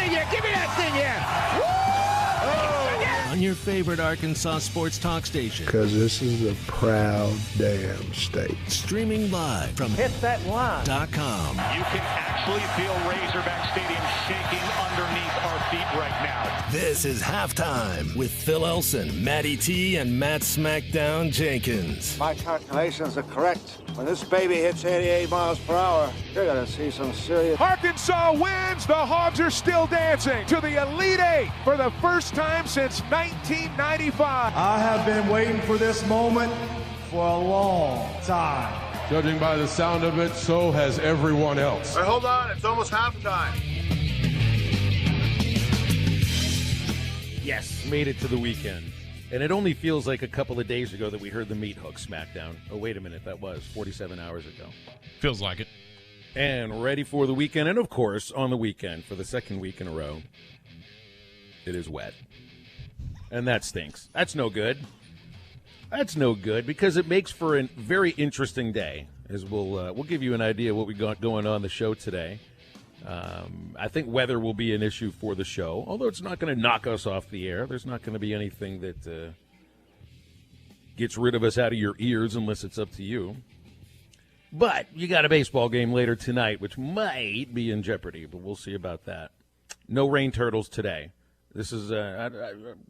thing here. Give me that thing here. Woo! On your favorite Arkansas sports talk station. Because this is a proud damn state. Streaming live from HitThatLine.com. You can actually feel Razorback Stadium shaking underneath our feet right now. This is Halftime with Phil Elson, Matty T, and Matt Smackdown Jenkins. My calculations are correct. When this baby hits 88 miles per hour, you're going to see some serious... Arkansas wins. The Hogs are still dancing to the Elite Eight for the first time since 1995. I have been waiting for this moment for a long time. Judging by the sound of it, so has everyone else. Hey, hold on. It's almost halftime. Yes, made it to the weekend. And it only feels like a couple of days ago that we heard the Meat Hook smackdown. Oh, wait a minute. That was 47 hours ago. Feels like it. And ready for the weekend. And, of course, on the weekend, for the second week in a row, it is wet. And that stinks. That's no good. That's no good because it makes for a very interesting day. As we'll give you an idea of what we got going on the show today. I think weather will be an issue for the show, although it's not going to knock us off the air. There's not going to be anything that gets rid of us out of your ears unless it's up to you. But you got a baseball game later tonight, which might be in jeopardy, but we'll see about that. No rain turtles today. This is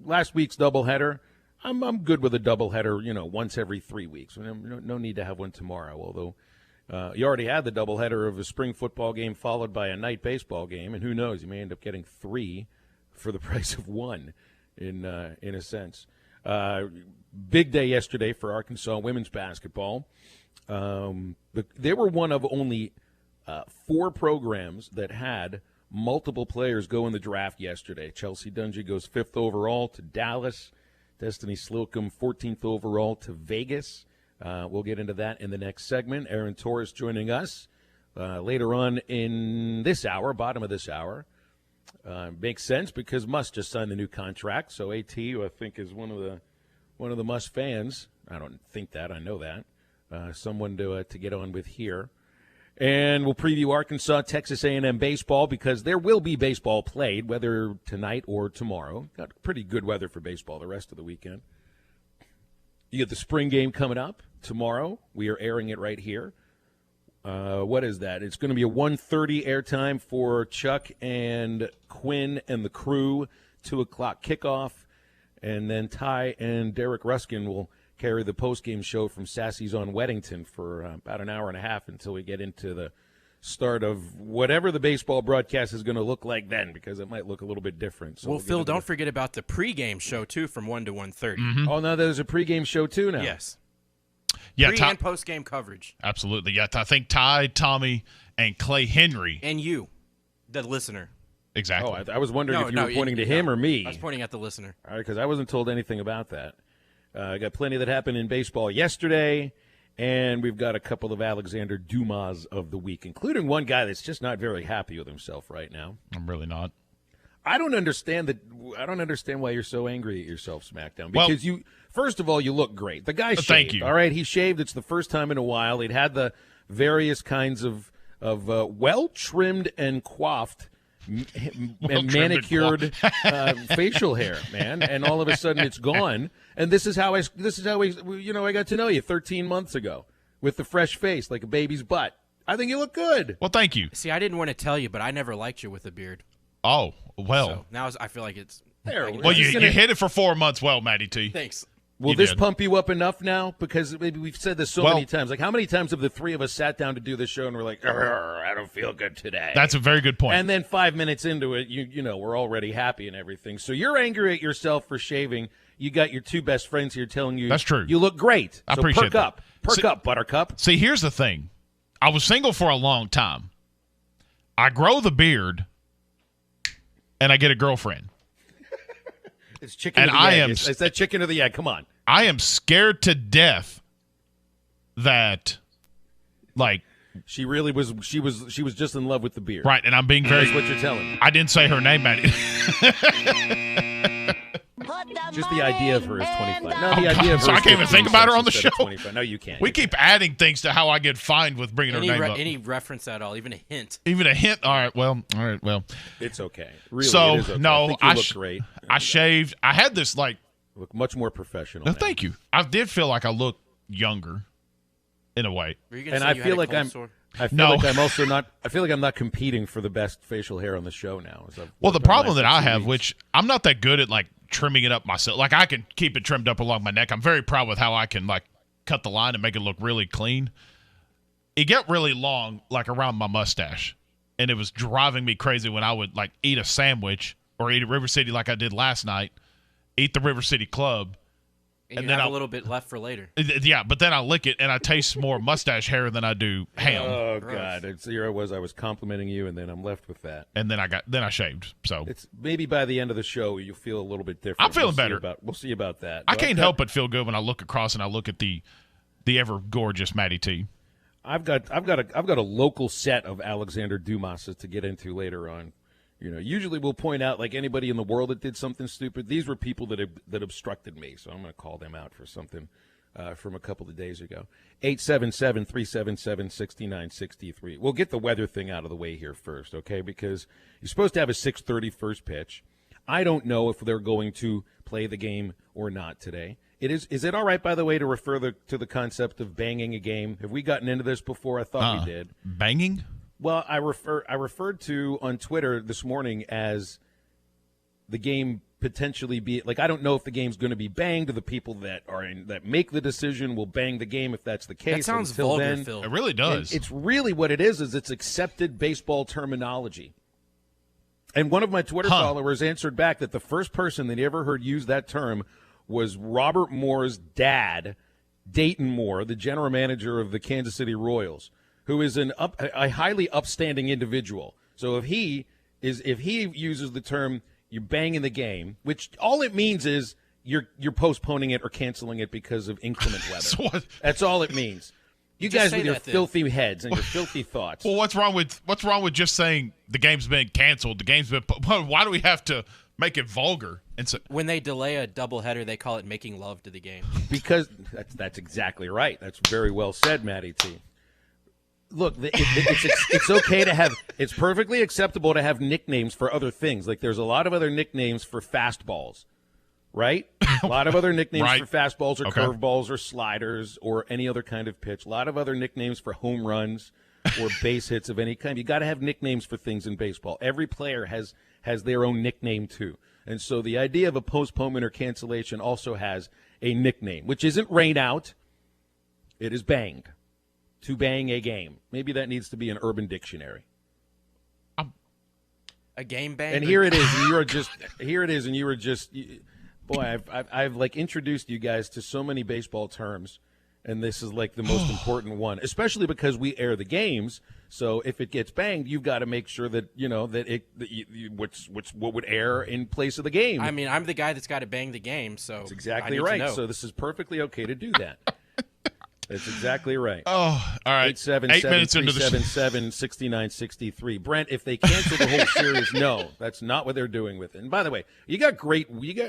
last week's doubleheader. I'm good with a doubleheader, once every 3 weeks. No need to have one tomorrow, although you already had the doubleheader of a spring football game followed by a night baseball game, and who knows, you may end up getting 3 for the price of 1 in a sense. Big day yesterday for Arkansas women's basketball. They were one of only 4 programs that had multiple players go in the draft yesterday. Chelsea Dungee goes 5th overall to Dallas. Destiny Slocum 14th overall to Vegas. We'll get into that in the next segment. Aaron Torres joining us later on in this hour, bottom of this hour. Makes sense because Musk just signed the new contract. So AT, who I think is one of the Musk fans. I don't think that. I know that. Someone to get on with here. And we'll preview Arkansas, Texas A&M baseball because there will be baseball played, whether tonight or tomorrow. Got pretty good weather for baseball the rest of the weekend. You get the spring game coming up tomorrow. We are airing it right here. What is that? It's going to be a 1:30 airtime for Chuck and Quinn and the crew, 2 o'clock kickoff. And then Ty and Derek Ruskin will carry the postgame show from Sassy's on Weddington for about an hour and a half until we get into the start of whatever the baseball broadcast is going to look like then, because it might look a little bit different. So well, Phil, don't forget about the pregame show, too, from 1 to 1:30. Mm-hmm. Oh, no, there's a pregame show, too, now. Yes. Yeah, Pre- and postgame coverage. Absolutely. Yeah, I think Ty, Tommy, and Clay Henry. And you, the listener. Exactly. Oh, I was wondering if you were pointing to him or me. I was pointing at the listener. All right, because I wasn't told anything about that. I got plenty that happened in baseball yesterday, and we've got a couple of Alexander Dumas of the week, including one guy that's just not very happy with himself right now. I'm really not. I don't understand why you're so angry at yourself, SmackDown. Because first of all, you look great. The guy shaved. Thank you. All right, he shaved. It's the first time in a while. He'd had the various kinds of well-trimmed and coiffed and manicured facial hair, man, and all of a sudden it's gone. And this is how I got to know you 13 months ago with the fresh face like a baby's butt. I think you look good. Well, thank you. See, I didn't want to tell you, but I never liked you with a beard. Oh, well. So now I feel like it's there. Well, you hit it for 4 months well, Matty T. Thanks. Will this pump you up enough now? Because maybe we've said this so many times. Like, how many times have the three of us sat down to do this show and we're like, I don't feel good today? That's a very good point. And then 5 minutes into it, we're already happy and everything. So you're angry at yourself for shaving. You got your 2 best friends here telling you that's true. You look great. I appreciate that. Perk up, Buttercup. See, here's the thing. I was single for a long time. I grow the beard, and I get a girlfriend. It's chicken or the egg. It's that chicken or the egg. Come on. I am scared to death that, like, she really was. She was just in love with the beard. Right, and I'm being very. That's what you're telling me. I didn't say her name, Matty. Put the Just the idea of her is 25. No, the idea of her so I is can't even think about her on the show. 25. No, you can't. We keep adding things to how I get fined with bringing her name up. Any reference at all, even a hint. Even a hint? All right, well. It's okay. Really, so, it is okay. no, I think you look great. I shaved. I had this, like. Look much more professional. No, thank you. I did feel like I look younger in a way. And I feel like I'm also not. I feel like I'm not competing for the best facial hair on the show now. Well, the problem that I have, which I'm not that good at, like trimming it up myself. Like I can keep it trimmed up along my neck. I'm very proud with how I can like cut the line and make it look really clean. It got really long, like around my mustache, and it was driving me crazy when I would like eat a sandwich or eat at River City like I did last night. Eat the River City Club. And then have a little bit left for later. Yeah, but then I lick it, and I taste more mustache hair than I do ham. Oh, God. Here I was complimenting you, and then I'm left with that. And then I shaved. So it's maybe by the end of the show, you'll feel a little bit different. I'm feeling better. We'll see about that. I can't help but feel good when I look across and I look at the ever gorgeous Matty T. I've got a local set of Alexander Dumases to get into later on. You know, usually we'll point out like anybody in the world that did something stupid. These were people that obstructed me, so I'm going to call them out for something from a couple of days ago. 877-377-6963. We'll get the weather thing out of the way here first, okay? Because you're supposed to have a 6:30 first pitch. I don't know if they're going to play the game or not today. Is it all right, by the way, to refer to the concept of banging a game? Have we gotten into this before? I thought we did. Banging? Well, I referred to on Twitter this morning as the game potentially be like, I don't know if the game's going to be banged. The people that make the decision will bang the game if that's the case. That sounds vulgar, Phil. It really does. It's really what it is it's accepted baseball terminology. And one of my Twitter followers answered back that the first person that he ever heard use that term was Robert Moore's dad, Dayton Moore, the general manager of the Kansas City Royals, who is a highly upstanding individual. So if he uses the term "you're banging the game," which all it means is you're postponing it or canceling it because of inclement weather. That's all it means. You guys with your filthy heads and your filthy thoughts. Well, what's wrong with just saying the game's been canceled? The game's been. Why do we have to make it vulgar? And so when they delay a doubleheader, they call it making love to the game. Because that's exactly right. That's very well said, Matty T. Look, it's okay to have – it's perfectly acceptable to have nicknames for other things. Like there's a lot of other nicknames for fastballs, right? A lot of other nicknames for fastballs or curveballs or sliders or any other kind of pitch. A lot of other nicknames for home runs or base hits of any kind. You got to have nicknames for things in baseball. Every player has their own nickname too. And so the idea of a postponement or cancellation also has a nickname, which isn't rain out. It is banged. To bang a game. Maybe that needs to be an Urban Dictionary. A game bang. And here it is. And you were just. Boy, I've like introduced you guys to so many baseball terms, and this is like the most important one, especially because we air the games. So if it gets banged, you've got to make sure that what would air in place of the game. I mean, I'm the guy that's got to bang the game, so that's exactly right. So this is perfectly okay to do that. That's exactly right. Oh, all right. 8 minutes into the 877-377-6963. Brent, if they cancel the whole series, no, that's not what they're doing with it. And by the way, you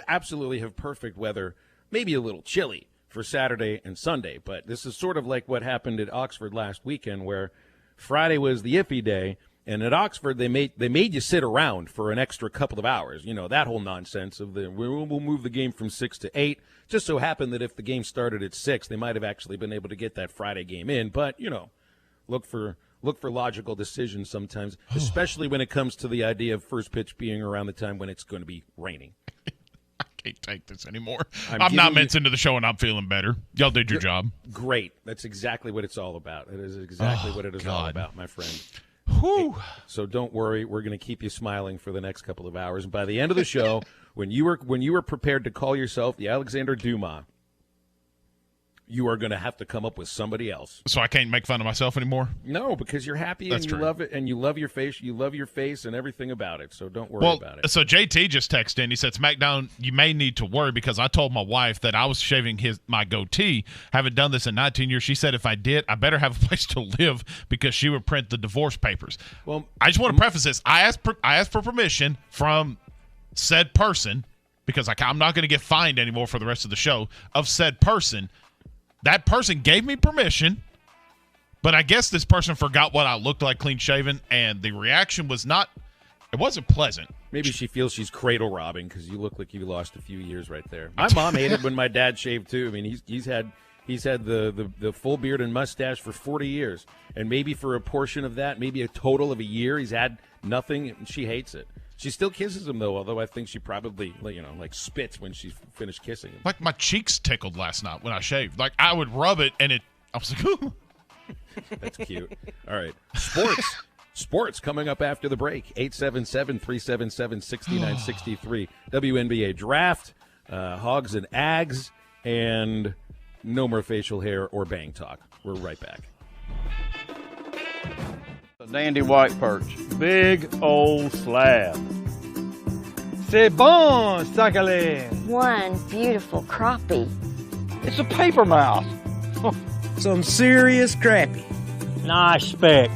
absolutely have perfect weather, maybe a little chilly for Saturday and Sunday, but this is sort of like what happened at Oxford last weekend, where Friday was the iffy day, and at Oxford they made you sit around for an extra couple of hours. You know, that whole nonsense of we'll move the game from 6 to 8. Just so happened that if the game started at 6, they might have actually been able to get that Friday game in. But, look for logical decisions sometimes, especially when it comes to the idea of first pitch being around the time when it's going to be raining. I can't take this anymore. I'm not minutes into the show, and I'm feeling better. Y'all did your job. Great. That's exactly what it's all about. It is exactly what it is all about, my friend. Whew. So don't worry. We're going to keep you smiling for the next couple of hours. And by the end of the show, when you were prepared to call yourself the Alexander Dumas, you are going to have to come up with somebody else. So I can't make fun of myself anymore? No, because you're happy and you love it, and you love your face. You love your face and everything about it. So don't worry about it. So JT just texted in. He said, SmackDown, you may need to worry because I told my wife that I was shaving my goatee. Haven't done this in 19 years. She said if I did, I better have a place to live because she would print the divorce papers. Well, I just want to preface this. I asked for permission from said person because I'm not going to get fined anymore for the rest of the show, of said person. That person gave me permission, but I guess this person forgot what I looked like clean shaven, and the reaction was it wasn't pleasant. Maybe she feels she's cradle robbing because you look like you lost a few years right there. My mom hated when my dad shaved too. I mean, he's had the full beard and mustache for 40 years, and maybe for a portion of that, maybe a total of a year, he's had nothing, and she hates it. She still kisses him though, although I think she probably like spits when she finished kissing him. Like my cheeks tickled last night when I shaved. Like I would rub it, and I was like, ooh. That's cute. All right, Sports coming up after the break. 877-377-6963. WNBA Draft, Hogs and Ags, and no more facial hair or bang talk. We're right back. A dandy white perch. Big old slab. C'est bon, sacalé. One beautiful crappie. It's a paper mouse. Some serious crappie. Nice speck.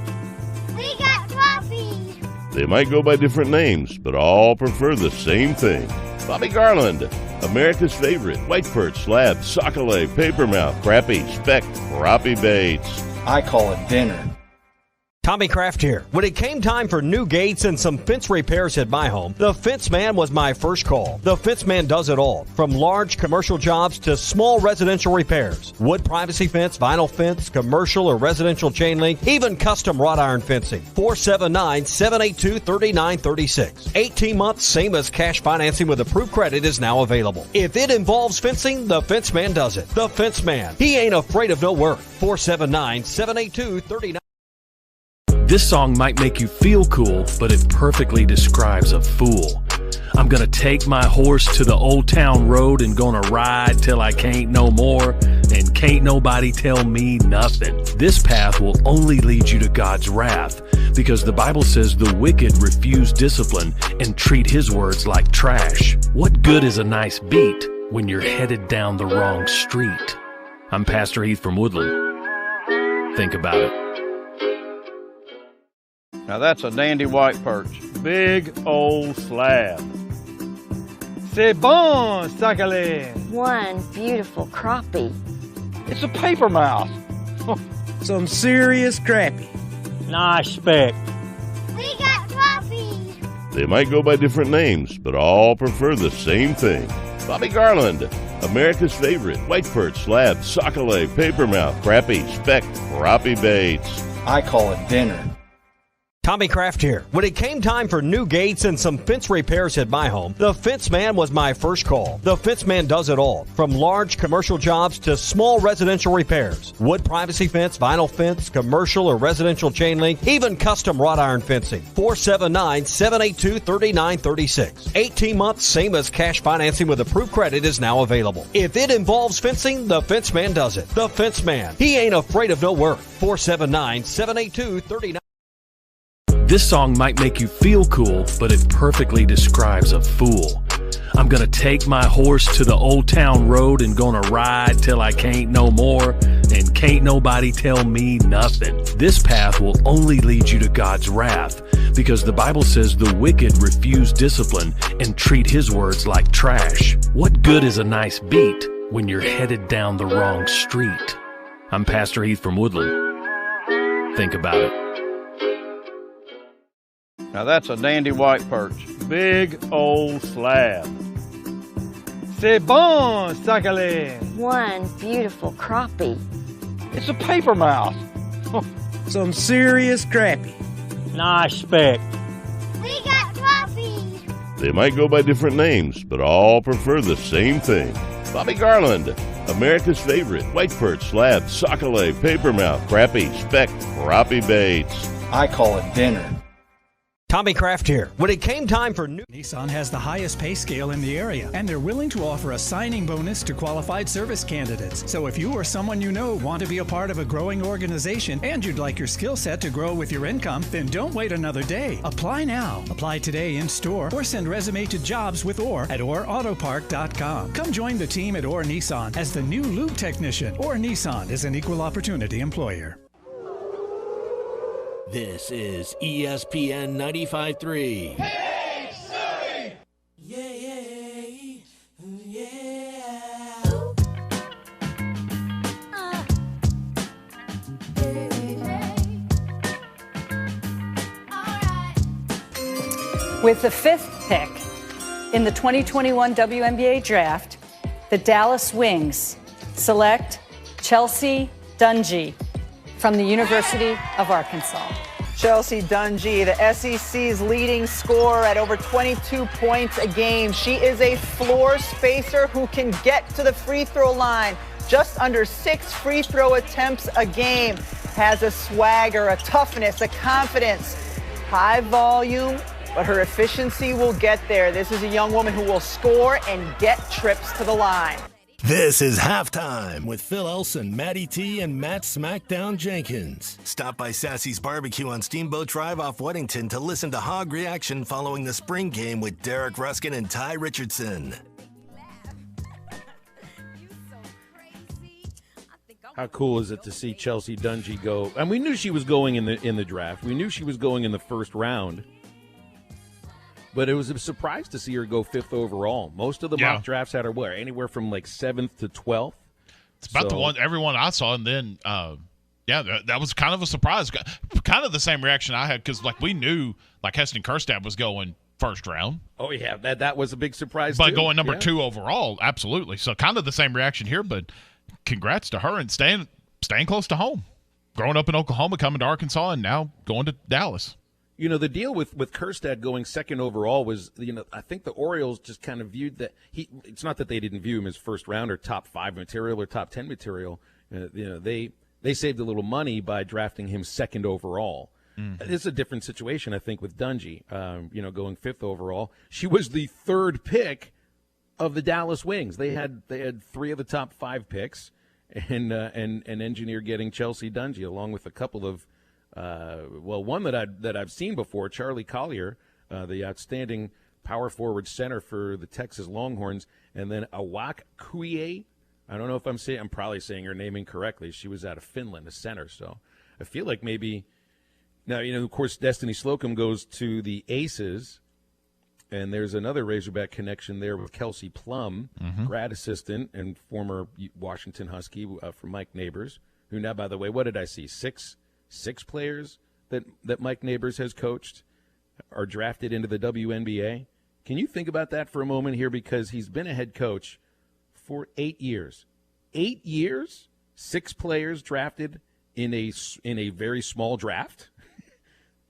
We got crappies. They might go by different names, but all prefer the same thing. Bobby Garland, America's favorite, white perch, slab, sockeye, papermouth, crappie, speck, crappie baits. I call it dinner. Tommy Kraft here. When it came time for new gates and some fence repairs at my home, the Fence Man was my first call. The Fence Man does it all, from large commercial jobs to small residential repairs. Wood privacy fence, vinyl fence, commercial or residential chain link, even custom wrought iron fencing. 479-782-3936. 18 months, same as cash financing with approved credit is now available. If it involves fencing, the Fence Man does it. The Fence Man. He ain't afraid of no work. 479-782-3936. This song might make you feel cool, but it perfectly describes a fool. I'm gonna take my horse to the old town road and gonna ride till I can't no more, and can't nobody tell me nothing. This path will only lead you to God's wrath, because the Bible says the wicked refuse discipline and treat his words like trash. What good is a nice beat when you're headed down the wrong street? I'm Pastor Heath from Woodland. Think about it. Now that's a dandy white perch. Big old slab. C'est bon, sacalé. One beautiful crappie. It's a paper mouse. Some serious crappie. Nice speck. We got crappies. They might go by different names, but all prefer the same thing. Bobby Garland, America's favorite, white perch, slab, sockeye, papermouth, crappie, speck, crappie baits. I call it dinner. Tommy Kraft here. When it came time for new gates and some fence repairs at my home, the Fence Man was my first call. The Fence Man does it all, from large commercial jobs to small residential repairs. Wood privacy fence, vinyl fence, commercial or residential chain link, even custom wrought iron fencing. 479-782-3936. 18 months, same as cash financing with approved credit is now available. If it involves fencing, the Fence Man does it. The Fence Man. He ain't afraid of no work. 479-782-3936. This song might make you feel cool, but it perfectly describes a fool. I'm gonna take my horse to the old town road and gonna ride till I can't no more, and can't nobody tell me nothing. This path will only lead you to God's wrath, because the Bible says the wicked refuse discipline and treat his words like trash. What good is a nice beat when you're headed down the wrong street? I'm Pastor Heath from Woodland. Think about it. Now that's a dandy white perch. Big old slab. C'est bon, sacalé. One beautiful crappie. It's a paper mouse. Some serious crappie. Nice speck. We got crappies. They might go by different names, but all prefer the same thing. Bobby Garland, America's favorite, white perch, slab, sockeye, papermouth, crappie, speck, crappie baits. I call it dinner. Tommy Kraft here. When it came time for new... Nissan has the highest pay scale in the area, and they're willing to offer a signing bonus to qualified service candidates. So if you or someone you know want to be a part of a growing organization and you'd like your skill set to grow with your income, then don't wait another day. Apply now. Apply today in store or send resume to jobs with Orr at OrAutopark.com. Come join the team at Orr Nissan as the new lube technician. Orr Nissan is an equal opportunity employer. This is ESPN 95.3. Hey, Surrey! Yeah, yeah. With the 5th pick in the 2021 WNBA Draft, the Dallas Wings select Chelsea Dungee from the University of Arkansas. Chelsea Dungee, the SEC's leading scorer at over 22 points a game. She is a floor spacer who can get to the free throw line. Just under 6 free throw attempts a game. Has a swagger, a toughness, a confidence. High volume, but her efficiency will get there. This is a young woman who will score and get trips to the line. This is Halftime with Phil Elson, Matty T, and Matt Smackdown Jenkins. Stop by Sassy's Barbecue on Steamboat Drive off Weddington to listen to Hog Reaction following the spring game with Derek Ruskin and Ty Richardson. How cool is it to see Chelsea Dungee go? And we knew she was going in the draft. We knew she was going in the first round. But it was a surprise to see her go 5th overall. Most of the mock drafts had her anywhere from like 7th to 12th. It's about everyone I saw, and then that was kind of a surprise. Kind of the same reaction I had because we knew Heston Kjerstad was going first round. Oh yeah, that was a big surprise. But too. Going number 2 overall, absolutely. So kind of the same reaction here. But congrats to her and staying close to home. Growing up in Oklahoma, coming to Arkansas, and now going to Dallas. You know, the deal with Kjerstad going 2nd overall was, I think the Orioles just kind of viewed that it's not that they didn't view him as first round or top 5 material or top 10 material. They saved a little money by drafting him 2nd overall. Mm-hmm. It's a different situation, I think, with Dungee, going 5th overall. She was the 3rd pick of the Dallas Wings. They had 3 of the top 5 picks and engineer getting Chelsea Dungee along with a couple of one that I've seen before, Charlie Collier, the outstanding power forward center for the Texas Longhorns, and then Awak Kuye. I don't know if I'm probably saying her name incorrectly. She was out of Finland, a center. So I feel like maybe now, of course, Destiny Slocum goes to the Aces, and there's another Razorback connection there with Kelsey Plum, grad assistant and former Washington Husky for Mike Neighbors, who now, by the way, what did I see? Six players that Mike Neighbors has coached are drafted into the WNBA. Can you think about that for a moment here? Because he's been a head coach for 8 years. 8 years, 6 players drafted in a very small draft.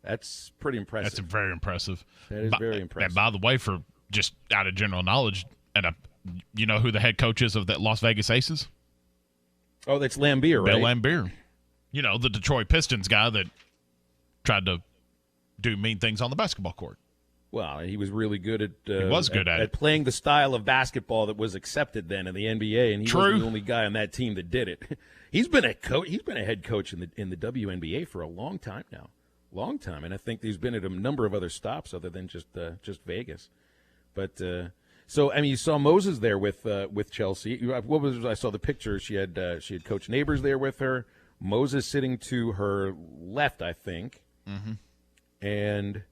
That's pretty impressive. That's very impressive. That is very impressive. And by the way, for just out of general knowledge, you know who the head coach is of the Las Vegas Aces? Oh, that's Lambier, right? Bill Lambier. The Detroit Pistons guy that tried to do mean things on the basketball court. Well, he was really good at at playing the style of basketball that was accepted then in the NBA, and he was the only guy on that team that did it. He's been a head coach in the WNBA for a long time now, and I think he's been at a number of other stops other than just Vegas. But you saw Moses there with Chelsea. I saw the picture. She had Coach Neighbors there with her. Moses sitting to her left, I think. Mm-hmm. And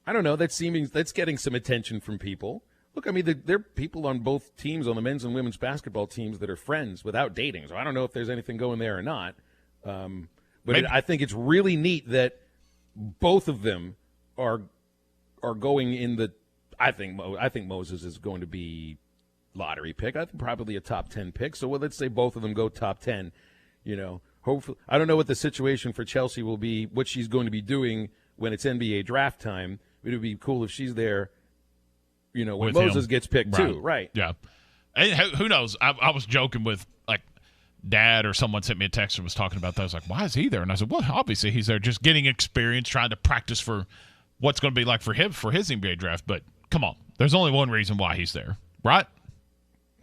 I don't know, that's getting some attention from people. Look, there are people on both teams, on the men's and women's basketball teams, that are friends without dating. So I don't know if there's anything going there or not. But I think it's really neat that both of them are going in the. I think Moses is going to be lottery pick. I think probably a top 10 pick. So let's say both of them go top 10. Hopefully, I don't know what the situation for Chelsea will be, what she's going to be doing when it's NBA draft time. It would be cool if she's there, when with Moses gets picked too. Right. Yeah. And who knows? I was joking with Dad or someone sent me a text and was talking about that. I was like, why is he there? And I said, well, obviously he's there just getting experience, trying to practice for what's going to be like for him for his NBA draft. But come on, there's only one reason why he's there, right?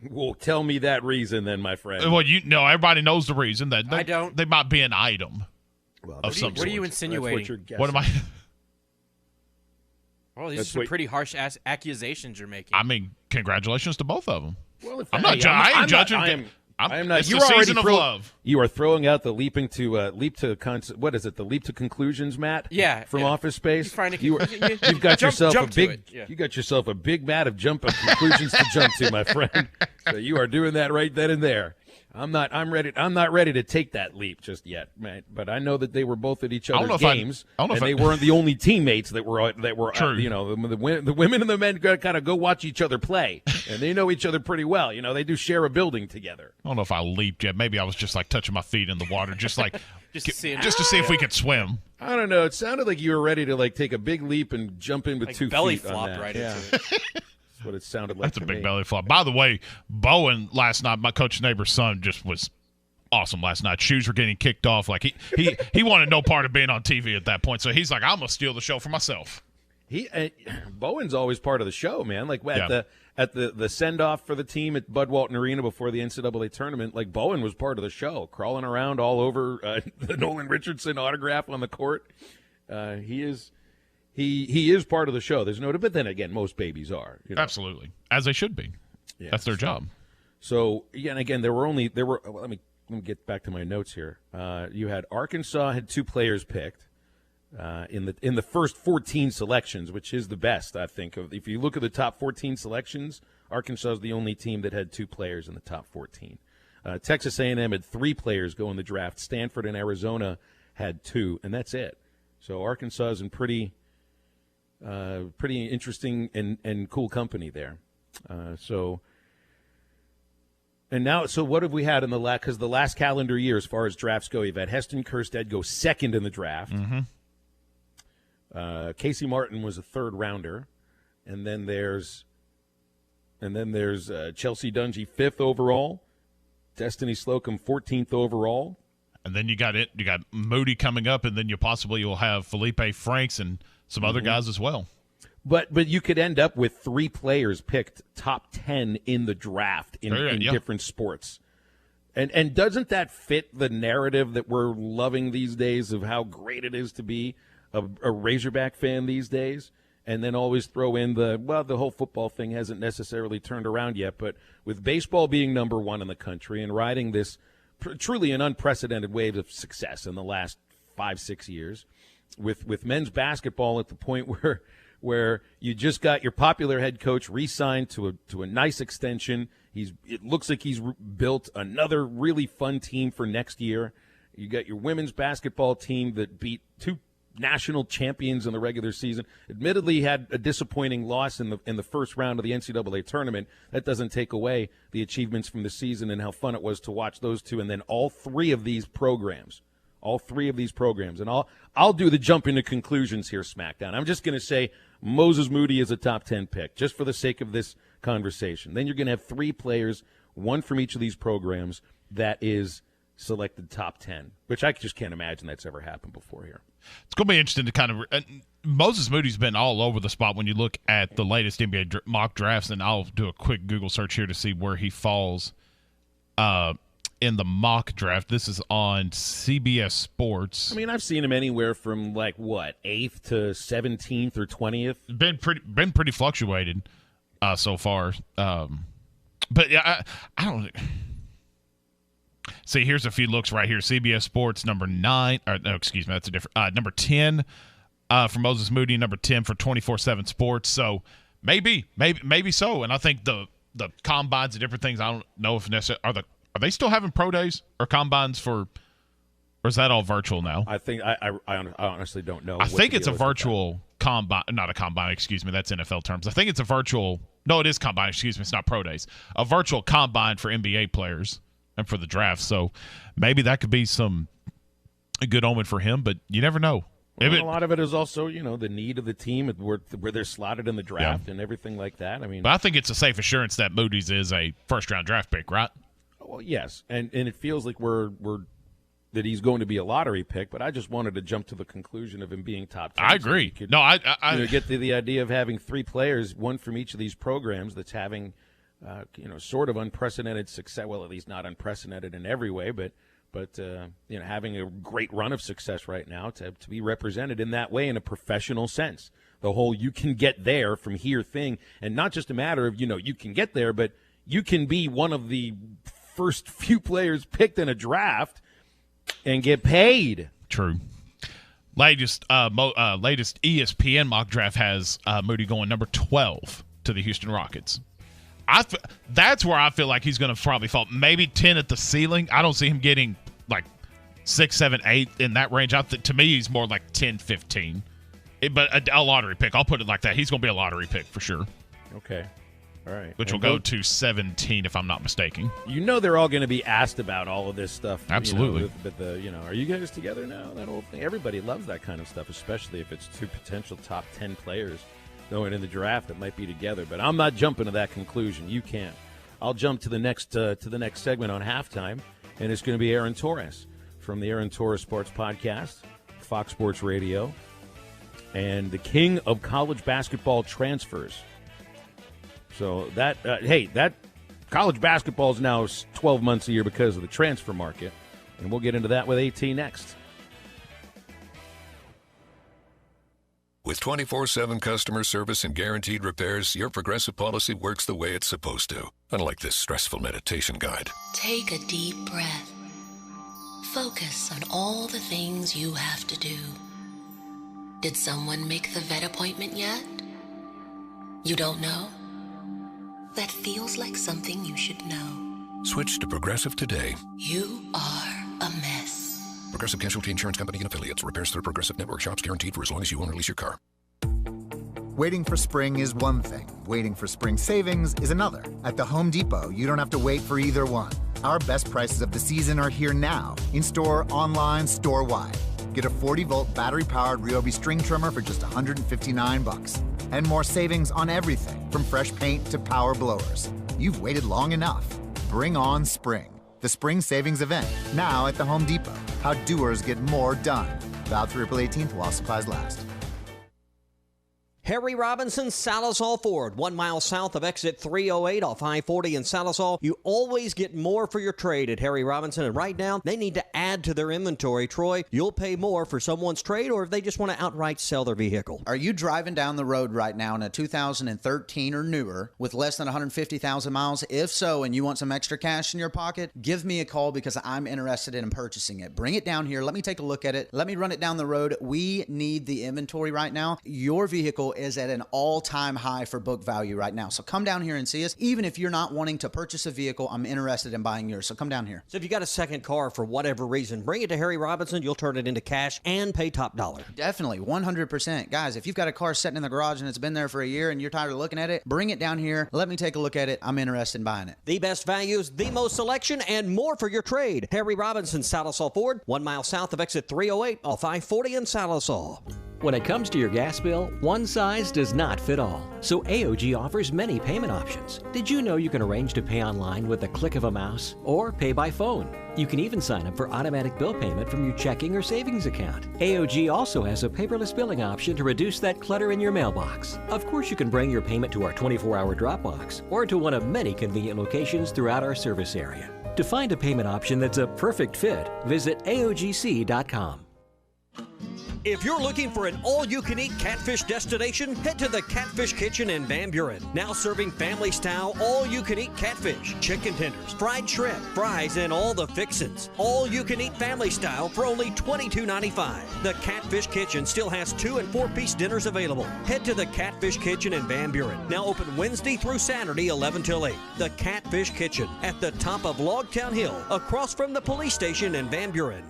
Well, tell me that reason then, my friend. Well, everybody knows the reason. That I don't. They might be an item of some sort. What are you insinuating? What am I? Well, these are some pretty harsh accusations you're making. Congratulations to both of them. Well, I ain't judging. I am not. It's the season of love. You are throwing out the leap to conclusions, Matt? Yeah, from Office Space. You've got yourself You got yourself a big mat of conclusions to jump to, my friend. So you are doing that right then and there. I'm not ready to take that leap just yet, man. But I know that they were both at each other's games, and they weren't the only teammates that were True. The women and the men kind of go watch each other play, and they know each other pretty well. They do share a building together. I don't know if I leaped yet. Maybe I was just like touching my feet in the water, just like just to see if we could swim. I don't know. It sounded like you were ready to take a big leap and jump in with like 2 belly feet. Flop right into it. That's what it sounded like. That's a to big me. belly flop. By the way, Bowen last night, my coach neighbor's son, just was awesome last night. Shoes were getting kicked off. Like he wanted no part of being on TV at that point. So he's like, I'm gonna steal the show for myself. Bowen's always part of the show, man. Like at the send off for the team at Bud Walton Arena before the NCAA tournament, like Bowen was part of the show, crawling around all over the Nolan Richardson autograph on the court. He is part of the show. There's no, but then again, most babies are. Absolutely, as they should be. Yeah, that's their job. So and again, there were. Let me get back to my notes here. You had Arkansas had 2 players picked in the first 14 selections, which is the best, I think. If you look at the top 14 selections, Arkansas is the only team that had 2 players in the top 14. Texas A&M had 3 players go in the draft. Stanford and Arizona had 2, and that's it. So Arkansas is in pretty interesting and cool company there. So what have we had in the last? Because the last calendar year, as far as drafts go, you've had Heston Kjerstad go second in the draft. Mm-hmm. Casey Martin was a 3rd rounder, and then there's Chelsea Dungee 5th overall, Destiny Slocum 14th overall. And then you got Moody coming up, and then you'll have Felipe Franks and some other guys as well. But you could end up with 3 players picked top 10 in the draft in different sports. And doesn't that fit the narrative that we're loving these days of how great it is to be a Razorback fan these days? And then always throw in the whole football thing hasn't necessarily turned around yet, but with baseball being number 1 in the country and riding this truly an unprecedented wave of success in the last 5-6 years, with men's basketball at the point where you just got your popular head coach re-signed to a nice extension. It looks like he's built another really fun team for next year. You got your women's basketball team that beat 2 national champions in the regular season. Admittedly, had a disappointing loss in the first round of the NCAA tournament. That doesn't take away the achievements from the season and how fun it was to watch those 2. And then all 3 of these programs. And I'll do the jump into conclusions here, SmackDown. I'm just going to say Moses Moody is a top 10 pick, just for the sake of this conversation. Then you're going to have 3 players, 1 from each of these programs, that is selected top 10, which I just can't imagine that's ever happened before here. It's going to be interesting to kind of Moses Moody's been all over the spot when you look at the latest NBA mock drafts, and I'll do a quick Google search here to see where he falls in the mock draft. This is on CBS Sports. I mean, I've seen him anywhere from 8th to 17th or 20th. Been pretty fluctuated so far. But yeah, I don't. See, here's a few looks right here. CBS Sports number 9. Excuse me, that's a different number 10 for Moses Moody, number 10 for 24/7 Sports. So maybe so. And I think the combines and different things. I don't know if necessarily are they still having pro days or combines or is that all virtual now? I think I honestly don't know. I think it's a virtual combine, not a combine. Excuse me, that's NFL terms. I think it's a virtual. No, it is combine. Excuse me, it's not pro days. A virtual combine for NBA players and for the draft. So maybe that could be a good omen for him, but you never know. Well, a lot of it is also, the need of the team where they're slotted in the draft and everything like that. I mean, but I think it's a safe assurance that Moody's is a first-round draft pick, right? Well, yes, and it feels like that he's going to be a lottery pick. But I just wanted to jump to the conclusion of him being top 10. I agree. So I get to the idea of having 3 players, 1 from each of these programs, that's having sort of unprecedented success. Well, at least not unprecedented in every way, but having a great run of success right now to be represented in that way in a professional sense. The whole you can get there from here thing, and not just a matter of, you can get there, but you can be one of the first few players picked in a draft and get paid. True. Latest ESPN mock draft has Moody going number 12 to the Houston Rockets. That's where I feel like he's going to probably fall. Maybe 10 at the ceiling. I don't see him getting like 6, 7, 8 in that range. To me, he's more like 10, 15. But a lottery pick. I'll put it like that. He's going to be a lottery pick for sure. Okay. All right. Which will go to 17 if I'm not mistaken. You know they're all going to be asked about all of this stuff. Absolutely. Are you guys together now? That whole thing. Everybody loves that kind of stuff, especially if it's two potential top 10 players going in the draft that might be together. But I'm not jumping to that conclusion. You can't. I'll jump to the next segment on halftime, and it's going to be Aaron Torres from the Aaron Torres Sports Podcast, Fox Sports Radio, and the king of college basketball transfers. So that college basketball is now 12 months a year because of the transfer market, and we'll get into that with AT next. With 24/7 customer service and guaranteed repairs, your Progressive policy works the way it's supposed to. Unlike this stressful meditation guide. Take a deep breath. Focus on all the things you have to do. Did someone make the vet appointment yet? You don't know? That feels like something you should know. Switch to Progressive today. You are a mess. Progressive Casualty Insurance Company and Affiliates. Repairs through Progressive Network shops guaranteed for as long as you own or lease your car. Waiting for spring is one thing. Waiting for spring savings is another. At the Home Depot, you don't have to wait for either one. Our best prices of the season are here now. In-store, online, store-wide. Get a 40-volt battery-powered Ryobi string trimmer for just $159. And more savings on everything, from fresh paint to power blowers. You've waited long enough. Bring on spring. The Spring Savings Event, now at the Home Depot. How doers get more done. Valid through April 18th while supplies last. Harry Robinson, Sallisaw Ford, 1 mile south of exit 308 off I-40 in Sallisaw. You always get more for your trade at Harry Robinson, and right now they need to add to their inventory. Troy, you'll pay more for someone's trade or if they just want to outright sell their vehicle. Are you driving down the road right now in a 2013 or newer with less than 150,000 miles? If so, and you want some extra cash in your pocket, give me a call because I'm interested in purchasing it. Bring it down here. Let me take a look at it. Let me run it down the road. We need the inventory right now. Your vehicle is at an all-time high for book value right now. So come down here and see us. Even if you're not wanting to purchase a vehicle, I'm interested in buying yours. So come down here. So if you got a second car for whatever reason, bring it to Harry Robinson. You'll turn it into cash and pay top dollar. Definitely, 100%. Guys, if you've got a car sitting in the garage and it's been there for a year and you're tired of looking at it, bring it down here. Let me take a look at it. I'm interested in buying it. The best values, the most selection, and more for your trade. Harry Robinson, Sallisaw Ford, 1 mile south of exit 308 off I-40 in Sallisaw. When it comes to your gas bill, one size does not fit all. So AOG offers many payment options. Did you know you can arrange to pay online with a click of a mouse or pay by phone? You can even sign up for automatic bill payment from your checking or savings account. AOG also has a paperless billing option to reduce that clutter in your mailbox. Of course, you can bring your payment to our 24-hour drop box or to one of many convenient locations throughout our service area. To find a payment option that's a perfect fit, visit AOGC.com. If you're looking for an all-you-can-eat catfish destination, head to the Catfish Kitchen in Van Buren. Now serving family-style, all-you-can-eat catfish, chicken tenders, fried shrimp, fries, and all the fixins'. All-you-can-eat family-style for only $22.95. The Catfish Kitchen still has 2- and 4-piece dinners available. Head to the Catfish Kitchen in Van Buren. Now open Wednesday through Saturday, 11 till 8. The Catfish Kitchen at the top of Logtown Hill, across from the police station in Van Buren.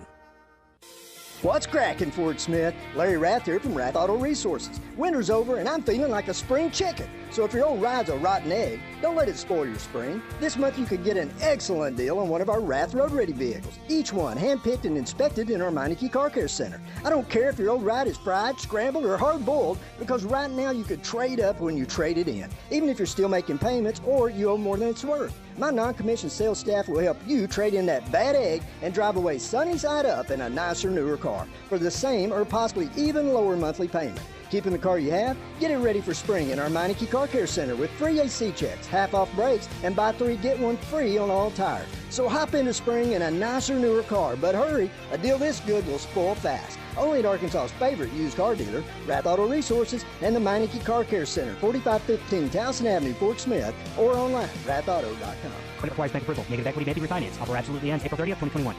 What's cracking, Fort Smith? Larry Rath here from Rath Auto Resources. Winter's over and I'm feeling like a spring chicken. So if your old ride's a rotten egg, don't let it spoil your spring. This month you could get an excellent deal on one of our Rath Road Ready vehicles. Each one handpicked and inspected in our Meineke Car Care Center. I don't care if your old ride is fried, scrambled, or hard-boiled, because right now you could trade up when you trade it in, even if you're still making payments or you owe more than it's worth. My non-commissioned sales staff will help you trade in that bad egg and drive away sunny side up in a nicer, newer car for the same or possibly even lower monthly payment. Keeping the car you have? Get it ready for spring in our Meineke Car Care Center with free AC checks, half-off brakes, and buy 3, get 1 free on all tires. So hop into spring in a nicer, newer car, but hurry, a deal this good will spoil fast. Only at Arkansas's favorite used car dealer, Rath Auto Resources, and the Meineke Car Care Center, 4515 Towson Avenue, Fort Smith, or online, rathauto.com. Credit requires bank approval. Negative equity may be refinanced. Offer absolutely ends April 30th, 2021.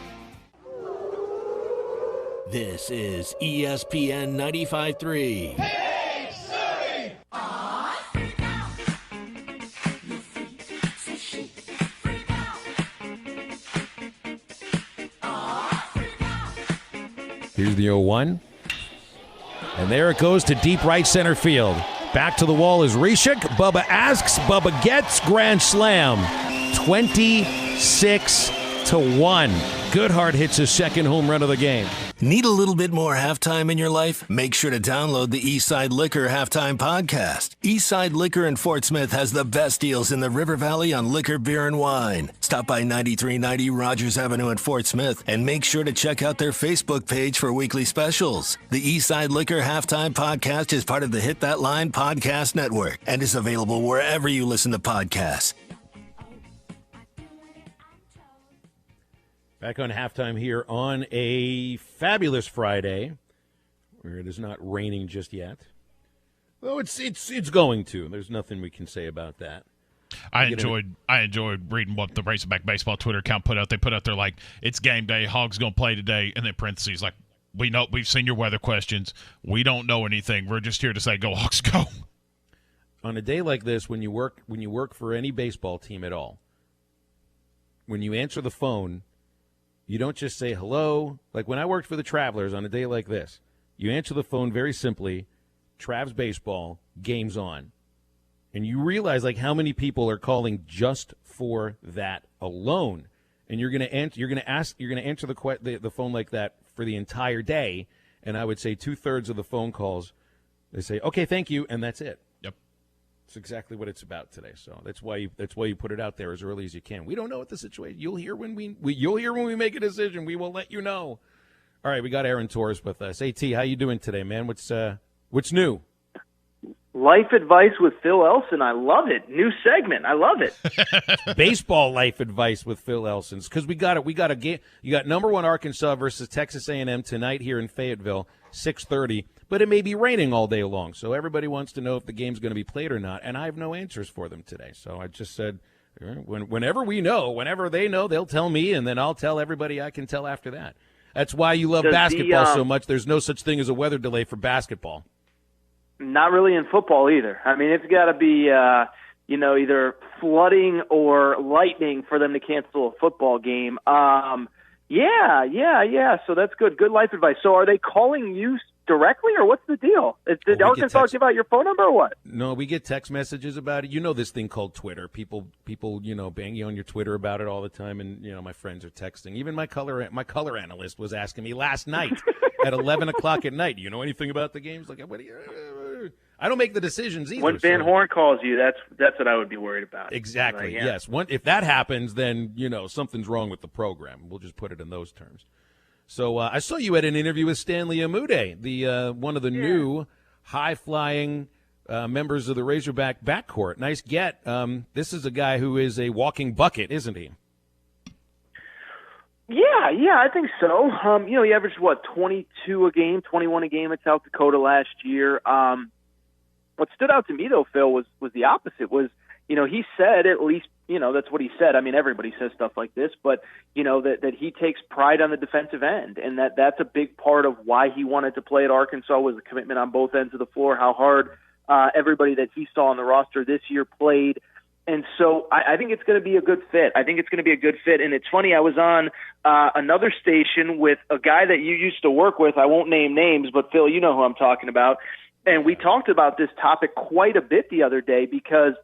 This is ESPN 95.3. Hey, Surrey! Here's the 0-1. And there it goes to deep right center field. Back to the wall is Rishik. Bubba asks. Bubba gets. Grand slam. 26-1. Goodhart hits his second home run of the game. Need a little bit more halftime in your life? Make sure to download the Eastside Liquor Halftime Podcast. Eastside Liquor in Fort Smith has the best deals in the River Valley on liquor, beer, and wine. Stop by 9390 Rogers Avenue in Fort Smith and make sure to check out their Facebook page for weekly specials. The Eastside Liquor Halftime Podcast is part of the Hit That Line Podcast Network and is available wherever you listen to podcasts. Back on halftime here on a fabulous Friday, where it is not raining just yet. Well, it's going to. There's nothing we can say about that. I enjoyed reading what the Razorback baseball Twitter account put out. They put out there like, it's game day, Hogs gonna play today, and then parentheses like, we've seen your weather questions. We don't know anything. We're just here to say go Hogs go. On a day like this, when you work for any baseball team at all, when you answer the phone, you don't just say hello. Like when I worked for the Travelers on a day like this, you answer the phone very simply, Travs baseball, game's on. And you realize like how many people are calling just for that alone. And you're going to answer the phone like that for the entire day. And I would say 2/3 of the phone calls, they say, "Okay, thank you," and that's it. Yep. It's exactly what it's about today. So that's why you put it out there as early as you can. We don't know what the situation. You'll hear when we make a decision. We will let you know. All right, we got Aaron Torres with us. AT, how you doing today, man? What's new? Life advice with Phil Elson. I love it. New segment. I love it. Baseball life advice with Phil Elson's, because we got a game. You got number 1 Arkansas versus Texas A&M tonight here in Fayetteville, 6:30. But it may be raining all day long, so everybody wants to know if the game's going to be played or not, and I have no answers for them today. So I just said, whenever they know, they'll tell me, and then I'll tell everybody I can tell after that. That's why you love basketball so much. There's no such thing as a weather delay for basketball. Not really in football either. I mean, it's got to be, either flooding or lightning for them to cancel a football game. Yeah. So that's good. Good life advice. So are they calling you directly, or what's the deal? Did Arkansas give out your phone number or what? No, we get text messages about it. You know this thing called Twitter. People, bang you on your Twitter about it all the time, and my friends are texting. Even my color analyst was asking me last night at 11 o'clock at night. Do you know anything about the games? Like, what do you? I don't make the decisions either. When Van Horn calls you, that's what I would be worried about. Exactly. Yes. If that happens, then something's wrong with the program. We'll just put it in those terms. So I saw you at an interview with Stanley Amude, the one of the new high-flying members of the Razorback backcourt. Nice get. This is a guy who is a walking bucket, isn't he? Yeah, I think so. He averaged 22 a game, 21 a game at South Dakota last year. What stood out to me though, Phil, was the opposite. He said, at least, that's what he said. I mean, everybody says stuff like this, but, that he takes pride on the defensive end, and that's a big part of why he wanted to play at Arkansas was the commitment on both ends of the floor, how hard everybody that he saw on the roster this year played. And so I think it's going to be a good fit. And it's funny, I was on another station with a guy that you used to work with. I won't name names, but Phil, you know who I'm talking about. And we talked about this topic quite a bit the other day because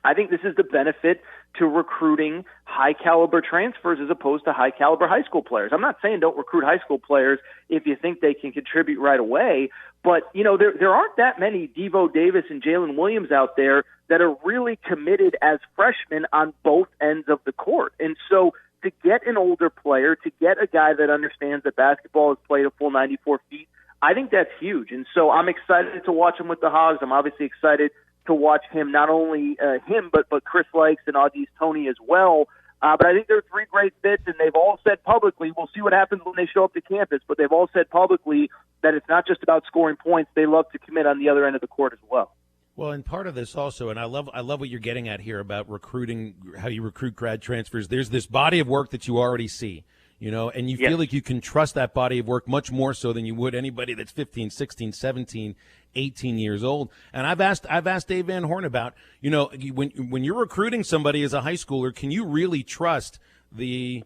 I think this is the benefit to recruiting high-caliber transfers as opposed to high-caliber high school players. I'm not saying don't recruit high school players if you think they can contribute right away, but, there aren't that many Devo Davis and Jalen Williams out there that are really committed as freshmen on both ends of the court. And so to get an older player, to get a guy that understands that basketball is played a full 94 feet, I think that's huge. And so I'm excited to watch him with the Hogs. I'm obviously excited to watch him, not only him, but Chris Likes and Audi's Tony as well. But I think they're 3 great fits, and they've all said publicly, we'll see what happens when they show up to campus, but they've all said publicly that it's not just about scoring points. They love to commit on the other end of the court as well. Well, and part of this also, and I love what you're getting at here about recruiting, how you recruit grad transfers. There's this body of work that you already see. And you feel like you can trust that body of work much more so than you would anybody that's 15, 16, 17, 18 years old. And I've asked Dave Van Horn about, when you're recruiting somebody as a high schooler, can you really trust the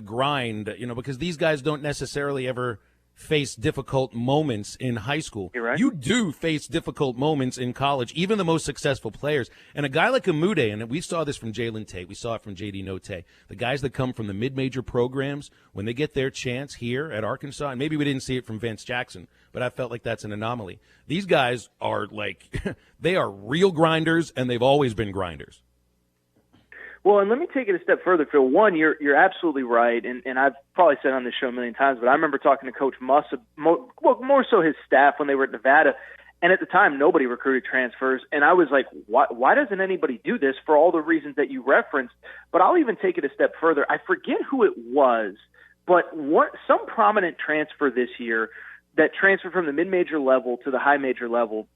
grind, because these guys don't necessarily ever face difficult moments in high school. You're right. You do face difficult moments in college, even the most successful players. And a guy like Amude, and we saw this from Jalen Tate, we saw it from J.D. Note, the guys that come from the mid-major programs, when they get their chance here at Arkansas, and maybe we didn't see it from Vance Jackson, but I felt like that's an anomaly. These guys are they are real grinders, and they've always been grinders. Well, and let me take it a step further, Phil. One, you're absolutely right, and I've probably said on this show a million times, but I remember talking to Coach Muss, more so his staff when they were at Nevada, and at the time nobody recruited transfers, and I was like, why doesn't anybody do this for all the reasons that you referenced? But I'll even take it a step further. I forget who it was, but some prominent transfer this year that transferred from the mid-major level to the high-major level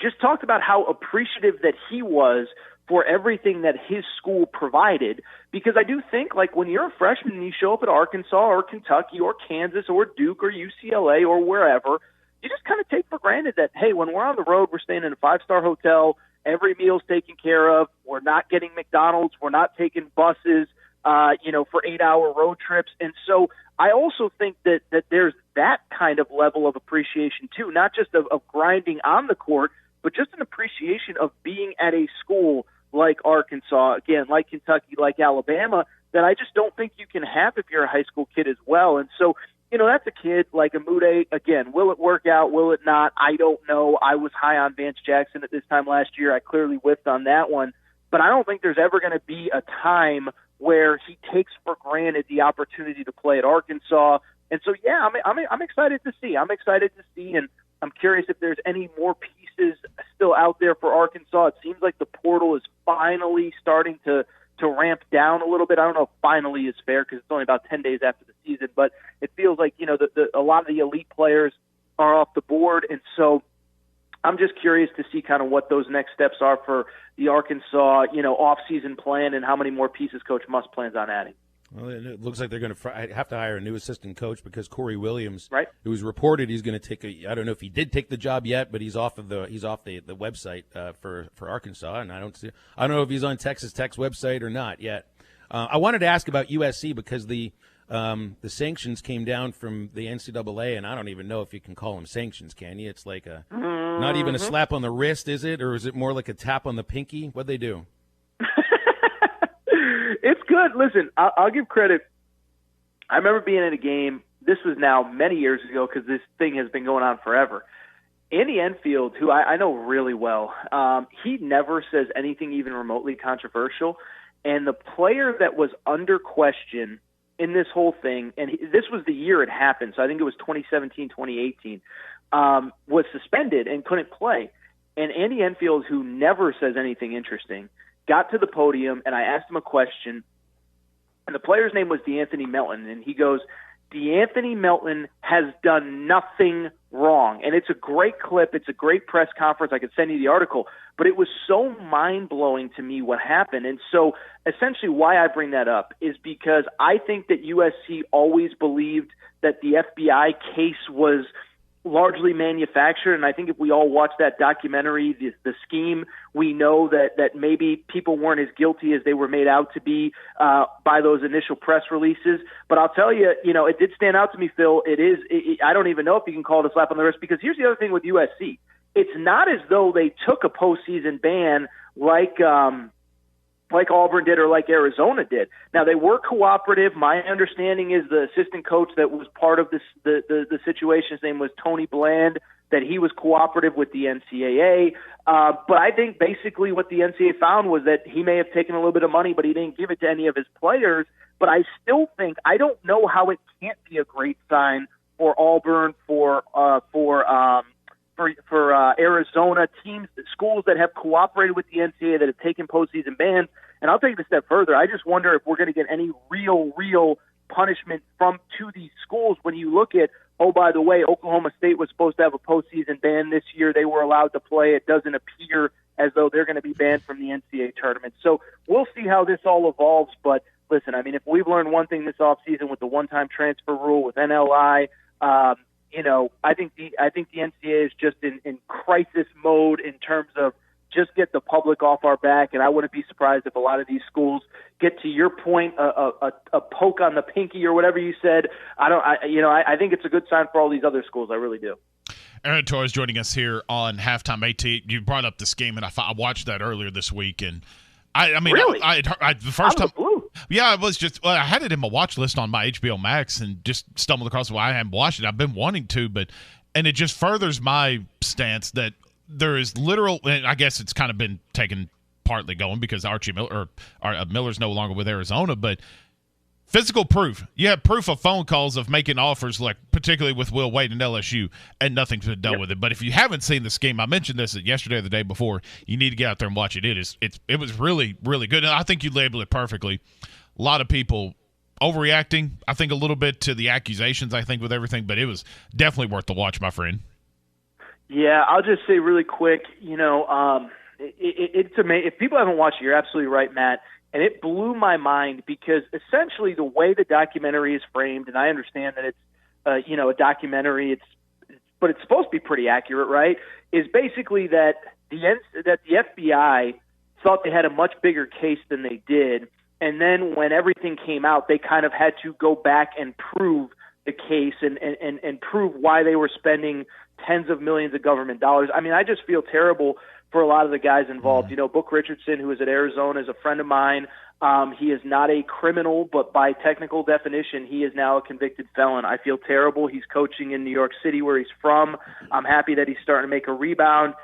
just talked about how appreciative that he was for everything that his school provided, because I do think, when you're a freshman and you show up at Arkansas or Kentucky or Kansas or Duke or UCLA or wherever, you just kind of take for granted that, hey, when we're on the road, we're staying in a 5-star hotel, every meal's taken care of, we're not getting McDonald's, we're not taking buses, for 8-hour road trips. And so I also think that there's that kind of level of appreciation too, not just of grinding on the court, but just an appreciation of being at a school like Arkansas, again, like Kentucky, like Alabama, that I just don't think you can have if you're a high school kid as well. And so, that's a kid like Amude. Again, will it work out? Will it not? I don't know. I was high on Vance Jackson at this time last year. I clearly whiffed on that one. But I don't think there's ever going to be a time where he takes for granted the opportunity to play at Arkansas. And so, yeah, I'm excited to see. And I'm curious if there's any more pieces still out there for Arkansas. It seems like the portal is finally starting to ramp down a little bit. I don't know if finally is fair because it's only about 10 days after the season, but it feels like, a lot of the elite players are off the board. And so I'm just curious to see kind of what those next steps are for the Arkansas, off-season plan and how many more pieces Coach Muss plans on adding. Well, it looks like they're going to have to hire a new assistant coach because Corey Williams, right? It was reported he's going to take I don't know if he did take the job yet, but he's off the website for Arkansas, and I don't know if he's on Texas Tech's website or not yet. I wanted to ask about USC because the sanctions came down from the NCAA, and I don't even know if you can call them sanctions, can you? It's like not even a slap on the wrist, is it, or is it more like a tap on the pinky? What'd they do? It's good. Listen, I'll give credit. I remember being at a game. This was now many years ago because this thing has been going on forever. Andy Enfield, who I know really well, he never says anything even remotely controversial. And the player that was under question in this whole thing, and this was the year it happened, so I think it was 2017, 2018, was suspended and couldn't play. And Andy Enfield, who never says anything interesting, got to the podium, and I asked him a question, and the player's name was DeAnthony Melton, and he goes, DeAnthony Melton has done nothing wrong. And it's a great clip. It's a great press conference. I could send you the article. But it was so mind-blowing to me what happened. And so essentially why I bring that up is because I think that USC always believed that the FBI case was largely manufactured, and I think if we all watch that documentary, the scheme, we know that maybe people weren't as guilty as they were made out to be by those initial press releases. But I'll tell you, it did stand out to me, Phil. I don't even know if you can call it a slap on the wrist, because here's the other thing with USC. It's not as though they took a postseason ban like Auburn did or like Arizona did. Now, they were cooperative. My understanding is the assistant coach that was part of this, the situation, his name was Tony Bland, that he was cooperative with the NCAA. But I think basically what the NCAA found was that he may have taken a little bit of money, but he didn't give it to any of his players. But I still think, I don't know how it can't be a great sign for Auburn, for Arizona, teams, schools that have cooperated with the NCAA, that have taken postseason bans. And I'll take it a step further. I just wonder if we're going to get any real punishment to these schools when you look at, oh, by the way, Oklahoma State was supposed to have a postseason ban this year. They were allowed to play. It doesn't appear as though they're going to be banned from the NCAA tournament. So we'll see how this all evolves. But listen, I mean, if we've learned one thing this offseason with the one-time transfer rule, with NLI, I think the NCAA is just in crisis mode in terms of just get the public off our back. And I wouldn't be surprised if a lot of these schools get, to your point, a poke on the pinky or whatever you said. I think it's a good sign for all these other schools. I really do. Aaron Torres joining us here on Halftime AT. You brought up this game, and I watched that earlier this week, and I mean, really? I the first time, yeah, I was just I had it in my watch list on my HBO Max, and just stumbled across it. Well, I haven't watched it. I've been wanting to, and it just furthers my stance that there is literal. And I guess it's kind of been taken partly going because Archie Miller or Miller's no longer with Arizona, but physical proof. You have proof of phone calls of making offers, like particularly with Will Wade and LSU, and nothing's been done with it. But if you haven't seen this game, I mentioned this yesterday or the day before, you need to get out there and watch it. It was really, really good. And I think you labeled it perfectly. A lot of people overreacting, I think, a little bit to the accusations, I think, with everything, but it was definitely worth the watch, my friend. Yeah, I'll just say really quick, it's amazing. If people haven't watched it, you're absolutely right, Matt. And it blew my mind because essentially the way the documentary is framed, and I understand that it's, a documentary, but it's supposed to be pretty accurate, right? Is basically that the FBI thought they had a much bigger case than they did, and then when everything came out, they kind of had to go back and prove the case and prove why they were spending tens of millions of government dollars. I mean, I just feel terrible for a lot of the guys involved. Book Richardson, who is at Arizona, is a friend of mine. He is not a criminal, but by technical definition, he is now a convicted felon. I feel terrible. He's coaching in New York City, where he's from. I'm happy that he's starting to make a rebound.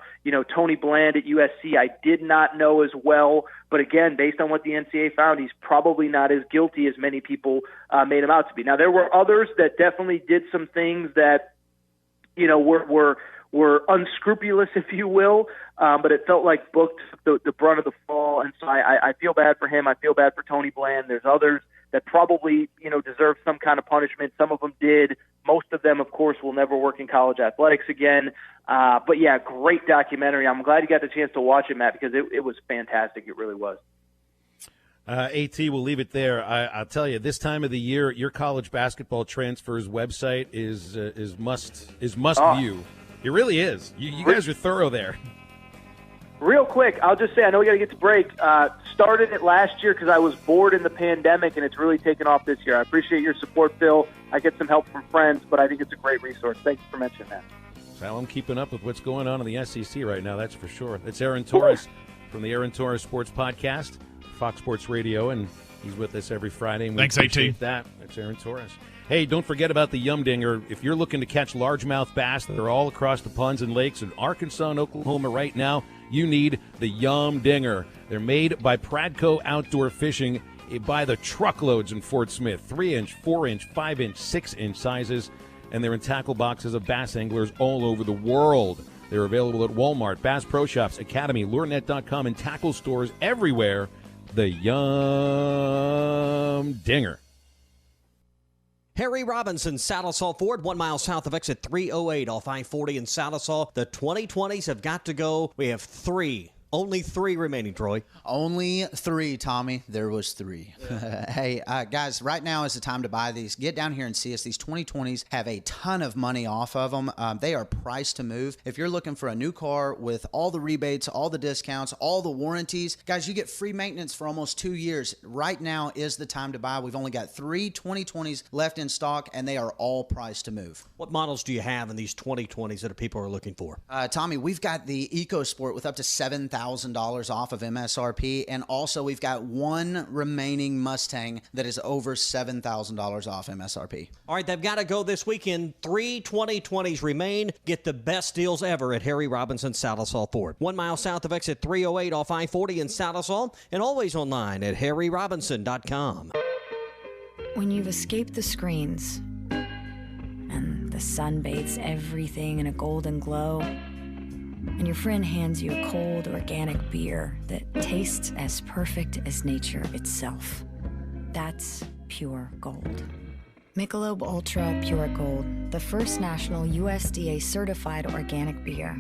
Tony Bland at USC, I did not know as well. But again, based on what the NCAA found, he's probably not as guilty as many people made him out to be. Now, there were others that definitely did some things that, were unscrupulous, if you will, but it felt like Book took the brunt of the fall, and so I feel bad for him. I feel bad for Tony Bland. There's others that probably, deserve some kind of punishment. Some of them did. Most of them, of course, will never work in college athletics again. But, yeah, great documentary. I'm glad you got the chance to watch it, Matt, because it was fantastic. It really was. AT, we'll leave it there. I'll tell you, this time of the year, your college basketball transfers website is must view. It really is. You guys are thorough there. Real quick, I'll just say, I know we got to get to break. Started it last year because I was bored in the pandemic, and it's really taken off this year. I appreciate your support, Phil. I get some help from friends, but I think it's a great resource. Thanks for mentioning that. Well, I'm keeping up with what's going on in the SEC right now, that's for sure. It's Aaron Torres from the Aaron Torres Sports Podcast, Fox Sports Radio, and he's with us every Friday. And thanks, AT. That's Aaron Torres. Hey, don't forget about the Yum Dinger. If you're looking to catch largemouth bass that are all across the ponds and lakes in Arkansas and Oklahoma right now, you need the Yum Dinger. They're made by Pradco Outdoor Fishing by the truckloads in Fort Smith. 3-inch, 4-inch, 5-inch, 6-inch sizes, and they're in tackle boxes of bass anglers all over the world. They're available at Walmart, Bass Pro Shops, Academy, LureNet.com, and tackle stores everywhere. The Yum Dinger. Harry Robinson, Salisaw Ford, 1 mile south of exit 308 off I-40 in Salisaw. The 2020s have got to go. We have only three remaining, Troy. Only three, Tommy. There was three. Hey, guys, right now is the time to buy these. Get down here and see us. These 2020s have a ton of money off of them. They are priced to move. If you're looking for a new car with all the rebates, all the discounts, all the warranties, guys, you get free maintenance for almost 2 years. Right now is the time to buy. We've only got 3 2020s left in stock, and they are all priced to move. What models do you have in these 2020s that people are looking for? Tommy, we've got the EcoSport with up to $7,000 off of MSRP, and also we've got one remaining Mustang that is over $7,000 off MSRP. All right, they've got to go this weekend. 3 2020s remain. Get the best deals ever at Harry Robinson Salisaw Ford. 1 mile south of exit 308 off I-40 in Salisaw, and always online at harryrobinson.com. When you've escaped the screens and the sun bathes everything in a golden glow, and your friend hands you a cold organic beer that tastes as perfect as nature itself. That's pure gold. Michelob Ultra Pure Gold, the first national USDA certified organic beer.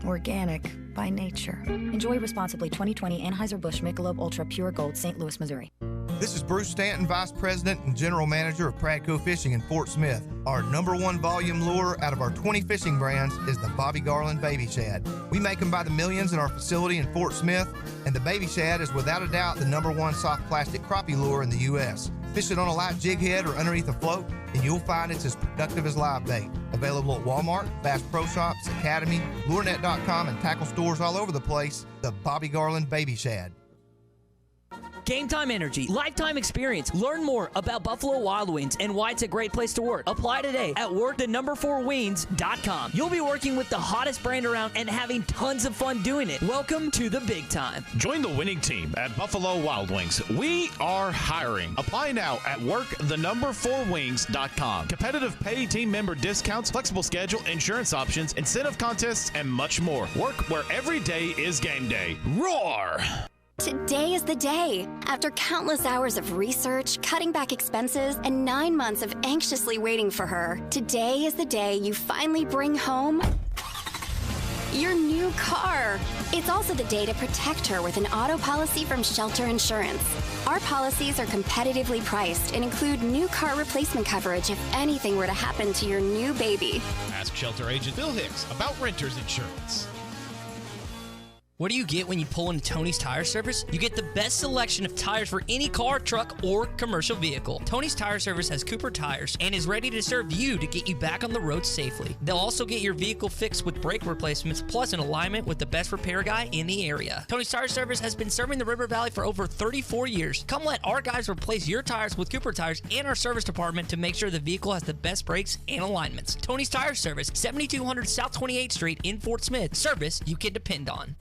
Organic by nature. Enjoy responsibly. 2020 Anheuser-Busch Michelob Ultra Pure Gold, St. Louis, Missouri. This is Bruce Stanton, Vice President and General Manager of Pradco Fishing in Fort Smith. Our #1 volume lure out of our 20 fishing brands is the Bobby Garland Baby Shad. We make them by the millions in our facility in Fort Smith, and the Baby Shad is without a doubt the #1 soft plastic crappie lure in the U.S. Fish it on a light jig head or underneath a float, and you'll find it's as productive as live bait. Available at Walmart, Bass Pro Shops, Academy, LureNet.com, and tackle stores all over the place. The Bobby Garland Baby Shad. Game Time Energy, lifetime experience. Learn more about Buffalo Wild Wings and why it's a great place to work. Apply today at workthe4wings.com. You'll be working with the hottest brand around and having tons of fun doing it. Welcome to the big time. Join the winning team at Buffalo Wild Wings. We are hiring. Apply now at workthe4wings.com. Competitive pay, team member discounts, flexible schedule, insurance options, incentive contests, and much more. Work where every day is game day. Roar! Today is the day. After countless hours of research, cutting back expenses, and 9 months of anxiously waiting for her, today is the day you finally bring home your new car. It's also the day to protect her with an auto policy from Shelter Insurance. Our policies are competitively priced and include new car replacement coverage if anything were to happen to your new baby. Ask Shelter agent Bill Hicks about renter's insurance. What do you get when you pull into Tony's Tire Service? You get the best selection of tires for any car, truck, or commercial vehicle. Tony's Tire Service has Cooper tires and is ready to serve you to get you back on the road safely. They'll also get your vehicle fixed with brake replacements plus an alignment with the best repair guy in the area. Tony's Tire Service has been serving the River Valley for over 34 years. Come let our guys replace your tires with Cooper tires and our service department to make sure the vehicle has the best brakes and alignments. Tony's Tire Service, 7200 South 28th Street in Fort Smith. Service you can depend on.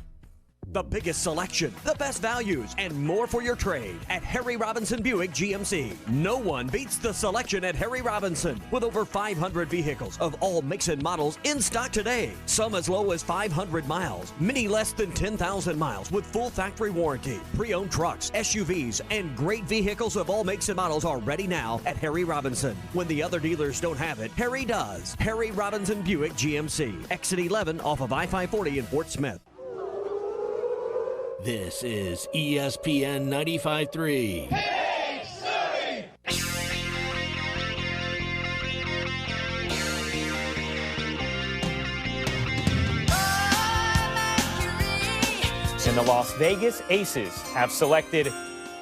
The biggest selection, the best values, and more for your trade at Harry Robinson Buick GMC. No one beats the selection at Harry Robinson with over 500 vehicles of all makes and models in stock today. Some as low as 500 miles, many less than 10,000 miles with full factory warranty. Pre-owned trucks, SUVs, and great vehicles of all makes and models are ready now at Harry Robinson. When the other dealers don't have it, Harry does. Harry Robinson Buick GMC. Exit 11 off of I-540 in Fort Smith. This is ESPN 95.3. And the Las Vegas Aces have selected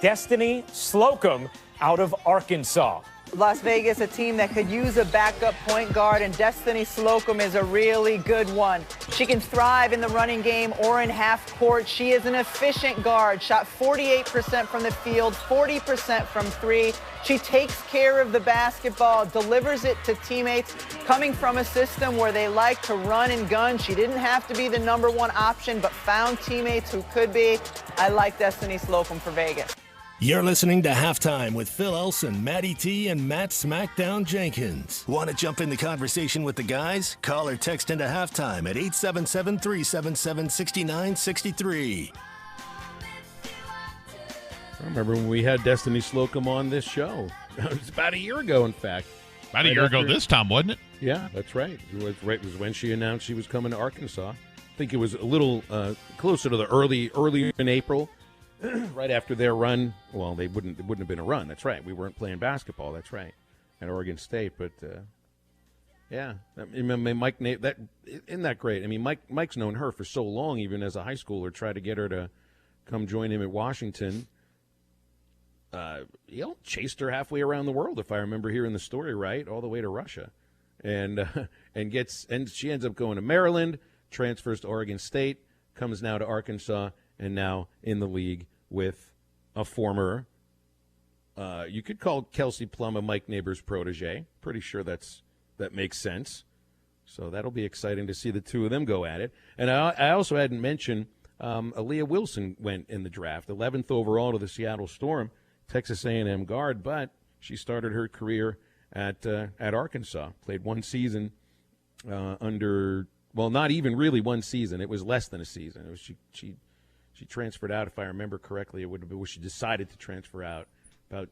Destiny Slocum out of Arkansas. Las Vegas, a team that could use a backup point guard, and Destiny Slocum is a really good one. She can thrive in the running game or in half court. She is an efficient guard, shot 48% from the field, 40% from three. She takes care of the basketball, delivers it to teammates. Coming from a system where they like to run and gun, she didn't have to be the #1 option, but found teammates who could be. I like Destiny Slocum for Vegas. You're listening to Halftime with Phil Elson, Matty T, and Matt Smackdown Jenkins. Want to jump in the conversation with the guys? Call or text into Halftime at 877-377-6963. I remember when we had Destiny Slocum on this show. It was about a year ago, in fact. About a year ago this time, wasn't it? Yeah, that's right. It was when she announced she was coming to Arkansas. I think it was a little closer to the earlier in April. Right after their run, well, it wouldn't have been a run. That's right. We weren't playing basketball. That's right, at Oregon State. But yeah, I mean, Mike, that isn't that great. I mean, Mike's known her for so long, even as a high schooler. Tried to get her to come join him at Washington. Chased her halfway around the world, if I remember hearing the story right, all the way to Russia, and she ends up going to Maryland, transfers to Oregon State, comes now to Arkansas. And now in the league with a former, you could call Kelsey Plum a Mike Neighbors protege. Pretty sure that makes sense. So that'll be exciting to see the two of them go at it. And I also hadn't mentioned Aaliyah Wilson went in the draft, 11th overall to the Seattle Storm, Texas A&M guard, but she started her career at Arkansas, played one season under, well, not even really one season. It was less than a season. It was She transferred out, if I remember correctly. It would have been when she decided to transfer out about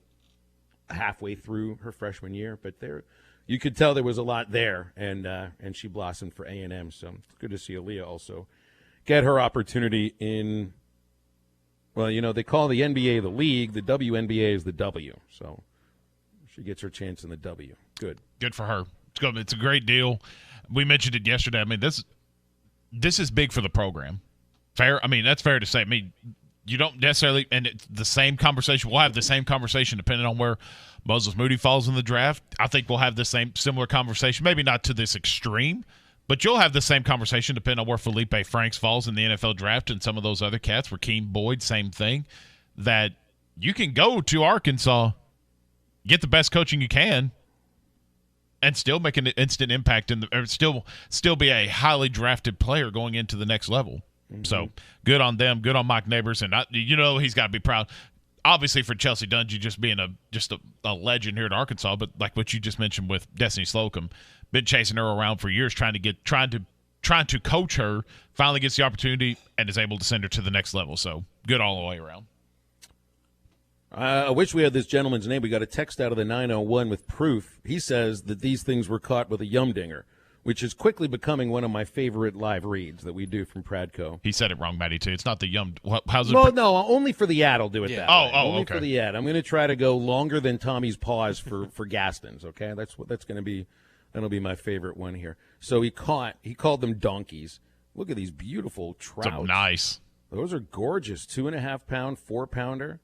halfway through her freshman year. But you could tell there was a lot there, and she blossomed for A&M. So it's good to see Aaliyah also get her opportunity in Well, they call the NBA the league. The WNBA is the W. So she gets her chance in the W. Good. Good for her. It's a great deal. We mentioned it yesterday. I mean, this is big for the program. Fair. I mean, that's fair to say. I mean, you don't necessarily, and it's the same conversation. We'll have the same conversation depending on where Moses Moody falls in the draft. I think we'll have the similar conversation, maybe not to this extreme, but you'll have the same conversation depending on where Felipe Franks falls in the NFL draft and some of those other cats. Rakeem Boyd, same thing. That you can go to Arkansas, get the best coaching you can, and still make an instant impact or still be a highly drafted player going into the next level. Mm-hmm. So good on them, good on Mike Neighbors, and he's got to be proud. Obviously for Chelsea Dungee just being a legend here at Arkansas, but like what you just mentioned with Destiny Slocum, been chasing her around for years, trying to coach her, finally gets the opportunity and is able to send her to the next level. So good all the way around. I wish we had this gentleman's name. We got a text out of the 901 with proof. He says that these things were caught with a yumdinger, which is quickly becoming one of my favorite live reads that we do from Pradco. He said it wrong, Matty, too. It's not the yum. How's it? No, only for the ad I'll do it that way. Only okay. For the ad. I'm going to try to go longer than Tommy's pause for Gaston's, okay? That's going to be, that'll be my favorite one here. So he called them donkeys. Look at these beautiful trout. So nice. Those are gorgeous. 2.5-pound, 4-pounder.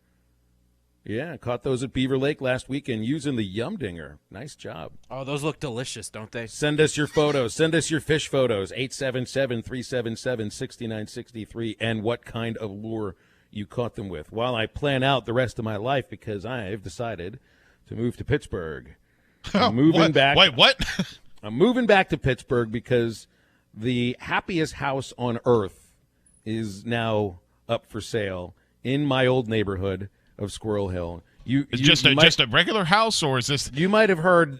Yeah, caught those at Beaver Lake last weekend using the yumdinger. Nice job. Oh, those look delicious, don't they? Send us your photos. Send us your fish photos. 877-377-6963 and what kind of lure you caught them with. While I plan out the rest of my life because I've decided to move to Pittsburgh. I'm moving back. Wait, what? I'm moving back to Pittsburgh because the happiest house on earth is now up for sale in my old neighborhood of Squirrel Hill. Just a regular house, or is this? You might have heard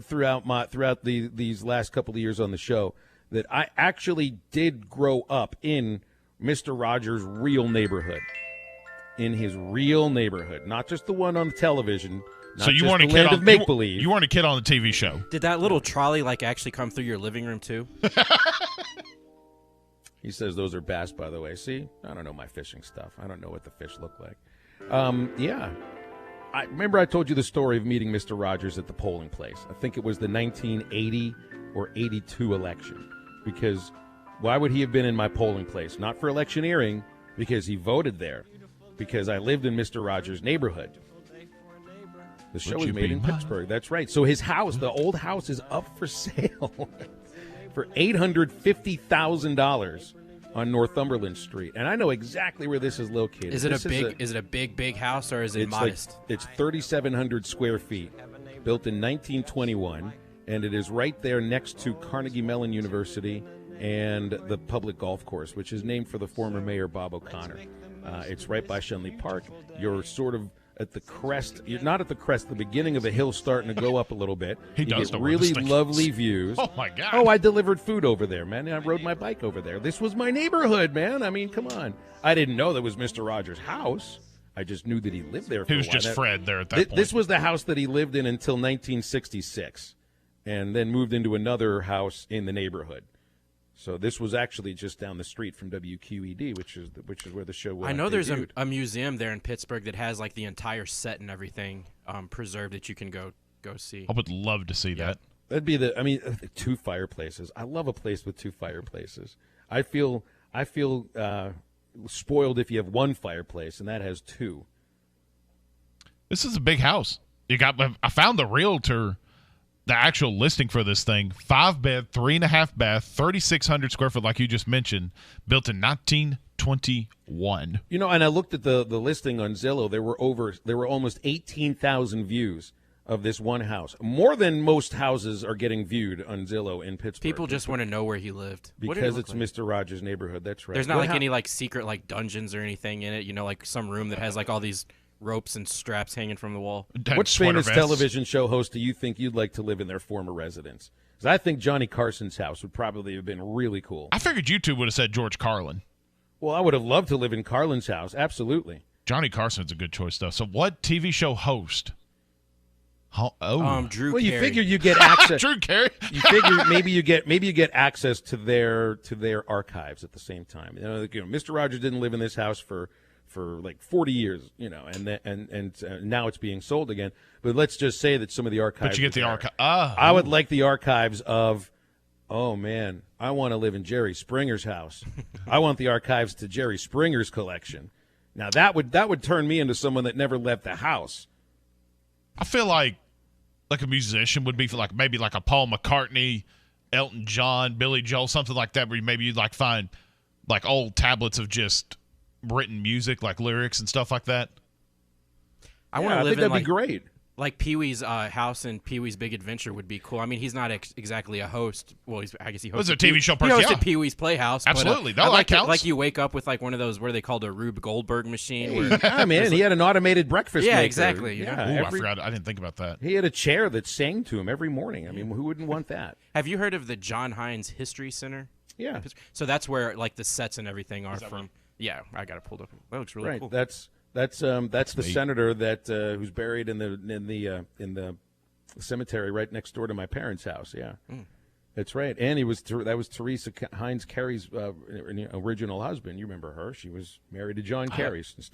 throughout these last couple of years on the show that I actually did grow up in Mr. Rogers' real neighborhood, in his real neighborhood, not just the one on the television. So you weren't a kid on make believe. You weren't a kid on the TV show. Did that little trolley actually come through your living room too? He says those are bass, by the way. See, I don't know my fishing stuff. I don't know what the fish look like. Yeah. I remember I told you the story of meeting Mr. Rogers at the polling place. I think it was the 1980 or 82 election. Because why would he have been in my polling place? Not for electioneering, because he voted there. Because I lived in Mr. Rogers' neighborhood. The show was made in Pittsburgh. That's right. So his house, the old house, is up for sale for $850,000. On Northumberland Street, and I know exactly where this is located. Is it a big house, or is it modest? It's 3,700 square feet, built in 1921, and it is right there next to Carnegie Mellon University and the public golf course, which is named for the former mayor Bob O'Connor. It's right by Shenley Park. You're sort of at the crest. You're not at the crest. The beginning of the hill starting to go up a little bit. You get really lovely views. Oh my God! Oh, I delivered food over there, man. I rode my bike over there. This was my neighborhood, man. I mean, come on. I didn't know that was Mr. Rogers' house. I just knew that he lived there. For he was a while. Just Fred there at that point. This was the house that he lived in until 1966, and then moved into another house in the neighborhood. So this was actually just down the street from WQED, which is where the show was. I know there's a museum there in Pittsburgh that has the entire set and everything preserved that you can go see. I would love to see that. That'd be the two fireplaces. I love a place with two fireplaces. I feel spoiled if you have one fireplace and that has two. This is a big house. I found the realtor. The actual listing for this thing, 5-bed, 3.5 bath, 3,600 square foot, like you just mentioned, built in 1921. And I looked at the listing on Zillow. There were almost 18,000 views of this one house. More than most houses are getting viewed on Zillow in Pittsburgh. People just want to know where he lived. Because it's Mr. Rogers' neighborhood. That's right. There's not any secret dungeons or anything in it, some room that has all these ropes and straps hanging from the wall. What famous television show host do you think you'd like to live in their former residence? Because I think Johnny Carson's house would probably have been really cool. I figured you two would have said George Carlin. Well, I would have loved to live in Carlin's house. Absolutely. Johnny Carson's a good choice, though. So what TV show host? Drew Carey. Well, you figure you get access. Drew Carey. You figure maybe you get access to their archives at the same time. Mr. Rogers didn't live in this house for for like 40 years, and now it's being sold again. But let's just say that some of the archives. But you get the archive. I would like the archives of, oh man, I want to live in Jerry Springer's house. I want the archives to Jerry Springer's collection. Now that would turn me into someone that never left the house. I feel like a musician would be like maybe like a Paul McCartney, Elton John, Billy Joel, something like that, where maybe you'd like find like old tablets of just written music, like lyrics and stuff like that. I want to live in that'd be great. Like Pee-wee's house and Pee-wee's Big Adventure would be cool. I mean, he's not exactly a host. Well, I guess he hosts. It's a TV show person. He hosted Pee-wee's Playhouse. Absolutely. But, that counts. Like you wake up with like one of those, what are they called, a Rube Goldberg machine? Yeah, man, he had an automated breakfast maker. Exactly. Yeah. I forgot. I didn't think about that. He had a chair that sang to him every morning. I mean, who wouldn't want that? Have you heard of the John Hines History Center? Yeah. So that's where like the sets and everything are from. Right? Yeah, I got it pulled up. That looks really cool. That's the senator that who's buried in the cemetery right next door to my parents' house. Yeah, that's right. And that was Teresa Hines Carey's original husband. You remember her? She was married to John Kerry. Since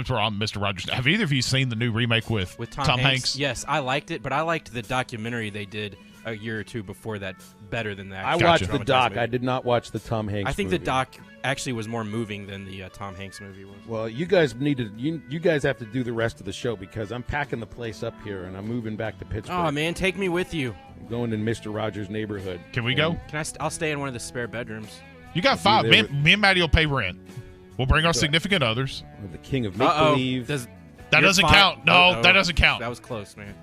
we're on Mr. Rogers, have either of you seen the new remake with Tom Hanks? Yes, I liked it, but I liked the documentary they did a year or two before that better than that. I watched the doc. I did not watch the Tom Hanks. I think movie. The doc actually was more moving than the Tom Hanks movie was. Well, you guys you guys have to do the rest of the show because I'm packing the place up here and I'm moving back to Pittsburgh. Oh man, take me with you. I'm going to Mr. Rogers' neighborhood. Can we go? I'll stay in one of the spare bedrooms. You got 5. Me and Maddie will pay rent. We'll bring our significant others. The king of make-believe. That doesn't count. No, that doesn't count. That was close, man.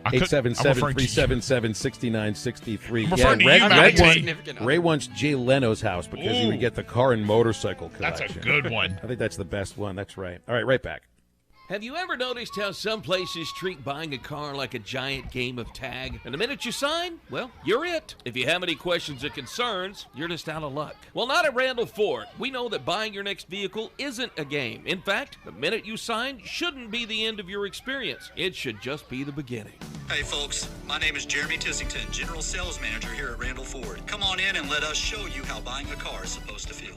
877-377-6963. Ray wants Jay Leno's house because he would get the car and motorcycle collection. That's a good one. I think that's the best one. That's right. All right, right back. Have you ever noticed how some places treat buying a car like a giant game of tag? And the minute you sign, well, you're it. If you have any questions or concerns, you're just out of luck. Well, not at Randall Ford. We know that buying your next vehicle isn't a game. In fact, the minute you sign shouldn't be the end of your experience. It should just be the beginning. Hey folks, my name is Jeremy Tissington, General Sales Manager here at Randall Ford. Come on in and let us show you how buying a car is supposed to feel.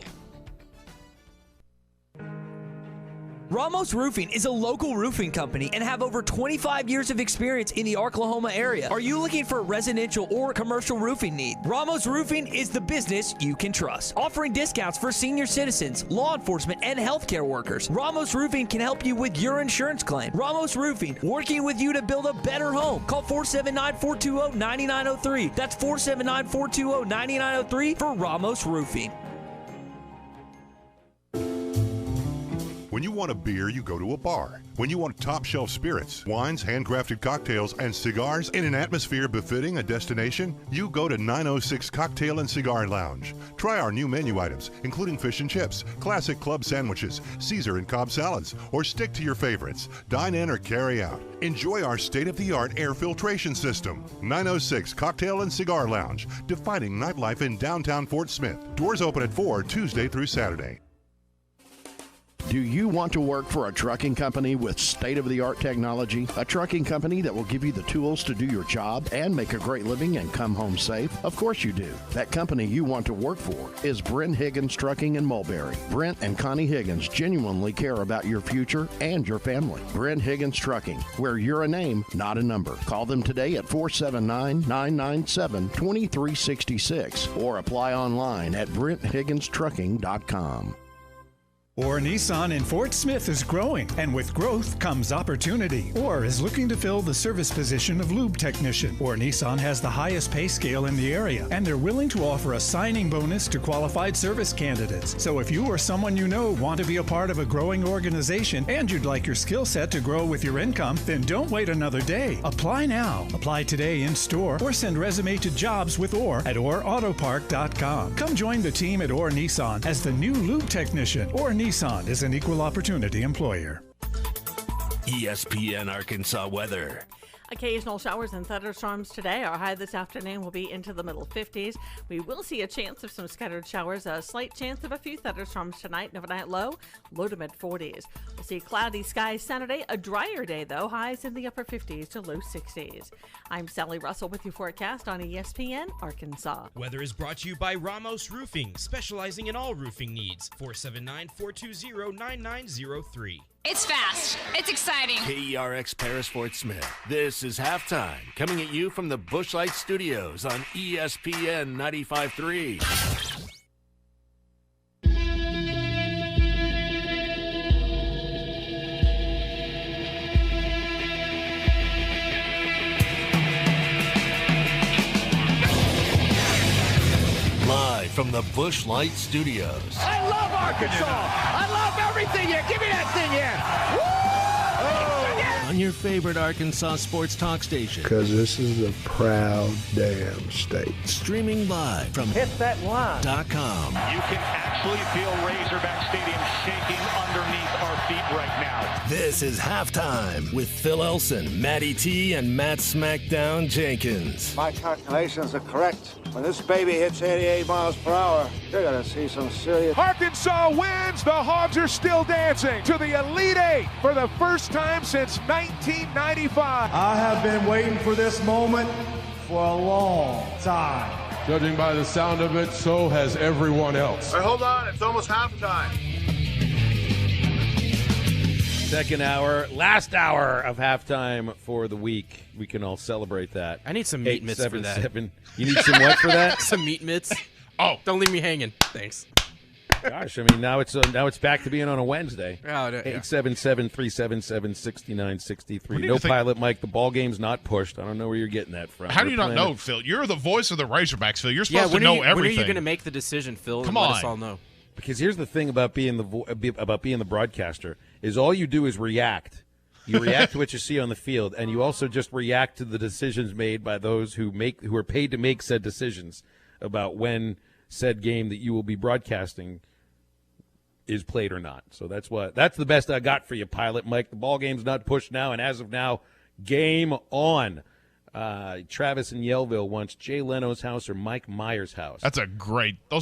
Ramos Roofing is a local roofing company and have over 25 years of experience in the Oklahoma area. Are you looking for a residential or commercial roofing need? Ramos Roofing is the business you can trust. Offering discounts for senior citizens, law enforcement, and healthcare workers. Ramos Roofing can help you with your insurance claim. Ramos Roofing, working with you to build a better home. Call 479-420-9903. That's 479-420-9903 for Ramos Roofing. When you want a beer, you go to a bar. When you want top-shelf spirits, wines, handcrafted cocktails, and cigars in an atmosphere befitting a destination, you go to 906 Cocktail and Cigar Lounge. Try our new menu items, including fish and chips, classic club sandwiches, Caesar and Cobb salads, or stick to your favorites. Dine in or carry out. Enjoy our state-of-the-art air filtration system. 906 Cocktail and Cigar Lounge, defining nightlife in downtown Fort Smith. Doors open at 4 Tuesday through Saturday. Do you want to work for a trucking company with state-of-the-art technology? A trucking company that will give you the tools to do your job and make a great living and come home safe? Of course you do. That company you want to work for is Brent Higgins Trucking in Mulberry. Brent and Connie Higgins genuinely care about your future and your family. Brent Higgins Trucking, where you're a name, not a number. Call them today at 479-997-2366 or apply online at BrentHigginsTrucking.com. Orr Nissan in Fort Smith is growing, and with growth comes opportunity. Orr is looking to fill the service position of lube technician. Orr Nissan has the highest pay scale in the area, and they're willing to offer a signing bonus to qualified service candidates. So if you or someone you know want to be a part of a growing organization and you'd like your skill set to grow with your income, then don't wait another day. Apply now. Apply today in store or send resume to jobs with Orr at OrAutopark.com. Come join the team at Orr Nissan as the new lube technician. Orr Nissan is an equal opportunity employer. ESPN Arkansas weather. Occasional showers and thunderstorms today. Our high this afternoon will be into the middle 50s. We will see a chance of some scattered showers, a slight chance of a few thunderstorms tonight, and overnight low to mid 40s. We'll see cloudy skies Saturday, a drier day though, highs in the upper 50s to low 60s. I'm Sally Russell with your forecast on ESPN Arkansas. Weather is brought to you by Ramos Roofing, specializing in all roofing needs. 479-420-9903. It's fast. It's exciting. KERX Paris Fort Smith. This is halftime, coming at you from the Busch Light Studios on ESPN 95.3. Live from the Busch Light Studios. I love Arkansas. I love everything here. Give me that thing here. Woo! On your favorite Arkansas sports talk station. Because this is a proud damn state. Streaming live from HitThatLine.com. You can actually feel Razorback Stadium shaking underneath our feet right now. This is Halftime with Phil Elson, Matty T, and Matt Smackdown Jenkins. My calculations are correct. When this baby hits 88 miles per hour, you're going to see some serious... Arkansas wins. The Hogs are still dancing to the Elite Eight for the first time since 1995. I have been waiting for this moment for a long time. Judging by the sound of it, so has everyone else. All right, hold on. It's almost halftime. Second hour, last hour of halftime for the week. We can all celebrate that. I need some meat mitts for that. You need some what for that? Some meat mitts. Oh, don't leave me hanging. Thanks. Gosh, I mean, now it's back to being on a Wednesday. Oh, yeah. 877-377-6963. No pilot, Mike. The ball game's not pushed. I don't know where you're getting that from. How do you not know, Phil? You're the voice of the Razorbacks, Phil. You're supposed to know everything. When are you going to make the decision, Phil? Come and on. Let us all know. Because here's the thing about being the broadcaster is all you do is react. You react to what you see on the field, and you also just react to the decisions made by those who are paid to make said decisions about when said game that you will be broadcasting is played or not. So that's the best I got for you, pilot Mike. The ball game's not pushed now, and as of now, game on. Travis in Yellville wants Jay Leno's house or Mike Myers' house. Those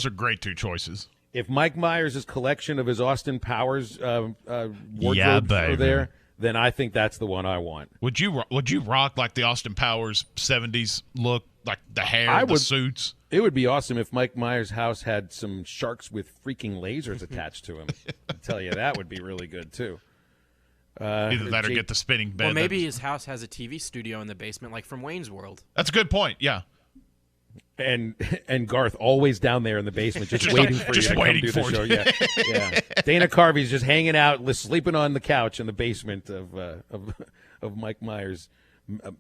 are great two choices. If Mike Myers' collection of his Austin Powers wardrobes are there, then I think that's the one I want. Would you rock like the Austin Powers 70s look, like the hair, the suits? It would be awesome if Mike Myers' house had some sharks with freaking lasers attached to him. I tell you, that would be really good too. Either that or get the spinning bed. Well, maybe his house has a TV studio in the basement, like from Wayne's World. That's a good point. Yeah. And Garth always down there in the basement, just waiting for you to come do the show. Yeah. Dana Carvey's just hanging out, sleeping on the couch in the basement of Mike Myers'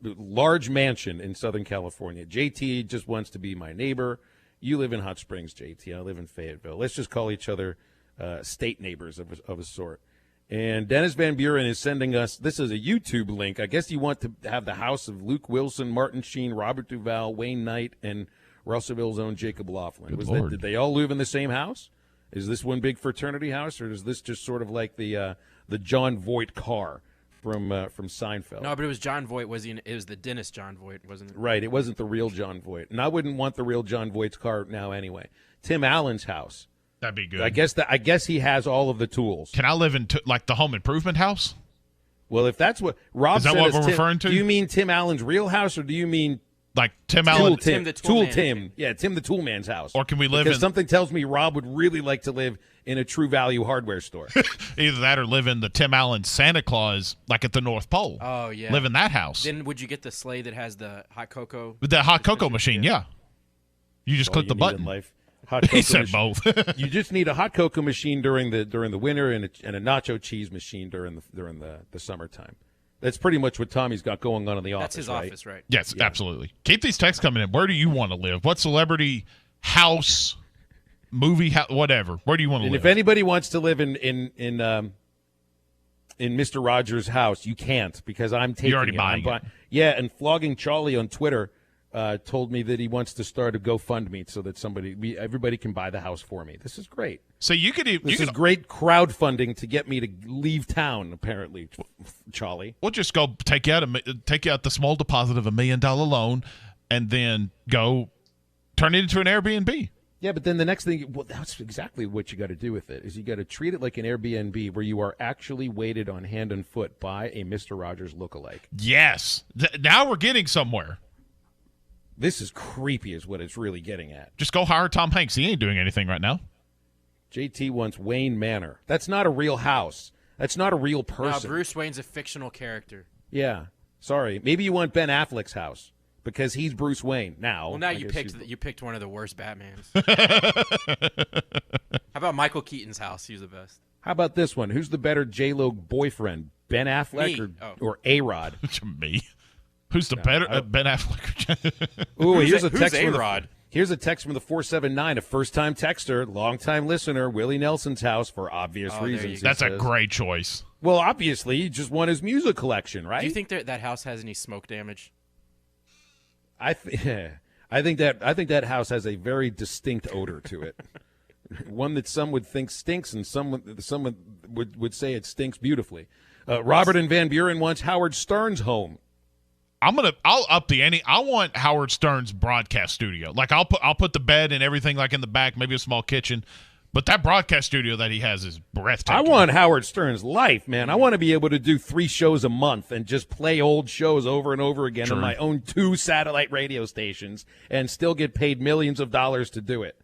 large mansion in Southern California. JT just wants to be my neighbor. You live in Hot Springs, JT. I live in Fayetteville. Let's just call each other state neighbors of a sort. And Dennis Van Buren is sending us, this is a YouTube link. I guess you want to have the house of Luke Wilson, Martin Sheen, Robert Duvall, Wayne Knight, and Russellville's own Jacob Laughlin. Did they all live in the same house? Is this one big fraternity house, or is this just sort of like the John Voight car from Seinfeld? No, but it was John Voight. It was the dentist John Voight, wasn't it? Right, it wasn't the real John Voight. And I wouldn't want the real John Voight's car now anyway. Tim Allen's house. That'd be good. I guess he has all of the tools. Can I live in like the home improvement house? Well, if that's what Rob is that said what we're referring to? Do you mean Tim Allen's real house, or do you mean like Tim Allen, Tim the Tool Man? Yeah, Tim the Tool Man's house. Or can we live because something tells me Rob would really like to live in a True Value hardware store. Either that or live in the Tim Allen Santa Claus, like at the North Pole. Oh yeah, live in that house. Then would you get the sleigh that has the hot cocoa? With the hot cocoa machine, yeah. You just click the button. He said both. You just need a hot cocoa machine during the winter and a nacho cheese machine during the summertime. That's pretty much what Tommy's got going on in the office. That's his office, right? Yes, yeah. Absolutely. Keep these texts coming in. Where do you want to live? What celebrity house, movie house, whatever? Where do you want to live? If anybody wants to live in Mr. Rogers' house, you can't because I'm taking You're already buying it. Yeah, and flogging Charlie on Twitter told me that he wants to start a GoFundMe so that everybody can buy the house for me. This is great. So This is great crowdfunding to get me to leave town. Apparently, Charlie. We'll just go take you out the small deposit of $1 million loan, and then go turn it into an Airbnb. Yeah, but then the next thing, that's exactly what you got to do with it, is you got to treat it like an Airbnb where you are actually weighted on hand and foot by a Mr. Rogers lookalike. Yes. Now we're getting somewhere. This is creepy is what it's really getting at. Just go hire Tom Hanks. He ain't doing anything right now. JT wants Wayne Manor. That's not a real house. That's not a real person. No, Bruce Wayne's a fictional character. Yeah. Sorry. Maybe you want Ben Affleck's house because he's Bruce Wayne now. Well, now you picked one of the worst Batmans. How about Michael Keaton's house? He's the best. How about this one? Who's the better J-Lo boyfriend, Ben Affleck or A-Rod? Me. Who's the better Ben Affleck? Ooh, here's a text from A-Rod. Here's a text from the 479, a first-time texter, long-time listener, Willie Nelson's house for obvious reasons. That's a great choice. Well, obviously, he just won his music collection, right? Do you think that house has any smoke damage? I think that house has a very distinct odor to it. One that some would think stinks, and some would say it stinks beautifully. Robert and Van Buren wants Howard Stern's home. I'll up the ante. I want Howard Stern's broadcast studio. Like I'll put the bed and everything like in the back, maybe a small kitchen. But that broadcast studio that he has is breathtaking. I want Howard Stern's life, man. I want to be able to do 3 shows a month and just play old shows over and over again on my own 2 satellite radio stations and still get paid millions of dollars to do it.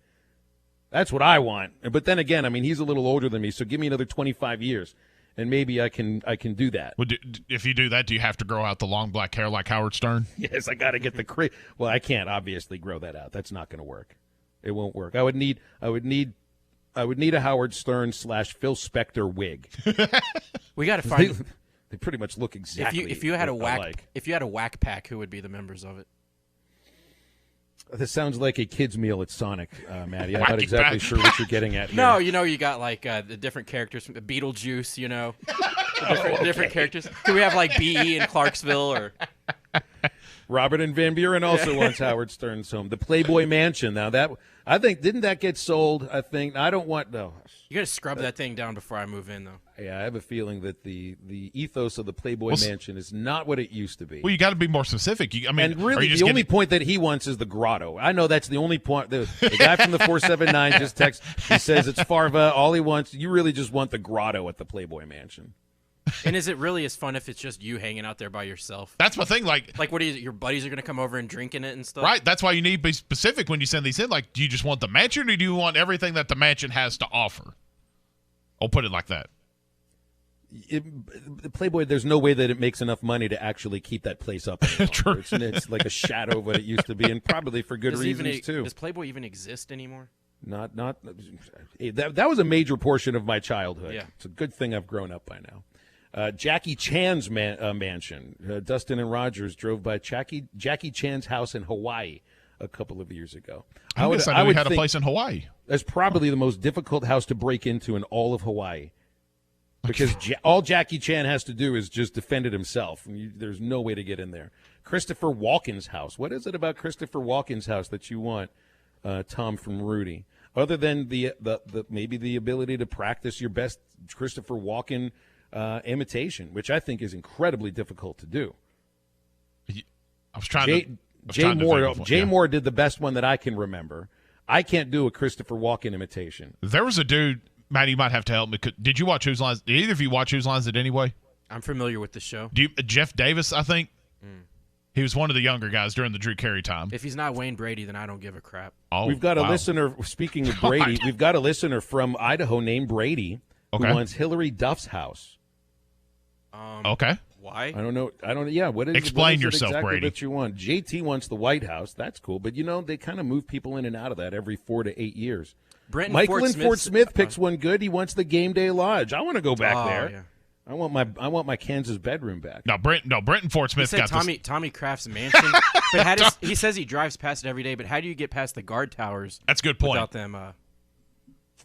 That's what I want. But then again, I mean, he's a little older than me, so give me another 25 years. And maybe I can do that. Well, if you do that, do you have to grow out the long black hair like Howard Stern? Yes, I got to get the Well, I can't obviously grow that out. That's not going to work. It won't work. I would need a Howard Stern / Phil Spector wig. We got to find. They pretty much look exactly. If you had a whack pack, who would be the members of it? This sounds like a kid's meal at Sonic, Maddie. I'm not exactly sure what you're getting at here. No, you got like the different characters from the Beetlejuice, different characters. Do we have like B.E. in Clarksville or? Robert and Van Buren also wants Howard Stern's home. The Playboy Mansion. Now didn't that get sold? I think I don't want no. You got to scrub that thing down before I move in, though. Yeah, I have a feeling that the ethos of the Playboy Mansion is not what it used to be. Well, you got to be more specific. And really, the only point that he wants is the grotto. I know that's the only point. The guy from the 479 just texted. He says it's Farva. All he wants. You really just want the grotto at the Playboy Mansion. And is it really as fun if it's just you hanging out there by yourself? That's my thing. Like what your buddies are going to come over and drink in it and stuff? Right. That's why you need to be specific when you send these in. Like, do you just want the mansion or do you want everything that the mansion has to offer? I'll put it like that. The Playboy, there's no way that it makes enough money to actually keep that place up. True. It's like a shadow of what it used to be, and probably for good reasons, too. Does Playboy even exist anymore? Not. That was a major portion of my childhood. Yeah. It's a good thing I've grown up by now. Jackie Chan's mansion. Dustin and Rogers drove by Jackie Chan's house in Hawaii a couple of years ago. I would had a place in Hawaii. That's probably the most difficult house to break into in all of Hawaii. Because all Jackie Chan has to do is just defend it himself. There's no way to get in there. Christopher Walken's house. What is it about Christopher Walken's house that you want, Tom from Rudy? Other than the maybe the ability to practice your best Christopher Walken imitation, which I think is incredibly difficult to do. I was trying to. Jay Moore did the best one that I can remember. I can't do a Christopher Walken imitation. There was a dude, Matt, you might have to help me. Did you watch Whose Lines? Did either of you watch Whose Lines It Anyway? I'm familiar with the show. Jeff Davis, I think. He was one of the younger guys during the Drew Carey time. If he's not Wayne Brady, then I don't give a crap. Oh, we've got a listener, speaking of Brady, we've got a listener from Idaho named Brady who wants Hillary Duff's house. Okay. Why? I don't know. Yeah, what is Explain what is yourself, exactly Brady. that you want? JT wants the White House. That's cool. But, they kind of move people in and out of that every 4 to 8 years. Michael in Fort Smith picks one good. He wants the Game Day Lodge. I want to go back there. Yeah. I want my Kansas bedroom back. No, Brenton Fort Smith got Tommy Kraft's mansion. But he says he drives past it every day, but how do you get past the guard towers? That's a good point. Without them,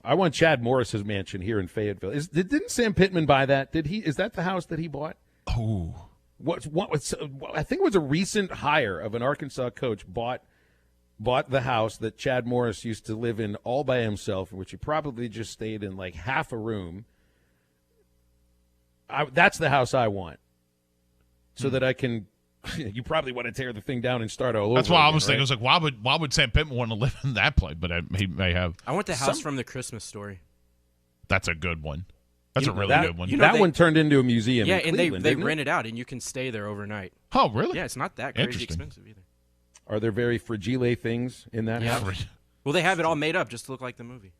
I want Chad Morris's mansion here in Fayetteville. Didn't Sam Pittman buy that? Is that the house that he bought? Oh. I think it was a recent hire of an Arkansas coach bought the house that Chad Morris used to live in all by himself, in which he probably just stayed in like half a room. That's the house I want, so that I can. You probably want to tear the thing down and start all over. That's why I was right? thinking. I was like, why would Sam Pittman want to live in that place? But he may have. I want the house from The Christmas Story. That's a good one. That's a really good one. That one turned into a museum. Yeah, in and they rent it it out, and you can stay there overnight. Oh, really? Yeah, it's not that crazy expensive either. Are there very fragile things in that house? Well, they have it all made up just to look like the movie.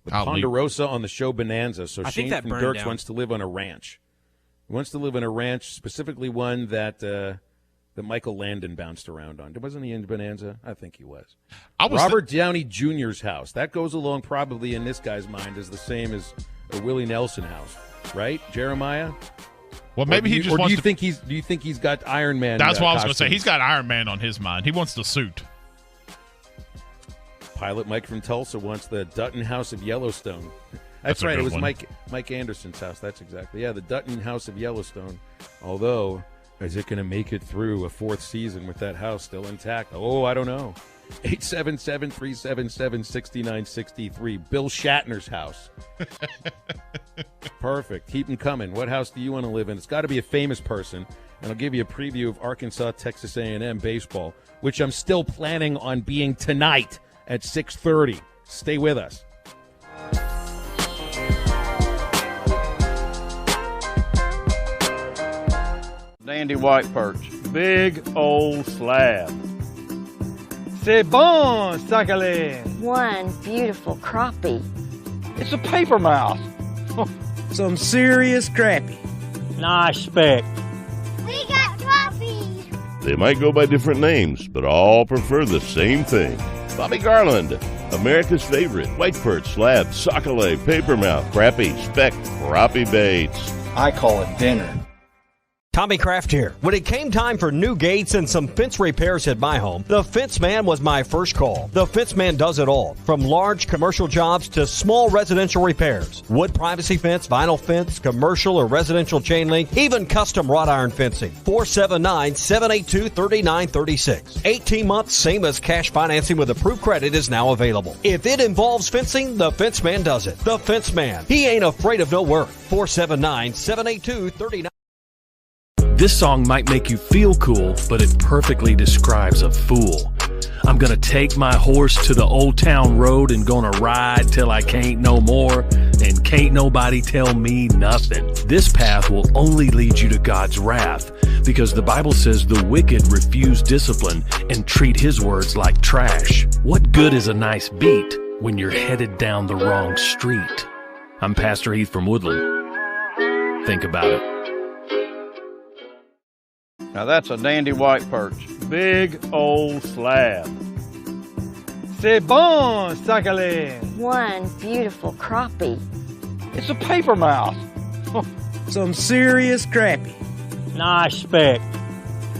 The Ponderosa on the show Bonanza. So I Shane think that from burned Dirks down. wants to live on a ranch. He wants to live on a ranch, specifically one that Michael Landon bounced around on. Wasn't he in Bonanza? I think he was. Robert Downey Jr.'s house. That goes along probably in this guy's mind as the same as a Willie Nelson house, right, Jeremiah? Well, maybe he just wants to. Do you think he's got Iron Man? That's what I was going to say. He's got Iron Man on his mind. He wants the suit. Pilot Mike from Tulsa wants the Dutton House of Yellowstone. That's a right. good It was one. Mike Anderson's house. That's exactly. Yeah, the Dutton House of Yellowstone. Although, is it going to make it through a fourth season with that house still intact? Oh, I don't know. 877-377-6963. Bill Shatner's house. Perfect. Keep them coming. What house do you want to live in? It's got to be a famous person. And I'll give you a preview of Arkansas, Texas A&M baseball, which I'm still planning on being tonight at 6:30. Stay with us. Dandy white perch. Big old slab. C'est bon, sacalé. One beautiful crappie. It's a paper mouse. Some serious crappie. Nice speck. We got trophies. They might go by different names, but all prefer the same thing. Bobby Garland, America's favorite, white perch, slab, sockeye, papermouth, crappie, speck, crappie baits. I call it dinner. Tommy Kraft here. When it came time for new gates and some fence repairs at my home, the Fence Man was my first call. The Fence Man does it all, from large commercial jobs to small residential repairs. Wood privacy fence, vinyl fence, commercial or residential chain link, even custom wrought iron fencing. 479-782-3936. 18 months, same as cash financing with approved credit is now available. If it involves fencing, the Fence Man does it. The Fence Man. He ain't afraid of no work. 479-782-3936. This song might make you feel cool, but it perfectly describes a fool. I'm gonna take my horse to the old town road and gonna ride till I can't no more, and can't nobody tell me nothing. This path will only lead you to God's wrath, because the Bible says the wicked refuse discipline and treat his words like trash. What good is a nice beat when you're headed down the wrong street? I'm Pastor Heath from Woodland. Think about it. Now that's a dandy white perch. Big old slab. C'est bon, sacalé. One beautiful crappie. It's a paper mouse. Some serious crappie. Nice speck.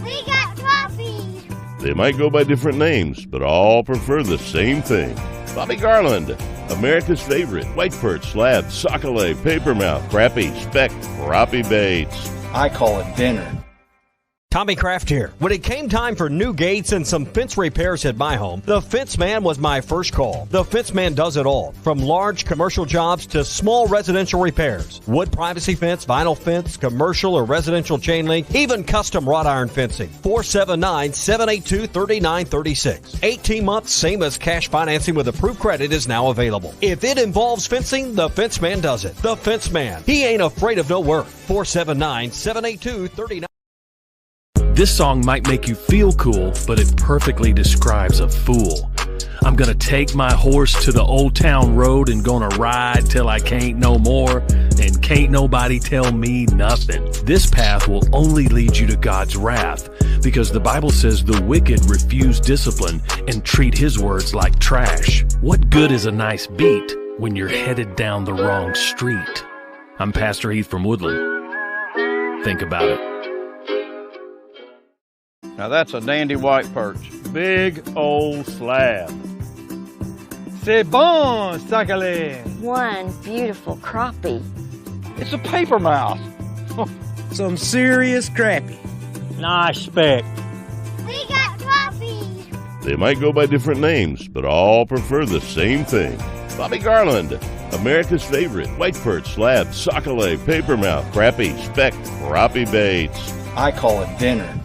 We got trophies. They might go by different names, but all prefer the same thing. Bobby Garland, America's favorite, white perch, slab, sockeye, papermouth, crappie, speck, crappie baits. I call it dinner. Tommy Kraft here. When it came time for new gates and some fence repairs at my home, the Fence Man was my first call. The Fence Man does it all, from large commercial jobs to small residential repairs. Wood privacy fence, vinyl fence, commercial or residential chain link, even custom wrought iron fencing. 479-782-3936. 18 months, same as cash financing with approved credit is now available. If it involves fencing, the Fence Man does it. The Fence Man. He ain't afraid of no work. 479-782-3936. This song might make you feel cool, but it perfectly describes a fool. I'm gonna take my horse to the old town road and gonna ride till I can't no more, and can't nobody tell me nothing. This path will only lead you to God's wrath, because the Bible says the wicked refuse discipline and treat his words like trash. What good is a nice beat when you're headed down the wrong street? I'm Pastor Heath from Woodland. Think about it. Now that's a dandy white perch. Big old slab. C'est bon, sacalé. One beautiful crappie. It's a paper mouse. Some serious crappie. Nice speck. We got crappie. They might go by different names, but all prefer the same thing. Bobby Garland, America's favorite white perch, slab, sockeye, papermouth, crappie, speck, crappie baits. I call it dinner.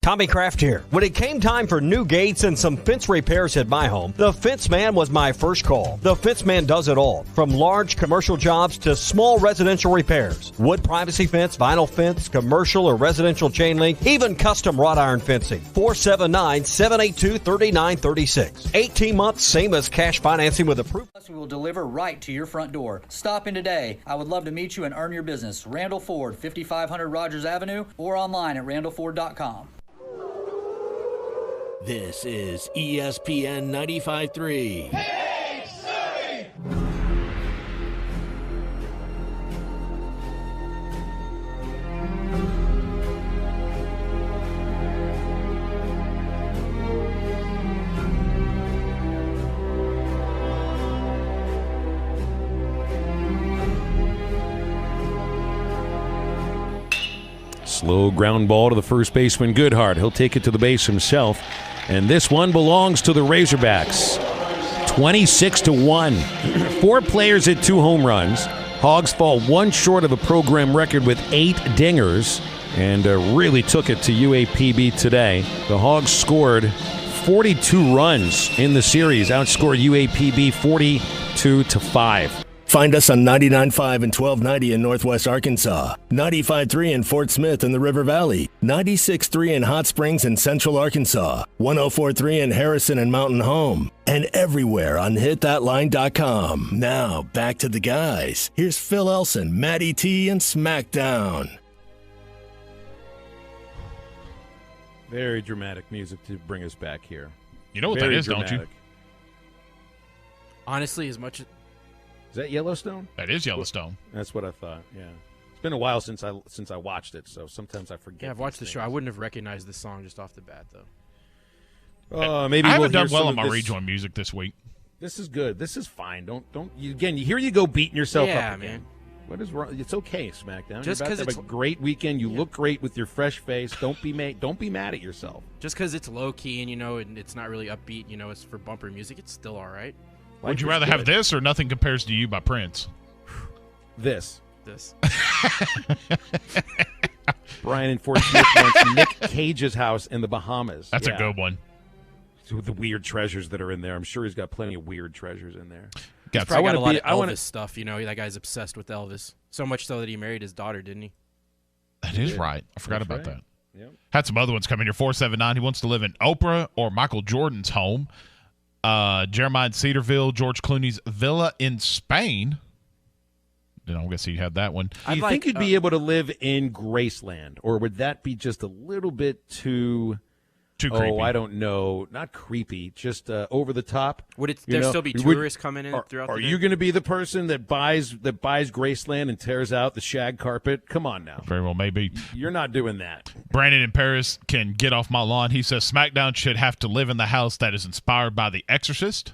Tommy Kraft here. When it came time for new gates and some fence repairs at my home, the Fence Man was my first call. The Fence Man does it all, from large commercial jobs to small residential repairs. Wood privacy fence, vinyl fence, commercial or residential chain link, even custom wrought iron fencing. 479-782-3936. 18 months, same as cash financing with approved. We will deliver right to your front door. Stop in today. I would love to meet you and earn your business. Randall Ford, 5500 Rogers Avenue, or online at randallford.com. This is ESPN 95.3. Hey, Surrey! Slow ground ball to the first baseman, Goodhart. He'll take it to the base himself. And this one belongs to the Razorbacks. 26-1. 4 players hit 2 home runs. Hogs fall one short of a program record with 8 dingers and really took it to UAPB today. The Hogs scored 42 runs in the series, outscored UAPB 42-5. Find us on 99.5 and 1290 in Northwest Arkansas, 95.3 in Fort Smith in the River Valley, 96.3 in Hot Springs in Central Arkansas, 104.3 in Harrison and Mountain Home, and everywhere on hitthatline.com. Now, back to the guys. Here's Phil Elson, Matty T, and SmackDown. Very dramatic music to bring us back here. You know what Very that is, dramatic. don't you? Honestly, as much as... Is that Yellowstone? That is Yellowstone. That's what I thought, yeah. It's been a while since I watched it, so sometimes I forget. Yeah, I've watched the show. I wouldn't have recognized this song just off the bat, though. Maybe I we'll haven't done hear well some on my of this. rejoin music this week. This is good. This is fine. Don't you, again, here you go beating yourself up again. Man. What is wrong? It's okay, SmackDown. Just You're about 'cause to have it's a great weekend. You look great with your fresh face. Don't be mad at yourself. Just because it's low key and and it's not really upbeat, it's for bumper music. It's still all right. Would you rather have this or Nothing Compares to You by Prince? This. Brian in Fort Smith wants Nick Cage's house in the Bahamas. That's a good one. With the weird treasures that are in there. I'm sure he's got plenty of weird treasures in there. He's probably got a lot of Elvis stuff. That guy's obsessed with Elvis. So much so that he married his daughter, didn't he? That is right. I forgot about that. Yep. Had some other ones coming here. 479. He wants to live in Oprah or Michael Jordan's home. Jeremiah in Cedarville, George Clooney's villa in Spain. I guess he had that one. Do you think you'd be able to live in Graceland, or would that be just a little bit too creepy? Oh, I don't know. Not creepy, just over the top. Would there still be tourists coming in throughout the day? Are you going to be the person that buys Graceland and tears out the shag carpet? Come on now. Very well, maybe. You're not doing that. Brandon in Paris can get off my lawn. He says SmackDown should have to live in the house that is inspired by The Exorcist.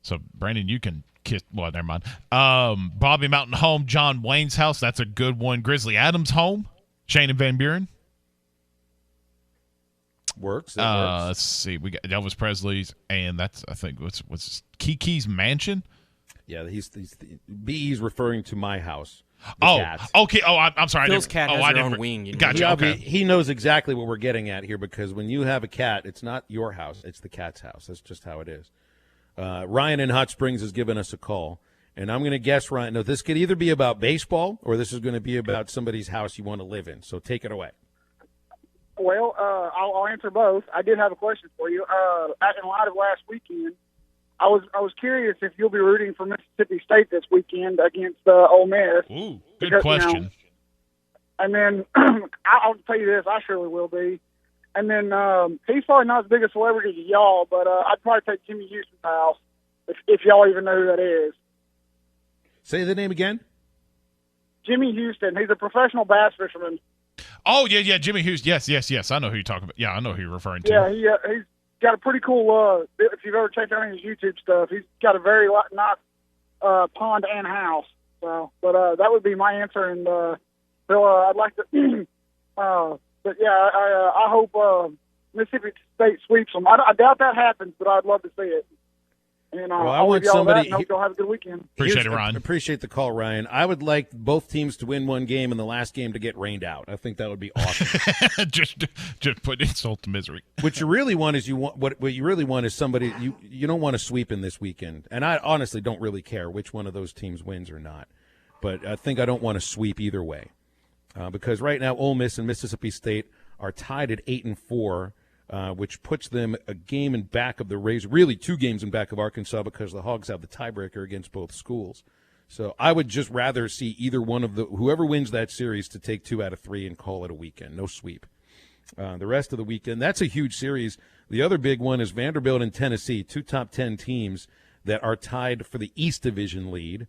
So, Brandon, you can kiss. Well, never mind. Bobby Mountain home, John Wayne's house. That's a good one. Grizzly Adams home, Shane and Van Buren. Works. Let's see. We got Elvis Presley's, and that's I think what's Kiki's mansion. Yeah, he's referring to my house. Cats. Okay. Oh, I'm sorry. Phil's cat has their own wing. Gotcha. Okay. He knows exactly what we're getting at here because when you have a cat, it's not your house; it's the cat's house. That's just how it is. Ryan in Hot Springs has given us a call, and I'm going to guess, Ryan. No, this could either be about baseball or this is going to be about somebody's house you want to live in. So take it away. Well, I'll answer both. I did have a question for you. In light of last weekend, I was curious if you'll be rooting for Mississippi State this weekend against Ole Miss. Ooh, good question. And then I'll tell you this, I surely will be. And then he's probably not as big a celebrity as y'all, but I'd probably take Jimmy Houston's house if y'all even know who that is. Say the name again. Jimmy Houston. He's a professional bass fisherman. Oh, yeah, Jimmy Houston. Yes. I know who you're talking about. Yeah, I know who you're referring to. Yeah, he's got a pretty cool, if you've ever checked out any of his YouTube stuff, he's got a very nice pond and house. So, but that would be my answer, and for So I'd like to, but yeah, I hope Mississippi State sweeps them. I doubt that happens, but I'd love to see it. And Well, I I'll want leave y'all somebody- that and hope y'all have a good weekend. Appreciate it, Ryan. Appreciate the call, Ryan. I would like both teams to win one game and the last game to get rained out. I think that would be awesome. just put insult to misery. What you really want is what you really want is somebody you don't want to sweep in this weekend. And I honestly don't really care which one of those teams wins or not. But I think I don't want to sweep either way. Because right now Ole Miss and Mississippi State are tied at 8-4. Which puts them a game in back of the Razor, really 2 games in back of Arkansas because the Hogs have the tiebreaker against both schools. So I would just rather see either one of whoever wins that series to take 2 out of 3 and call it a weekend, no sweep. The rest of the weekend, that's a huge series. The other big one is Vanderbilt and Tennessee, 2 top 10 teams that are tied for the East Division lead.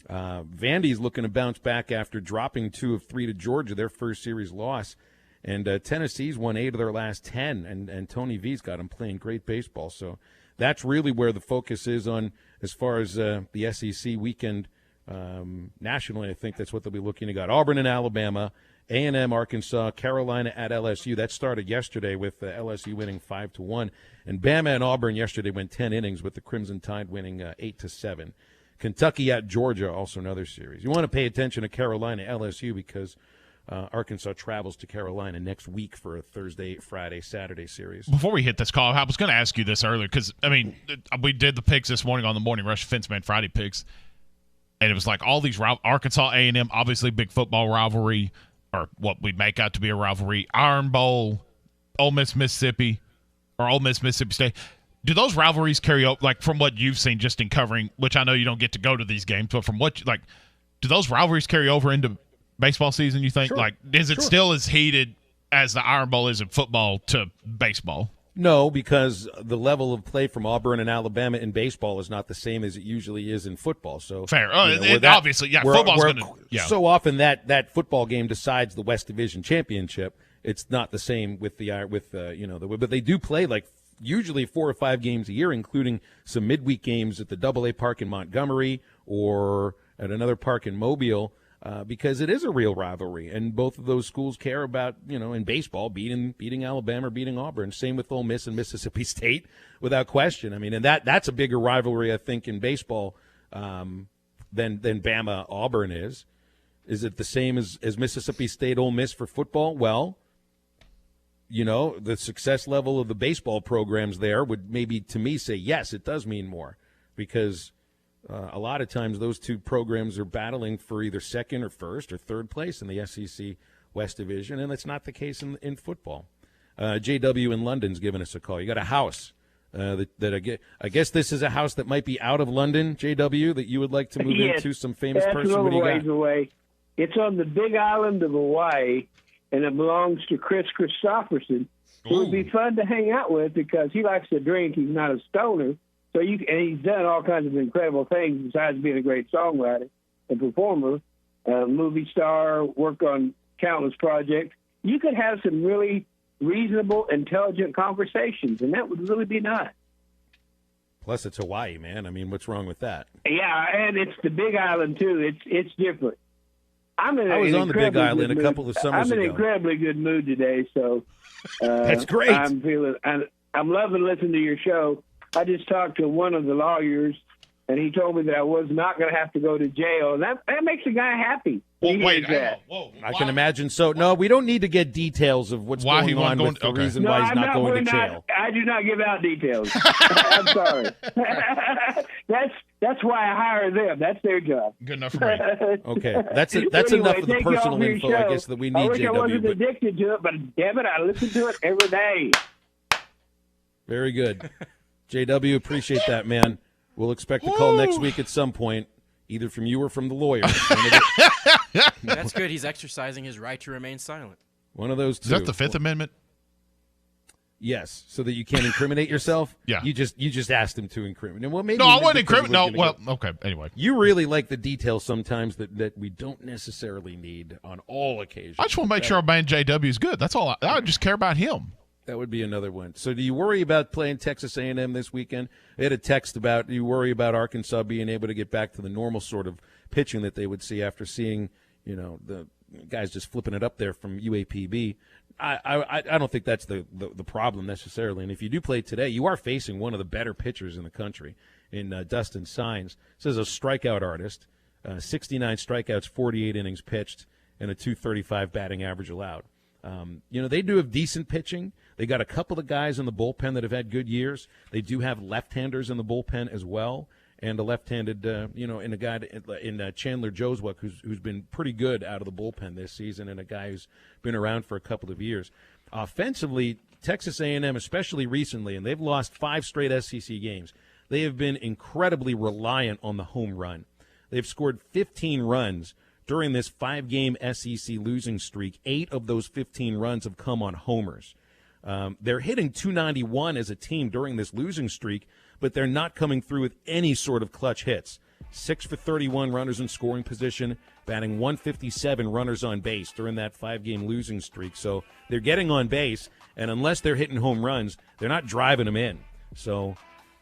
Vandy's looking to bounce back after dropping 2 of 3 to Georgia, their first series loss. And Tennessee's won 8 of their last 10, and Tony V's got them playing great baseball. So that's really where the focus is on as far as the SEC weekend nationally. I think that's what they'll be looking at. Auburn and Alabama, A&M, Arkansas, Carolina at LSU. That started yesterday with LSU winning 5-1. And Bama and Auburn yesterday went 10 innings with the Crimson Tide winning 8-7. Kentucky at Georgia, also another series. You want to pay attention to Carolina, LSU, because Arkansas travels to Carolina next week for a Thursday, Friday, Saturday series. Before we hit this call, I was going to ask you this earlier because, I mean, we did the picks this morning on the Morning Rush Fenceman Friday picks, and it was like all these Arkansas, A&M, obviously big football rivalry, or what we make out to be a rivalry, Iron Bowl, Ole Miss, Mississippi, or Ole Miss, Mississippi State. Do those rivalries carry over, like from what you've seen just in covering, which I know you don't get to go to these games, but from what, like, do those rivalries carry over into baseball season, you think? Sure. Like, is it still as heated as the Iron Bowl is in football to baseball? No, because the level of play from Auburn and Alabama in baseball is not the same as it usually is in football. So fair. Obviously, yeah, football's going to – yeah. So often that football game decides the West Division championship. It's not the same with but they do play like usually 4 or 5 games a year, including some midweek games at the AA Park in Montgomery or at another park in Mobile. Because it is a real rivalry, and both of those schools care about, in baseball, beating Alabama or beating Auburn. Same with Ole Miss and Mississippi State, without question. I mean, and that's a bigger rivalry, I think, in baseball than Bama-Auburn is. Is it the same as Mississippi State, Ole Miss for football? Well, the success level of the baseball programs there would maybe, to me, say, yes, it does mean more, because a lot of times those 2 programs are battling for either second or first or third place in the SEC West Division, and that's not the case in football. JW in London's giving us a call. You got a house that I guess this is a house that might be out of London, JW, that you would like to move into, some famous person. What do you got? Away. It's on the big island of Hawaii, and it belongs to Chris Christopherson, who would be fun to hang out with because he likes to drink. He's not a stoner. So and he's done all kinds of incredible things besides being a great songwriter and performer, movie star, work on countless projects. You could have some really reasonable, intelligent conversations, and that would really be nice. Plus, it's Hawaii, man. I mean, what's wrong with that? Yeah, and it's the Big Island too. It's different. I was on the Big Island a couple of summers ago. I'm in an incredibly good mood today, so that's great. I'm loving listening to your show. I just talked to one of the lawyers, and he told me that I was not going to have to go to jail. And that makes a guy happy. I can imagine. So, no, we don't need to get details of what's going on with the reason why he's not going to jail. I do not give out details. I'm sorry. That's why I hire them. That's their job. Good enough for me. Okay. That's enough of the personal info, I guess, that we need, I wish JW. I wasn't addicted to it, but damn it, I listen to it every day. Very good. JW, appreciate that, man. We'll expect a call next week at some point, either from you or from the lawyer. That's good. He's exercising his right to remain silent. One of those 2. Is that the Fifth Amendment? Yes, so that you can't incriminate yourself. Yeah. You just asked him to incriminate. Well, maybe no, I wouldn't incriminate. No, well, okay. Anyway, you really like the details sometimes that we don't necessarily need on all occasions. I just want to make sure our man JW is good. That's all. I just care about him. That would be another one. So do you worry about playing Texas A&M this weekend? I had a text about, do you worry about Arkansas being able to get back to the normal sort of pitching that they would see after seeing, the guys just flipping it up there from UAPB. I don't think that's the problem necessarily. And if you do play today, you are facing one of the better pitchers in the country in Dustin Sines. This is a strikeout artist, 69 strikeouts, 48 innings pitched, and a .235 batting average allowed. They do have decent pitching. They got a couple of guys in the bullpen that have had good years. They do have left-handers in the bullpen as well, and a left-handed, and a guy in Chandler Joswick who's been pretty good out of the bullpen this season, and a guy who's been around for a couple of years. Offensively, Texas A&M, especially recently, and they've lost 5 straight SEC games, they have been incredibly reliant on the home run. They've scored 15 runs during this 5-game SEC losing streak. 8 of those 15 runs have come on homers. They're hitting .291 as a team during this losing streak, but they're not coming through with any sort of clutch hits. 6 for 31 runners in scoring position, batting .157 runners on base during that 5-game losing streak. So they're getting on base, and unless they're hitting home runs, they're not driving them in. So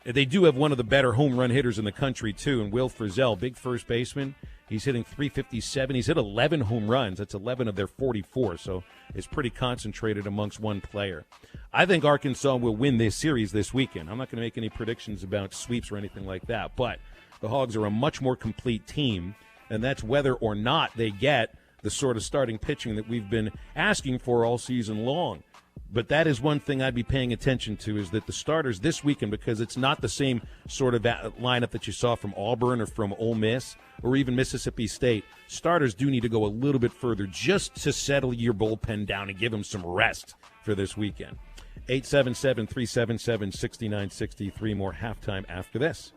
they do have one of the better home run hitters in the country, too, and Will Frizzell, big first baseman. He's hitting .357. He's hit 11 home runs. That's 11 of their 44, so it's pretty concentrated amongst one player. I think Arkansas will win this series this weekend. I'm not going to make any predictions about sweeps or anything like that, but the Hogs are a much more complete team, and that's whether or not they get the sort of starting pitching that we've been asking for all season long. But that is one thing I'd be paying attention to, is that the starters this weekend, because it's not the same sort of lineup that you saw from Auburn or from Ole Miss or even Mississippi State, starters do need to go a little bit further just to settle your bullpen down and give them some rest for this weekend. 877-377-6963. More halftime after this.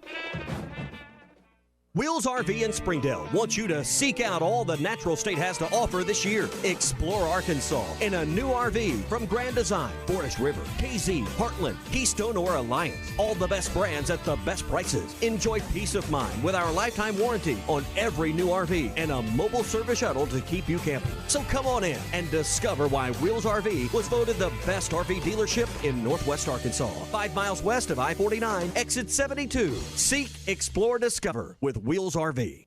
Wheels RV in Springdale wants you to seek out all the Natural State has to offer this year. Explore Arkansas in a new RV from Grand Design, Forest River, KZ, Heartland, Keystone, or Alliance. All the best brands at the best prices. Enjoy peace of mind with our lifetime warranty on every new RV and a mobile service shuttle to keep you camping. So come on in and discover why Wheels RV was voted the best RV dealership in Northwest Arkansas. 5 miles west of I-49, exit 72. Seek, explore, discover with Wheels RV.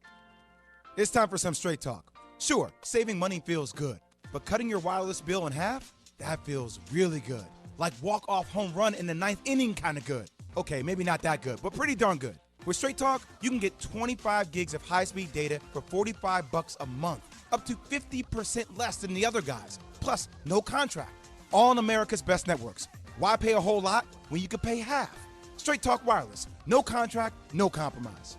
It's time for some straight talk. Sure, saving money feels good, but cutting your wireless bill in half, that feels really good. Like walk-off home run in the 9th inning kind of good. Okay, maybe not that good, but pretty darn good. With Straight Talk, you can get 25 gigs of high-speed data for $45 a month, up to 50% less than the other guys. Plus, no contract. All on America's best networks. Why pay a whole lot when you could pay half? Straight Talk Wireless. No contract, no compromise.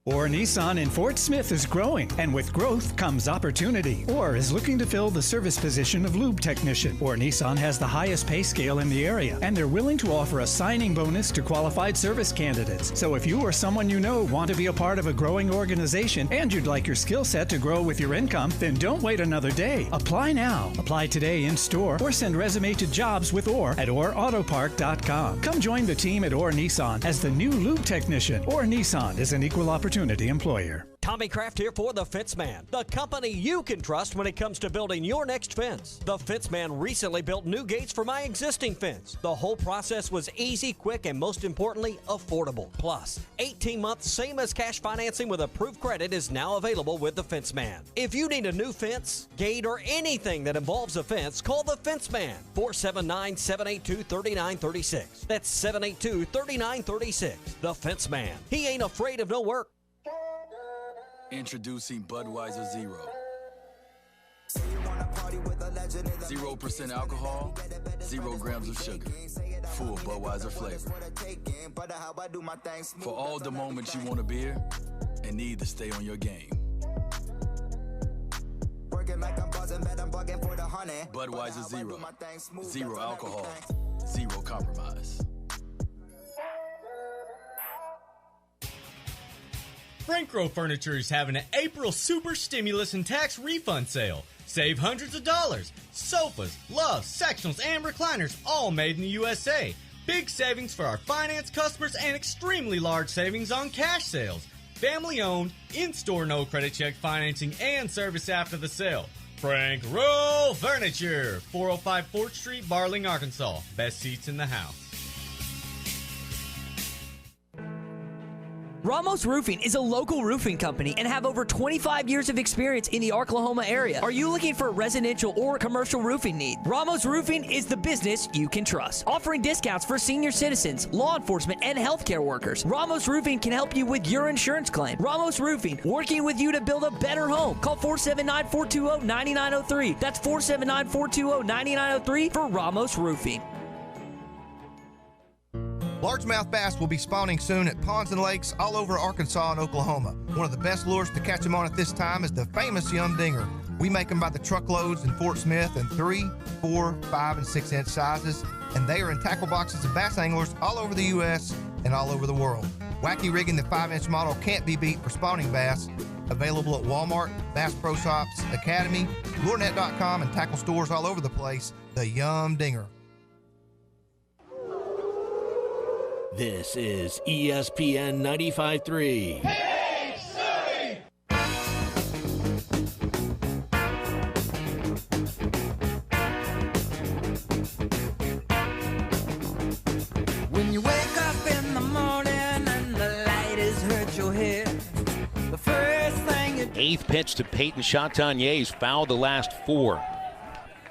Orr Nissan in Fort Smith is growing, and with growth comes opportunity. Orr is looking to fill the service position of lube technician. Orr Nissan has the highest pay scale in the area, and they're willing to offer a signing bonus to qualified service candidates. So if you or someone you know want to be a part of a growing organization and you'd like your skill set to grow with your income, then don't wait another day. Apply now. Apply today in store or send resume to jobs with Orr at OrAutopark.com. Come join the team at Orr Nissan as the new lube technician. Orr Nissan is an equal opportunity employer. Tommy Kraft here for The Fence Man, the company you can trust when it comes to building your next fence. The Fence Man recently built new gates for my existing fence. The whole process was easy, quick, and most importantly, affordable. Plus, 18 months, same as cash financing with approved credit is now available with The Fence Man. If you need a new fence, gate, or anything that involves a fence, call The Fence Man, 479-782-3936. That's 782-3936. The Fence Man. He ain't afraid of no work. Introducing Budweiser Zero. 0% alcohol, 0 grams of sugar. Full Budweiser flavor. For all the moments you want a beer and need to stay on your game. Budweiser Zero. 0 alcohol, 0 compromise. Frank Row Furniture is having an April Super Stimulus and Tax Refund Sale. Save hundreds of dollars. Sofas, loves, sectionals, and recliners, all made in the USA. Big savings for our finance customers and extremely large savings on cash sales. Family owned, in-store no credit check financing, and service after the sale. Frank Row Furniture, 405 4th Street, Barling, Arkansas. Best seats in the house. Ramos Roofing is a local roofing company and have over 25 years of experience in the Oklahoma area. Are you looking for a residential or commercial roofing need? Ramos Roofing is the business you can trust, offering discounts for senior citizens, law enforcement, and healthcare workers. Ramos Roofing can help you with your insurance claim. Ramos Roofing, working with you to build a better home. Call 479-420-9903. That's 479-420-9903 for Ramos Roofing. Largemouth bass will be spawning soon at ponds and lakes all over Arkansas and Oklahoma. One of the best lures to catch them on at this time is the famous Yum Dinger. We make them by the truckloads in Fort Smith in 3, 4, 5, and 6 inch sizes, and they are in tackle boxes of bass anglers all over the U.S. and all over the world. Wacky rigging the 5-inch model can't be beat for spawning bass. Available at Walmart, Bass Pro Shops, Academy, LureNet.com, and tackle stores all over the place. The Yum Dinger. This is ESPN 95.3. Hey, City! When you wake up in the morning and the light has hurt your head, the first thing you... Eighth pitch to Peyton Chatagnier. He's fouled the last 4.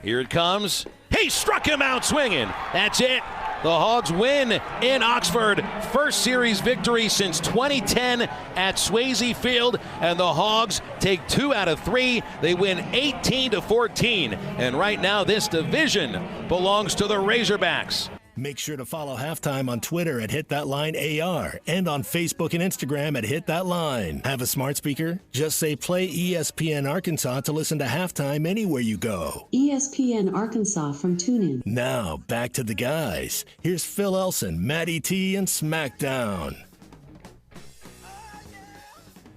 Here it comes. He struck him out swinging. That's it. The Hogs win in Oxford. First series victory since 2010 at Swayze Field. And the Hogs take 2 out of 3. They win 18-14. And right now this division belongs to the Razorbacks. Make sure to follow Halftime on Twitter at HitThatLineAR and on Facebook and Instagram at HitThatLine. Have a smart speaker? Just say play ESPN Arkansas to listen to Halftime anywhere you go. ESPN Arkansas from TuneIn. Now, back to the guys. Here's Phil Elson, Matty T, and SmackDown.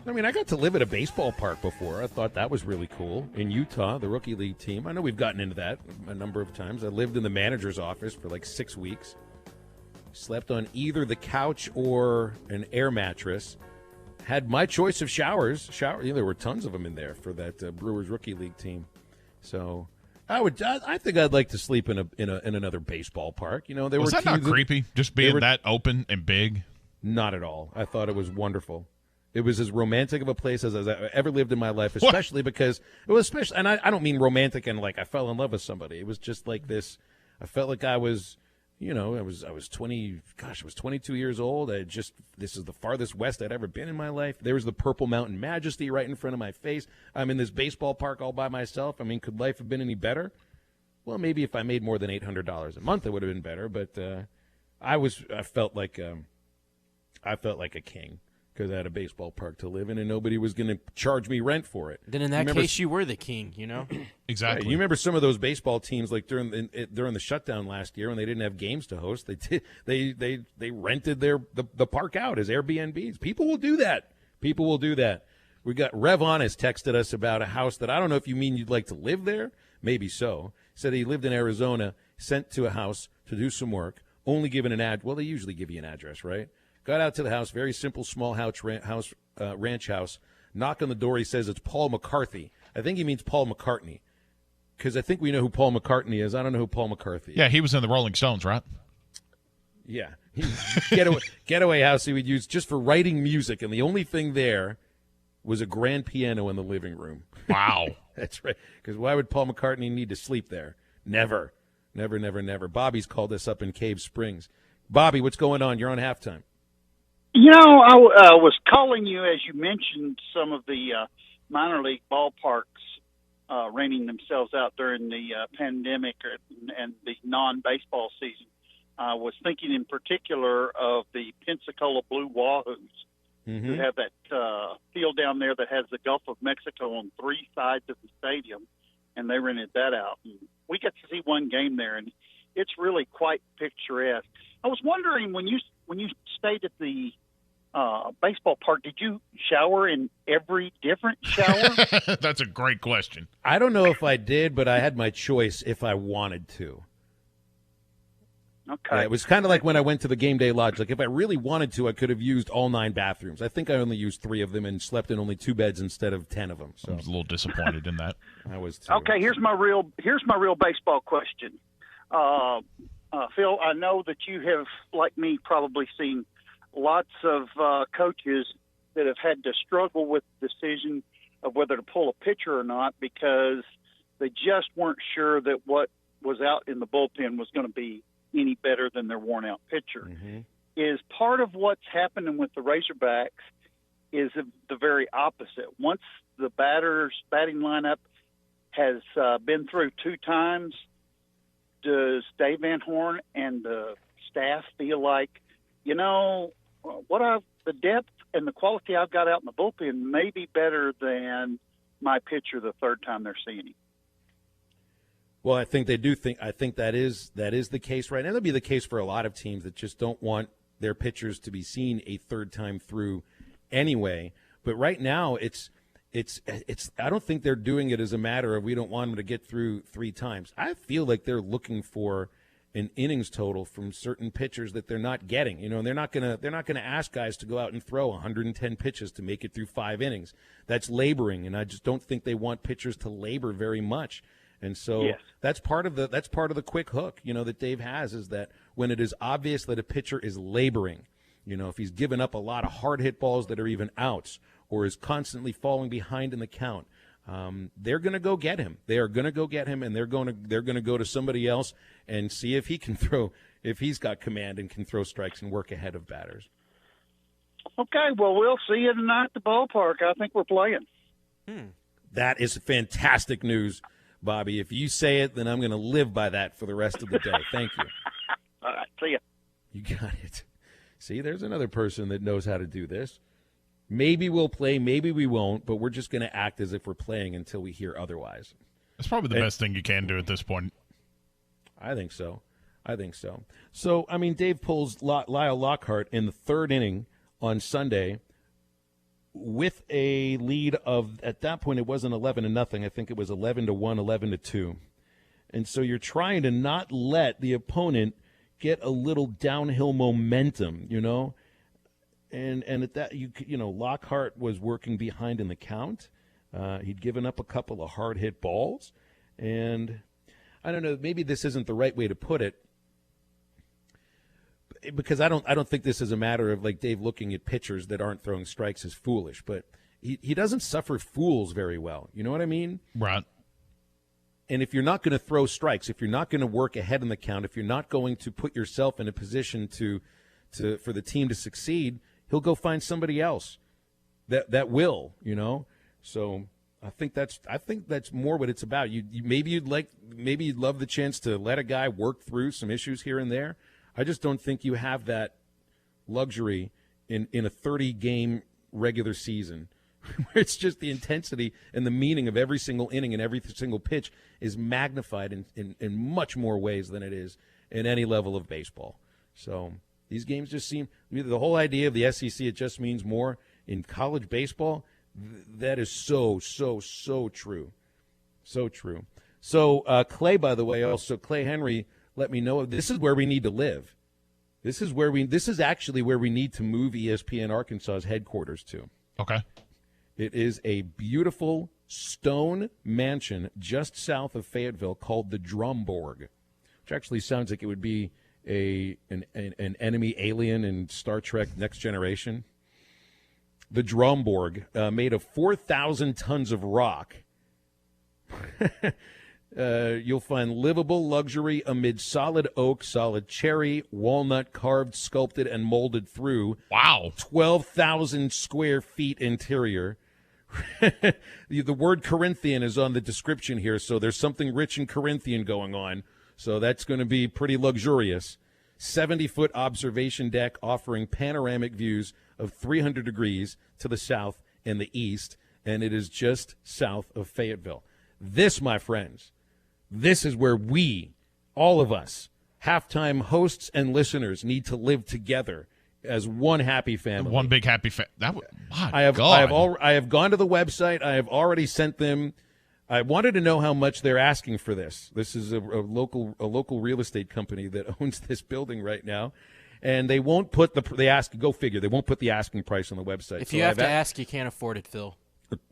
I mean, I got to live at a baseball park before. I thought that was really cool. In Utah, the rookie league team. I know we've gotten into that a number of times. I lived in the manager's office for like 6 weeks. Slept on either the couch or an air mattress. Had my choice of showers. There were tons of them in there for that Brewers rookie league team. So I think I'd like to sleep in another baseball park. You know, Was that not creepy? Just being that open and big? Not at all. I thought it was wonderful. It was as romantic of a place as I've ever lived in my life, especially because it was special. And I don't mean romantic and like I fell in love with somebody. It was just like this. I felt like I was, I was 22 years old. This is the farthest west I'd ever been in my life. There was the Purple Mountain Majesty right in front of my face. I'm in this baseball park all by myself. I mean, could life have been any better? Well, maybe if I made more than $800 a month, it would have been better. But I felt like a king. Because I had a baseball park to live in, and nobody was going to charge me rent for it. Then in that case, you were the king, you know? Exactly. Right. You remember some of those baseball teams, like during the shutdown last year when they didn't have games to host, they rented the park out as Airbnbs. People will do that. We got Revon has texted us about a house that I don't know if you mean you'd like to live there. Maybe so. Said he lived in Arizona, sent to a house to do some work, only given an ad. Well, they usually give you an address, right? Got out to the house, very simple, small ranch house. Knock on the door. He says it's Paul McCarthy. I think he means Paul McCartney, because I think we know who Paul McCartney is. I don't know who Paul McCarthy is. Yeah, he was in the Rolling Stones, right? Yeah. Getaway house he would use just for writing music, and the only thing there was a grand piano in the living room. Wow. That's right. Because why would Paul McCartney need to sleep there? Never. Bobby's called us up in Cave Springs. Bobby, what's going on? You're on halftime. You know, I was calling you as you mentioned some of the minor league ballparks renting themselves out during the pandemic and the non-baseball season. I was thinking in particular of the Pensacola Blue Wahoos, who have that field down there that has the Gulf of Mexico on 3 sides of the stadium, and they rented that out. And we got to see one game there, and it's really quite picturesque. I was wondering, when you stayed at the baseball park, did you shower in every different shower? That's a great question. I don't know if I did, but I had my choice if I wanted to. Okay. Yeah, it was kind of like when I went to the Game Day Lodge. Like, if I really wanted to, I could have used all 9 bathrooms. I think I only used 3 of them and slept in only 2 beds instead of 10 of them. So I was a little disappointed in that. I was too. Okay, here's my real baseball question. Phil, I know that you have, like me, probably seen lots of coaches that have had to struggle with the decision of whether to pull a pitcher or not because they just weren't sure that what was out in the bullpen was going to be any better than their worn-out pitcher. Mm-hmm. Is part of what's happening with the Razorbacks is the very opposite. Once the batting lineup has been through 2 times, does Dave Van Horn and the staff feel like, the depth and the quality I've got out in the bullpen may be better than my pitcher the 3rd time they're seeing him? Well, I think they do think. I think that is the case right now. That'll be the case for a lot of teams that just don't want their pitchers to be seen a 3rd time through anyway. But right now, it's. I don't think they're doing it as a matter of we don't want them to get through 3 times. I feel like they're looking for an innings total from certain pitchers that they're not getting. They're not gonna ask guys to go out and throw 110 pitches to make it through 5 innings. That's laboring, and I just don't think they want pitchers to labor very much. And so yes. that's part of the quick hook, that Dave has, is that when it is obvious that a pitcher is laboring, if he's given up a lot of hard hit balls that are even outs or is constantly falling behind in the count, they're going to go get him. They are going to go get him, and they're going to go to somebody else and see if he can throw, if he's got command and can throw strikes and work ahead of batters. Okay, well, we'll see you tonight at the ballpark. I think we're playing. That is fantastic news, Bobby. If you say it, then I'm going to live by that for the rest of the day. Thank you. All right, see ya. You got it. See, there's another person that knows how to do this. Maybe we'll play, maybe we won't, but we're just going to act as if we're playing until we hear otherwise. That's probably the best thing you can do at this point. I think so. So, Dave pulls Lyle Lockhart in the 3rd inning on Sunday with a lead of, at that point, it wasn't 11-0. I think it was 11-1, 11-2. And so you're trying to not let the opponent get a little downhill momentum, And at that, Lockhart was working behind in the count. He'd given up a couple of hard hit balls, and I don't know. Maybe this isn't the right way to put it, because I don't think this is a matter of like Dave looking at pitchers that aren't throwing strikes as foolish, but he doesn't suffer fools very well. You know what I mean? Right. And if you're not going to throw strikes, if you're not going to work ahead in the count, if you're not going to put yourself in a position to for the team to succeed, he'll go find somebody else that will, So I think that's more what it's about. Maybe you'd love the chance to let a guy work through some issues here and there. I just don't think you have that luxury in a 30-game regular season where it's just the intensity and the meaning of every single inning and every single pitch is magnified in much more ways than it is in any level of baseball. So these games just seem – the whole idea of the SEC, it just means more. In college baseball, that is so true. So true. So Clay, by the way, also Clay Henry let me know this is where we need to live. This is actually where we need to move ESPN Arkansas's headquarters to. Okay. It is a beautiful stone mansion just south of Fayetteville called the Drumborg, which actually sounds like it would be an enemy alien in Star Trek Next Generation. The Drumborg, made of 4,000 tons of rock. You'll find livable luxury amid solid oak, solid cherry, walnut carved, sculpted, and molded through. Wow. 12,000 square feet interior. The word Corinthian is on the description here, so there's something rich and Corinthian going on. So that's going to be pretty luxurious. 70-foot observation deck offering panoramic views of 300 degrees to the south and the east, and it is just south of Fayetteville. This, my friends, this is where we, all of us, halftime hosts and listeners, need to live together as one happy family. One big happy family. I have gone to the website. I have already sent them. I wanted to know how much they're asking for this. This is a local real estate company that owns this building right now, and they won't put go figure. They won't put the asking price on the website. If you have to ask, you can't afford it, Phil.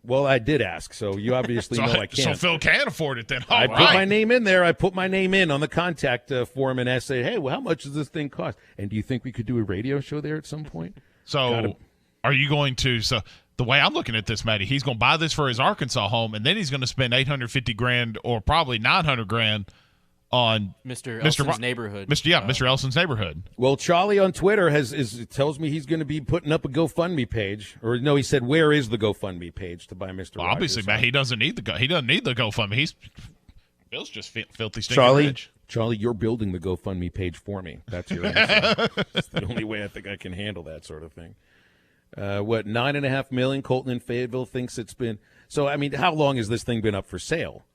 Well, I did ask, so you obviously know I can't. So Phil can afford it then. I put my name in there. I put my name in on the contact form, and I say, hey, well, how much does this thing cost? And do you think we could do a radio show there at some point? So are you going to – so the way I'm looking at this, Matty, he's going to buy this for his Arkansas home, and then he's going to spend $850,000 or probably $900,000 on Mr. Elson's neighborhood. Mr. Elson's neighborhood. Well, Charlie on Twitter tells me he's going to be putting up a GoFundMe page, or no, he said, "Where is the GoFundMe page to buy Mr. Well, obviously, Rogers? Matt, he doesn't need the GoFundMe. Bill's just filthy stinking rich. Charlie, you're building the GoFundMe page for me. That's your answer. That's the only way I think I can handle that sort of thing. $9.5 million? Colton in Fayetteville thinks it's been. So, I mean, how long has this thing been up for sale?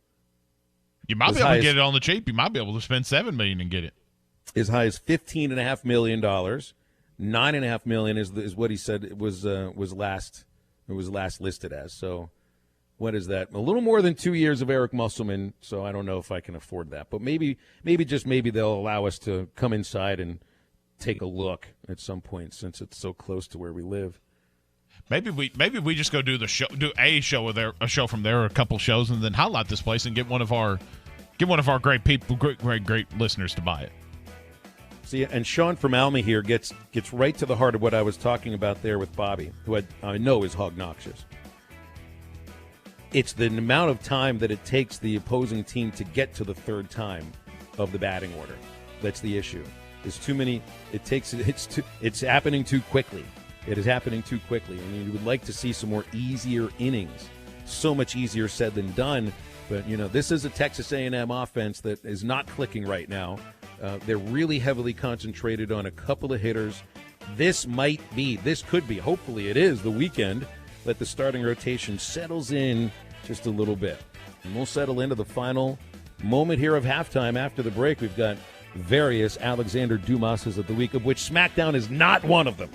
You might be able to get it on the cheap. You might be able to spend $7 million and get it. As high as $15.5 million. $9.5 million is what he said it was last listed as. So what is that? A little more than 2 years of Eric Musselman. So I don't know if I can afford that. But maybe they'll allow us to come inside and take a look at some point since it's so close to where we live. Maybe we just go do a show from there, or a couple shows, and then highlight this place and get one of our great people, great listeners to buy it. See, and Sean from Alma here gets right to the heart of what I was talking about there with Bobby, who I know is hog-noxious. It's the amount of time that it takes the opposing team to get to the third time of the batting order. That's the issue. There's too many. It's happening too quickly. It is happening too quickly, and you would like to see some more easier innings. So much easier said than done, but this is a Texas A&M offense that is not clicking right now. They're really heavily concentrated on a couple of hitters. This could be, hopefully it is, the weekend that the starting rotation settles in just a little bit. And we'll settle into the final moment here of halftime after the break. We've got various Alexander Dumases of the week, of which SmackDown is not one of them.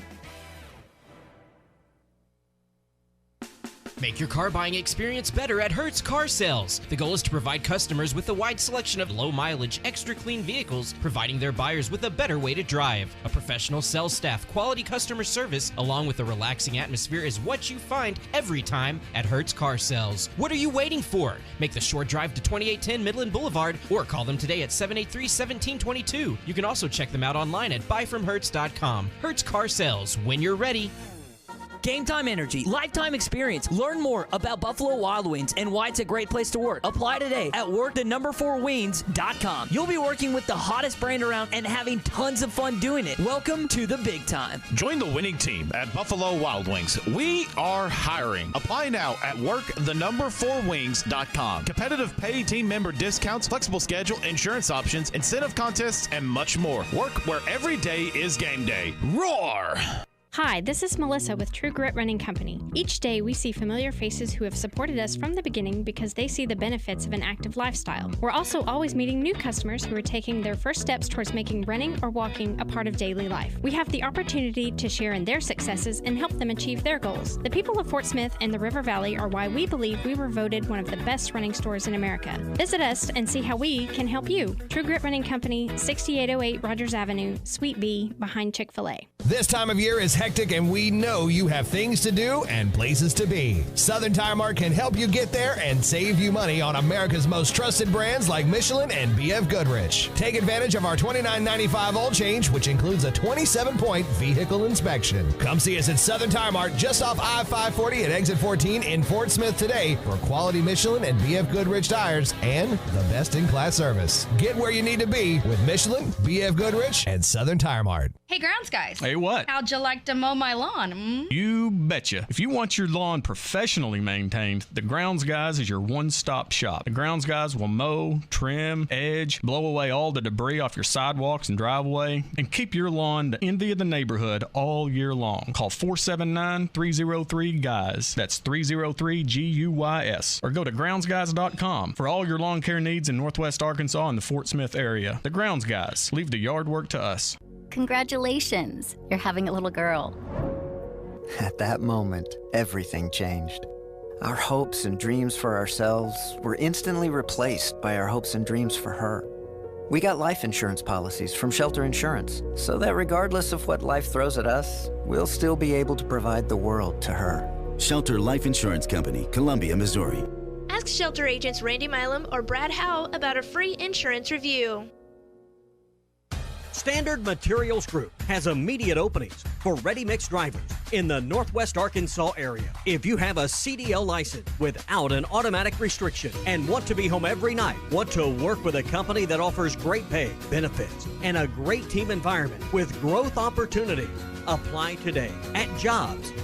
Make your car buying experience better at Hertz Car Sales. The goal is to provide customers with a wide selection of low-mileage, extra-clean vehicles, providing their buyers with a better way to drive. A professional sales staff, quality customer service, along with a relaxing atmosphere is what you find every time at Hertz Car Sales. What are you waiting for? Make the short drive to 2810 Midland Boulevard or call them today at 783-1722. You can also check them out online at buyfromhertz.com. Hertz Car Sales, when you're ready. Game Time Energy, lifetime experience. Learn more about Buffalo Wild Wings and why it's a great place to work. Apply today at work4wings.com. You'll be working with the hottest brand around and having tons of fun doing it. Welcome to the big time. Join the winning team at Buffalo Wild Wings. We are hiring. Apply now at work4wings.com. Competitive pay, team member discounts, flexible schedule, insurance options, incentive contests, and much more. Work where every day is game day. Roar! Hi, this is Melissa with True Grit Running Company. Each day we see familiar faces who have supported us from the beginning because they see the benefits of an active lifestyle. We're also always meeting new customers who are taking their first steps towards making running or walking a part of daily life. We have the opportunity to share in their successes and help them achieve their goals. The people of Fort Smith and the River Valley are why we believe we were voted one of the best running stores in America. Visit us and see how we can help you. True Grit Running Company, 6808 Rogers Avenue, Suite B, behind Chick-fil-A. This time of year is hectic, and we know you have things to do and places to be. Southern Tire Mart can help you get there and save you money on America's most trusted brands like Michelin and BF Goodrich. Take advantage of our $29.95 oil change, which includes a 27-point vehicle inspection. Come see us at Southern Tire Mart just off I-540 at exit 14 in Fort Smith today for quality Michelin and BF Goodrich tires and the best-in-class service. Get where you need to be with Michelin, BF Goodrich, and Southern Tire Mart. Hey, grounds guys. Hey, what? How'd you like to mow my lawn? You betcha. If you want your lawn professionally maintained, the Grounds Guys is your one-stop shop. The Grounds Guys will mow, trim, edge, blow away all the debris off your sidewalks and driveway, and keep your lawn the envy of the neighborhood all year long. Call 479-303-GUYS. That's 303-GUYS. Or go to groundsguys.com for all your lawn care needs in Northwest Arkansas and the Fort Smith area. The Grounds Guys. Leave the yard work to us. Congratulations, you're having a little girl. At that moment, everything changed. Our hopes and dreams for ourselves were instantly replaced by our hopes and dreams for her. We got life insurance policies from Shelter Insurance, so that regardless of what life throws at us, we'll still be able to provide the world to her. Shelter Life Insurance Company, Columbia, Missouri. Ask Shelter agents Randy Milam or Brad Howe about a free insurance review. Standard Materials Group has immediate openings for ready-mix drivers in the Northwest Arkansas area. If you have a CDL license without an automatic restriction and want to be home every night, want to work with a company that offers great pay, benefits, and a great team environment with growth opportunities, apply today at jobs.crh.com.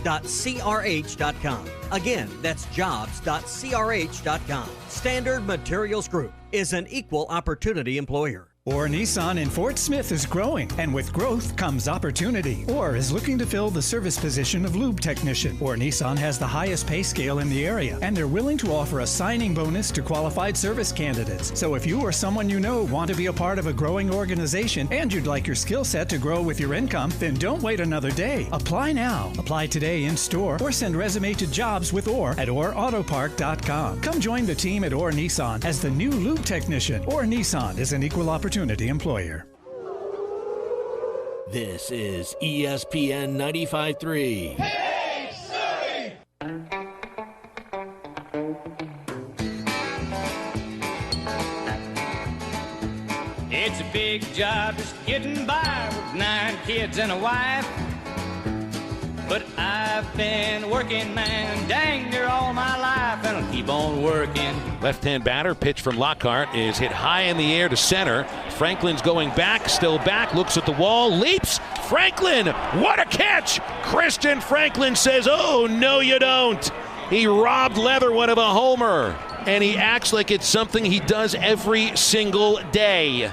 Again, that's jobs.crh.com. Standard Materials Group is an equal opportunity employer. Orr Nissan in Fort Smith is growing, and with growth comes opportunity. Orr is looking to fill the service position of lube technician. Orr Nissan has the highest pay scale in the area, and they're willing to offer a signing bonus to qualified service candidates. So if you or someone you know want to be a part of a growing organization and you'd like your skill set to grow with your income, then don't wait another day. Apply now. Apply today in store or send resume to jobs with Orr at OrAutopark.com. Come join the team at Orr Nissan as the new lube technician. Orr Nissan is an equal opportunity employer. This is ESPN 95.3. Hey, City! It's a big job just getting by with 9 kids and a wife. But I've been working, man, dang near all my life, and I'll keep on working. Left-hand batter, pitch from Lockhart is hit high in the air to center. Franklin's going back, still back, looks at the wall, leaps. Franklin, what a catch! Christian Franklin says, oh, no you don't. He robbed Leatherwood of a homer, and he acts like it's something he does every single day.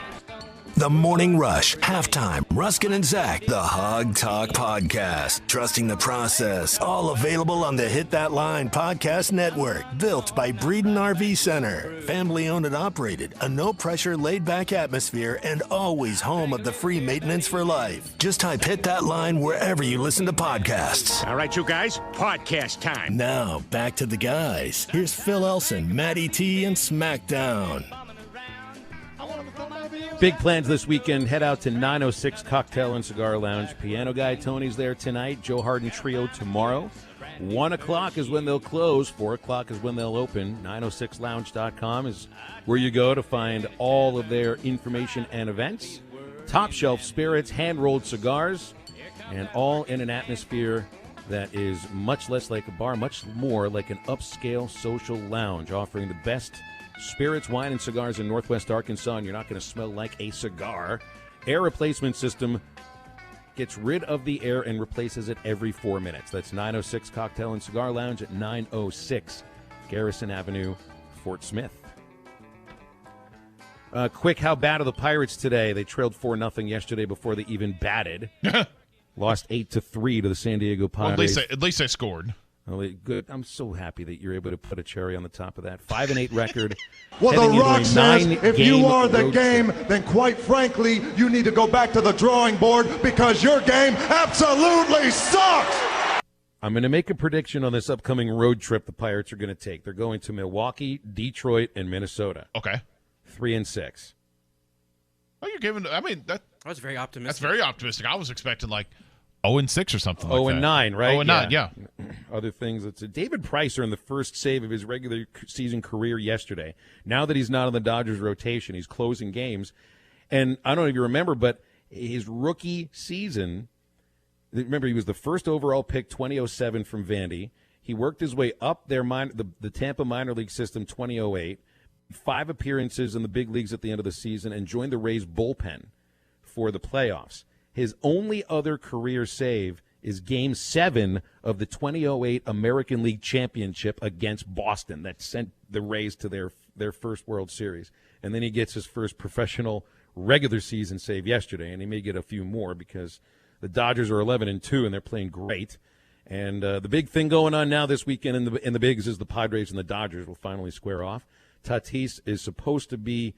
The Morning Rush, Halftime, Ruskin and Zach, the Hog Talk Podcast. Trusting the process. All available on the Hit That Line Podcast Network. Built by Breeden RV Center. Family owned and operated. A no-pressure, laid-back atmosphere and always home of the free maintenance for life. Just type Hit That Line wherever you listen to podcasts. All right, you guys, podcast time. Now, back to the guys. Here's Phil Elson, Matty T, and SmackDown. Big plans this weekend. Head out to 906 Cocktail and Cigar Lounge. Piano Guy Tony's there tonight. Joe Harden Trio tomorrow. 1 o'clock is when they'll close. 4 o'clock is when they'll open. 906lounge.com is where you go to find all of their information and events. Top shelf spirits, hand-rolled cigars, and all in an atmosphere that is much less like a bar, much more like an upscale social lounge, offering the best spirits, wine, and cigars in Northwest Arkansas, and you're not going to smell like a cigar. Air replacement system gets rid of the air and replaces it every 4 minutes. That's 906 Cocktail and Cigar Lounge at 906 Garrison Avenue, Fort Smith. Quick, how bad are the Pirates today? They trailed 4-0 yesterday before they even batted. Lost 8-3 to the San Diego Padres. Well, at least they scored. Well, good. I'm so happy that you're able to put a cherry on the top of that. 5-8 record. Well, The Rock says if you are the game, then quite frankly, you need to go back to the drawing board because your game absolutely sucks. I'm going to make a prediction on this upcoming road trip the Pirates are going to take. They're going to Milwaukee, Detroit, and Minnesota. Okay. 3-6. Oh, you're giving. I mean, that was very optimistic. That's very optimistic. I was expecting like 0-6 or something like that. 0-9, right? 0-9, yeah. Other things. It's David Price earned the first save of his regular season career yesterday. Now that he's not on the Dodgers rotation, he's closing games. And I don't know if you remember, but his rookie season, remember he was the first overall pick, 2007 from Vandy. He worked his way up the Tampa minor league system, 2008. 5 appearances in the big leagues at the end of the season and joined the Rays bullpen for the playoffs. His only other career save is Game 7 of the 2008 American League Championship against Boston that sent the Rays to their first World Series. And then he gets his first professional regular season save yesterday, and he may get a few more because the Dodgers are 11-2 and they're playing great. And the big thing going on now this weekend in the bigs is the Padres and the Dodgers will finally square off. Tatis is supposed to be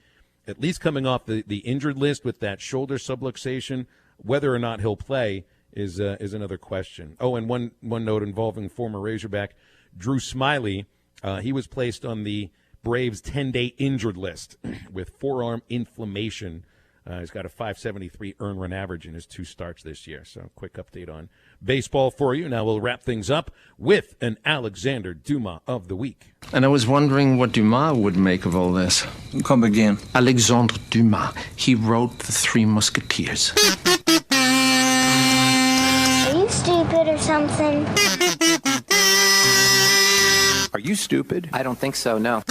at least coming off the injured list with that shoulder subluxation. Whether or not he'll play is another question. Oh, and one note involving former Razorback Drew Smiley. He was placed on the Braves 10-day injured list with forearm inflammation He's got a 573 earned run average in his 2 starts this year. So quick update on baseball for you. Now we'll wrap things up with an Alexander Dumas of the week. And I was wondering what Dumas would make of all this. Come again. Alexandre Dumas. He wrote The Three Musketeers. Are you stupid or something? Are you stupid? I don't think so, no.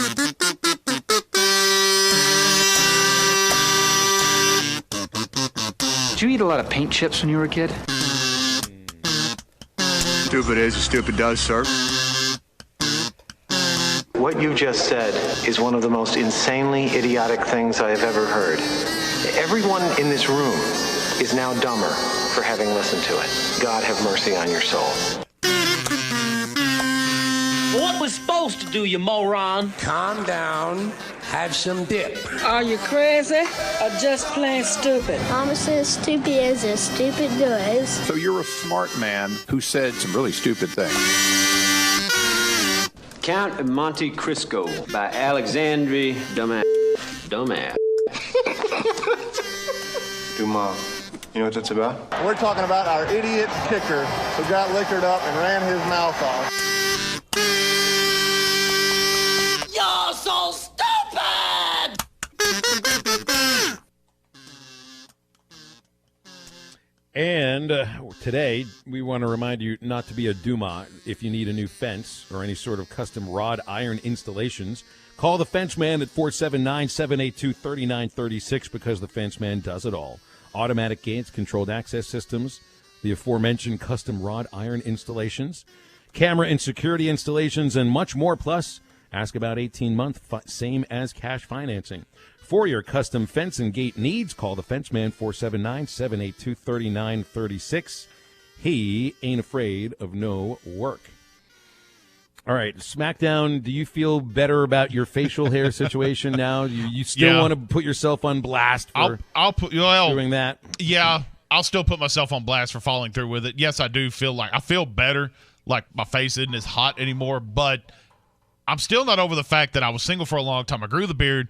Did you eat a lot of paint chips when you were a kid? Stupid is as stupid does, sir. What you just said is one of the most insanely idiotic things I have ever heard. Everyone in this room is now dumber for having listened to it. God have mercy on your soul. What we're supposed to do, you moron? Calm down. Have some dip. Are you crazy or just plain stupid? Mama says stupid is as stupid does. So you're a smart man who said some really stupid things. Count of Monte Cristo by Alexandre Dumas. Dumas. You know what that's about? We're talking about our idiot kicker who got liquored up and ran his mouth off. You're so stupid! And today, we want to remind you not to be a Dumas. If you need a new fence or any sort of custom rod iron installations, call the Fence Man at 479-782-3936 because the Fence Man does it all. Automatic gates, controlled access systems, the aforementioned custom rod iron installations, camera and security installations, and much more. Plus, ask about 18-month, same as cash financing. For your custom fence and gate needs, call the Fence Man, 479-782-3936. He ain't afraid of no work. All right, SmackDown, do you feel better about your facial hair situation now? You still want to put yourself on blast for I'll put doing that? Yeah, I'll still put myself on blast for following through with it. Yes, I do feel better, like my face isn't as hot anymore, but I'm still not over the fact that I was single for a long time. I grew the beard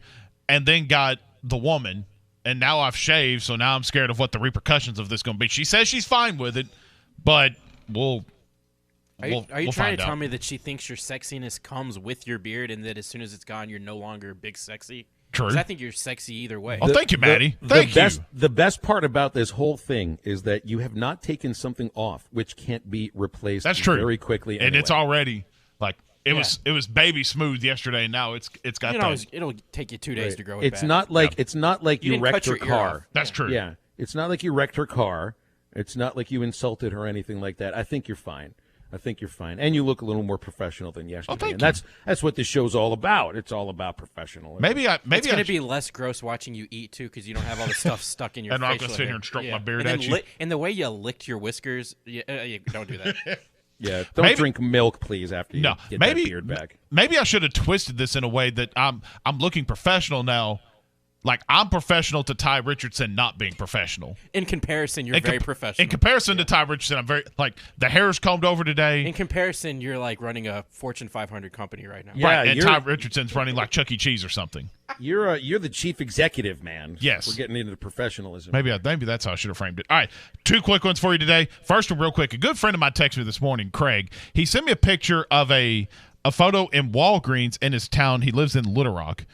and then got the woman, and now I've shaved, so now I'm scared of what the repercussions of this going to be. She says she's fine with it, but we'll Are you trying find to tell out. me that she thinks your sexiness comes with your beard and that as soon as it's gone, you're no longer big sexy? True. 'Cause I think you're sexy either way. Oh, thank you, Maddie. Thank you. The best part about this whole thing is that you have not taken something off which can't be replaced That's true. very quickly And it's anyway. already like it was baby smooth yesterday, and now it's got that. It'll take you 2 days to grow it It's back. not like it's not like You you didn't wrecked cut her your ear off. car. That's true. Yeah, it's not like you wrecked her car. It's not like you insulted her or anything like that. I think you're fine. And you look a little more professional than yesterday. And that's what this show's all about. It's all about professionalism. It's going to be less gross watching you eat too because you don't have all the stuff stuck in your. And I'm facial gonna sit hair. here and stroke Yeah. my beard and at you. And the way you licked your whiskers, don't do that. Yeah, don't drink milk, please, after you get that beard back. Maybe I should have twisted this in a way that I'm looking professional now. Like, I'm professional to Ty Richardson not being professional. In comparison, you're very professional. In comparison to Ty Richardson, I'm very, the hair's combed over today. In comparison, you're like running a Fortune 500 company right now. Yeah, right, and Ty Richardson's running like Chuck E. Cheese or something. You're the chief executive, man. Yes. We're getting into professionalism. Maybe that's how I should have framed it. All right, 2 quick ones for you today. First one real quick. A good friend of mine texted me this morning, Craig. He sent me a picture of a photo in Walgreens in his town. He lives in Little Rock.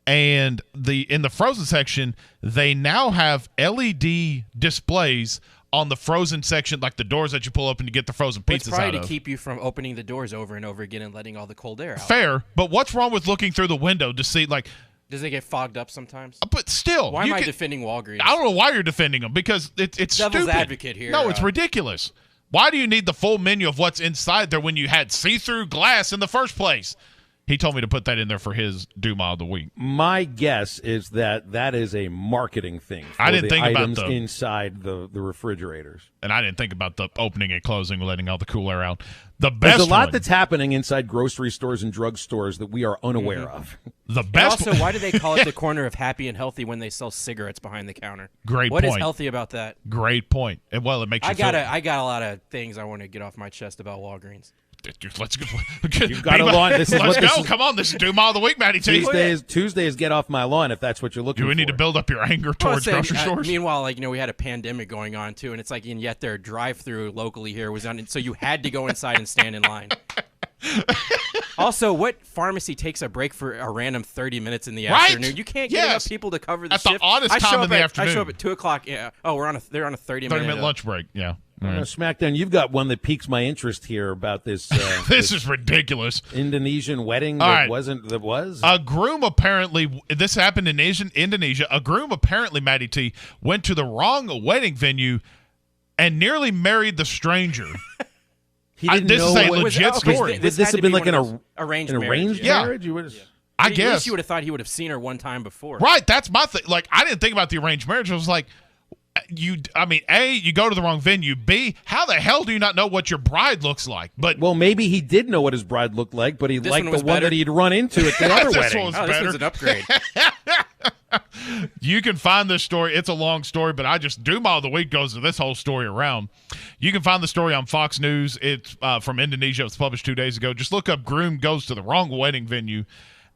And in the frozen section, they now have LED displays on the frozen section, like the doors that you pull open to get the frozen pizzas It's probably out to of. keep you from opening the doors over and over again and letting all the cold air out. Fair, but what's wrong with looking through the window to see, like... Does it get fogged up sometimes? But still... Why am I defending Walgreens? I don't know why you're defending them, because it's Devil's stupid. advocate here. No, it's ridiculous. Why do you need the full menu of what's inside there when you had see-through glass in the first place? He told me to put that in there for his Dumas of the week. My guess is that is a marketing thing. For I didn't think about items the inside the refrigerators. And I didn't think about the opening and closing, letting all the cool air out. There's a lot that's happening inside grocery stores and drug stores that we are unaware of. The best. And also, why do they call it the corner of happy and healthy when they sell cigarettes behind the counter? Great What point. is healthy about that? Great point. And well, it makes you I got a lot of things I want to get off my chest about Walgreens. Let's go. You've got a lawn. This is Let's what go. this is. Come on. This is Dumas of the week, Matty T. Tuesday is get off my lawn if that's what you're looking for. Do we need to build up your anger towards grocery stores? Meanwhile, we had a pandemic going on too, and it's like, and yet their drive-through locally here was on, so you had to go inside and stand in line. Also, what pharmacy takes a break for a random 30 minutes in the afternoon? You can't get enough people to cover the shift. At the oddest time in the afternoon. I show up at 2 o'clock. Yeah. Oh, they're on a 30-minute lunch break. Yeah. SmackDown, you've got one that piques my interest here about this. This is ridiculous. Indonesian wedding that was? A groom apparently, this happened in Indonesia. A groom apparently, Matty T, went to the wrong wedding venue and nearly married the stranger. He didn't this know is a legit story. Would this have been like an arranged marriage? Yeah. I guess. At least you would have thought he would have seen her one time before. Right, that's my thing. Like, I didn't think about the arranged marriage. I was like, A, you go to the wrong venue. B, how the hell do you not know what your bride looks like? But maybe he did know what his bride looked like, but he liked the one that he'd run into at the other wedding. This was an upgrade. You can find this story. It's a long story, but Dumas of the week goes to this whole story around. You can find the story on Fox News. It's from Indonesia. It was published 2 days ago. Just look up groom goes to the wrong wedding venue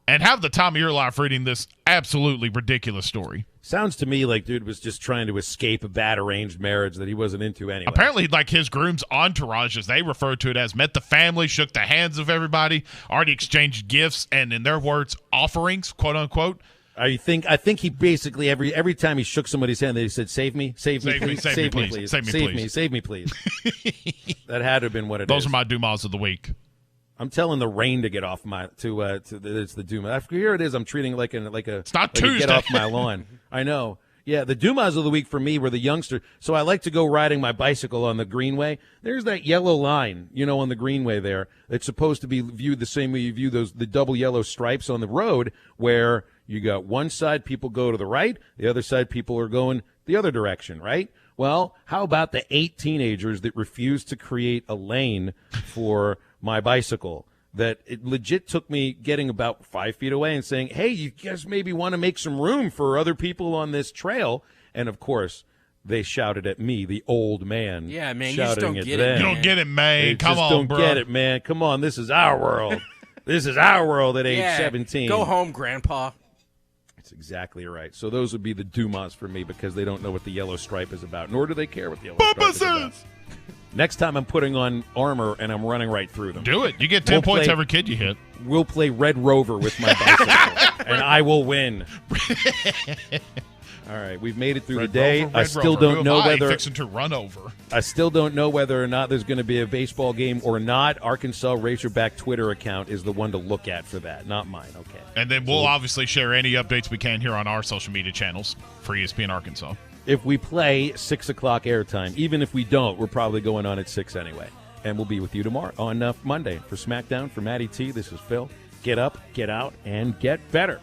and have the time of your life reading this absolutely ridiculous story. Sounds to me like dude was just trying to escape a bad arranged marriage that he wasn't into anyway. Apparently, like his groom's entourage, as they refer to it as, met the family, shook the hands of everybody, already exchanged gifts, and in their words, offerings, quote unquote. I think he basically every time he shook somebody's hand, they said, "Save me, save me, please, save me, please, save me, please." That had to have been what it is. Those are my Dumas of the week. I'm telling the rain to get off my it's the Dumas. Here it is. I'm treating it like a it's not like Tuesday. Get off my lawn. I know. Yeah, the Dumas of the week for me were the youngster. So I like to go riding my bicycle on the Greenway. There's that yellow line, on the Greenway there. It's supposed to be viewed the same way you view the double yellow stripes on the road, where you got one side people go to the right, the other side people are going the other direction, right? Well, how about the 8 teenagers that refused to create a lane for my bicycle? That it legit took me getting about 5 feet away and saying, hey, you guys maybe want to make some room for other people on this trail. And, of course, they shouted at me, the old man. Yeah, man, you just don't get it. You don't get it, man. Come on, bro. Don't get it, man. Come on, this is our world. This is our world at age 17. Go home, Grandpa. That's exactly right. So those would be the Dumas for me because they don't know what the yellow stripe is about, nor do they care what the yellow stripe is about. Next time I'm putting on armor and I'm running right through them. Do it. You get 10 points every kid you hit. We'll play Red Rover with my bicycle, and I will win. All right, we've made it through the day. I still don't know whether fixing to run over. I still don't know whether or not there's going to be a baseball game or not. Arkansas Razorback Twitter account is the one to look at for that, not mine. Okay. And then we'll obviously share any updates we can here on our social media channels for ESPN Arkansas. If we play 6 o'clock airtime, even if we don't, we're probably going on at 6 anyway. And we'll be with you tomorrow on Monday for SmackDown. For Matty T, this is Phil. Get up, get out, and get better.